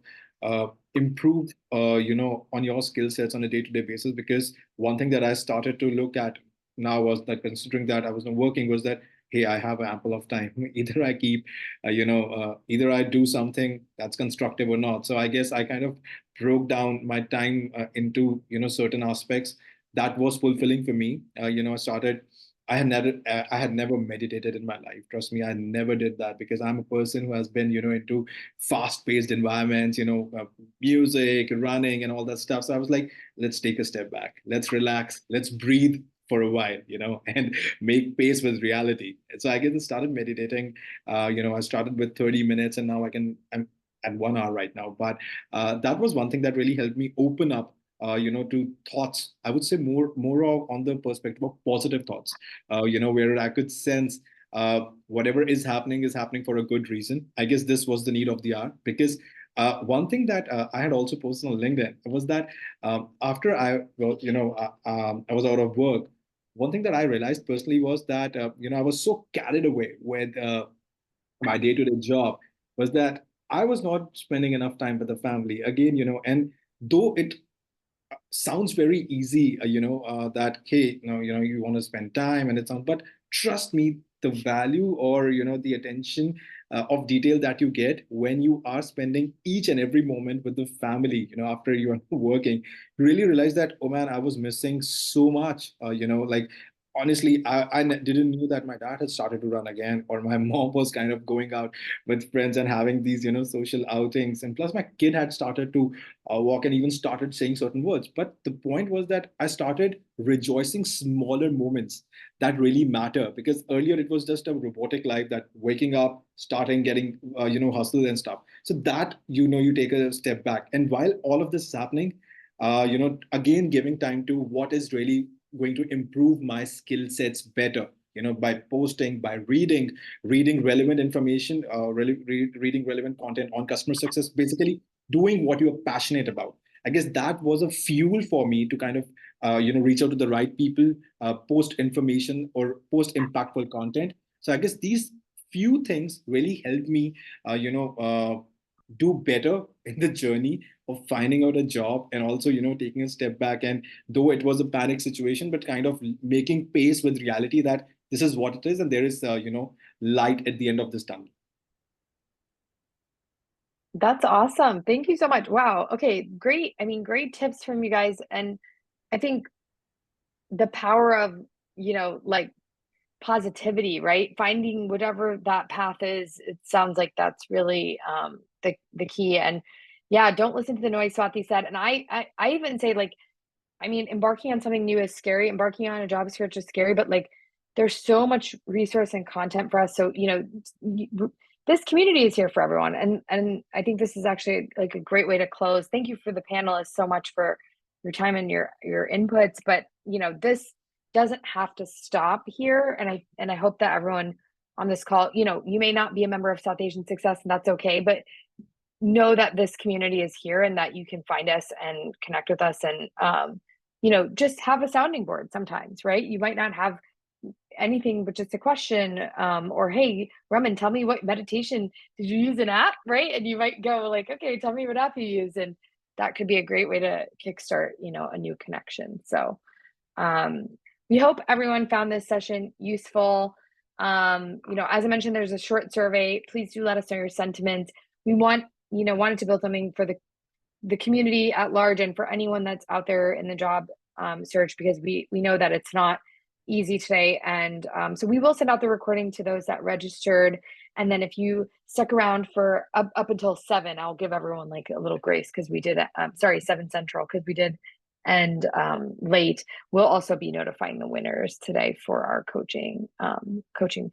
improve, on your skill sets on a day-to-day basis. Because one thing that I started to look at now was that, considering that I was not working, was that, hey, I have ample of time. Either I keep, either I do something that's constructive or not. So I guess I kind of broke down my time into, certain aspects that was fulfilling for me. I had never meditated in my life. Trust me, I never did that, because I'm a person who has been, into fast-paced environments, music, running, and all that stuff. So I was like, let's take a step back. Let's relax. Let's breathe for a while, and make pace with reality. And so I guess I started meditating. I started with 30 minutes, and now I'm at 1 hour right now. But that was one thing that really helped me open up to thoughts. I would say more on the perspective of positive thoughts, where I could sense whatever is happening for a good reason. I guess this was the need of the hour, because one thing that I had also posted on LinkedIn was that after I was out of work, one thing that I realized personally was that I was so carried away with my day-to-day job, was that I was not spending enough time with the family. Again, and though it sounds very easy, that, hey, you want to spend time, and it's on, but trust me, the value, or the attention of detail that you get when you are spending each and every moment with the family, after you are working, you really realize that, oh man, I was missing so much. Like, honestly, I didn't know that my dad had started to run again, or my mom was kind of going out with friends and having these, social outings. And plus, my kid had started to walk and even started saying certain words. But the point was that I started rejoicing smaller moments that really matter, because earlier it was just a robotic life, that waking up, starting, getting, hustle and stuff. So that, you take a step back. And while all of this is happening, again, giving time to what is really going to improve my skill sets better, by posting, by reading relevant information, reading relevant content on customer success, basically doing what you're passionate about. I guess that was a fuel for me to kind of reach out to the right people, post information, or post impactful content. So I guess these few things really helped me do better in the journey of finding out a job, and also taking a step back. And though it was a panic situation, but kind of making pace with reality, that this is what it is, and there is light at the end of this tunnel. That's awesome. Thank you so much. Wow. Okay, great. I mean, great tips from you guys. And I think the power of, like, positivity, right? Finding whatever that path is, it sounds like that's really the key. And yeah, don't listen to the noise, Swati said. And I even say, like, I mean, embarking on something new is scary. Embarking on a job search is scary, but like, there's so much resource and content for us. So, this community is here for everyone. And I think this is actually like a great way to close. Thank you for the panelists so much for your time and your inputs. But, this doesn't have to stop here. And I hope that everyone on this call, you may not be a member of South Asian Success, and that's okay, but know that this community is here, and that you can find us and connect with us, and just have a sounding board sometimes, right? You might not have anything but just a question, or, hey, Raman, tell me, what meditation did you use, an app, right? And you might go like, okay, tell me what app you use. And that could be a great way to kickstart, a new connection. So we hope everyone found this session useful. As I mentioned, there's a short survey. Please do let us know your sentiments. We wanted to build something for the community at large and for anyone that's out there in the job search, because we know that it's not easy today. And so we will send out the recording to those that registered. And then if you stuck around for up until 7, I'll give everyone like a little grace, because we did 7 Central, because we did end late. We'll also be notifying the winners today for our coaching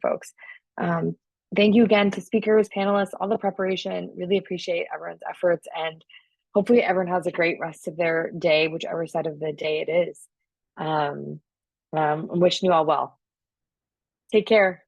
folks. Thank you again to speakers, panelists, all the preparation. Really appreciate everyone's efforts, and hopefully everyone has a great rest of their day, whichever side of the day it is. I'm wishing you all well. Take care.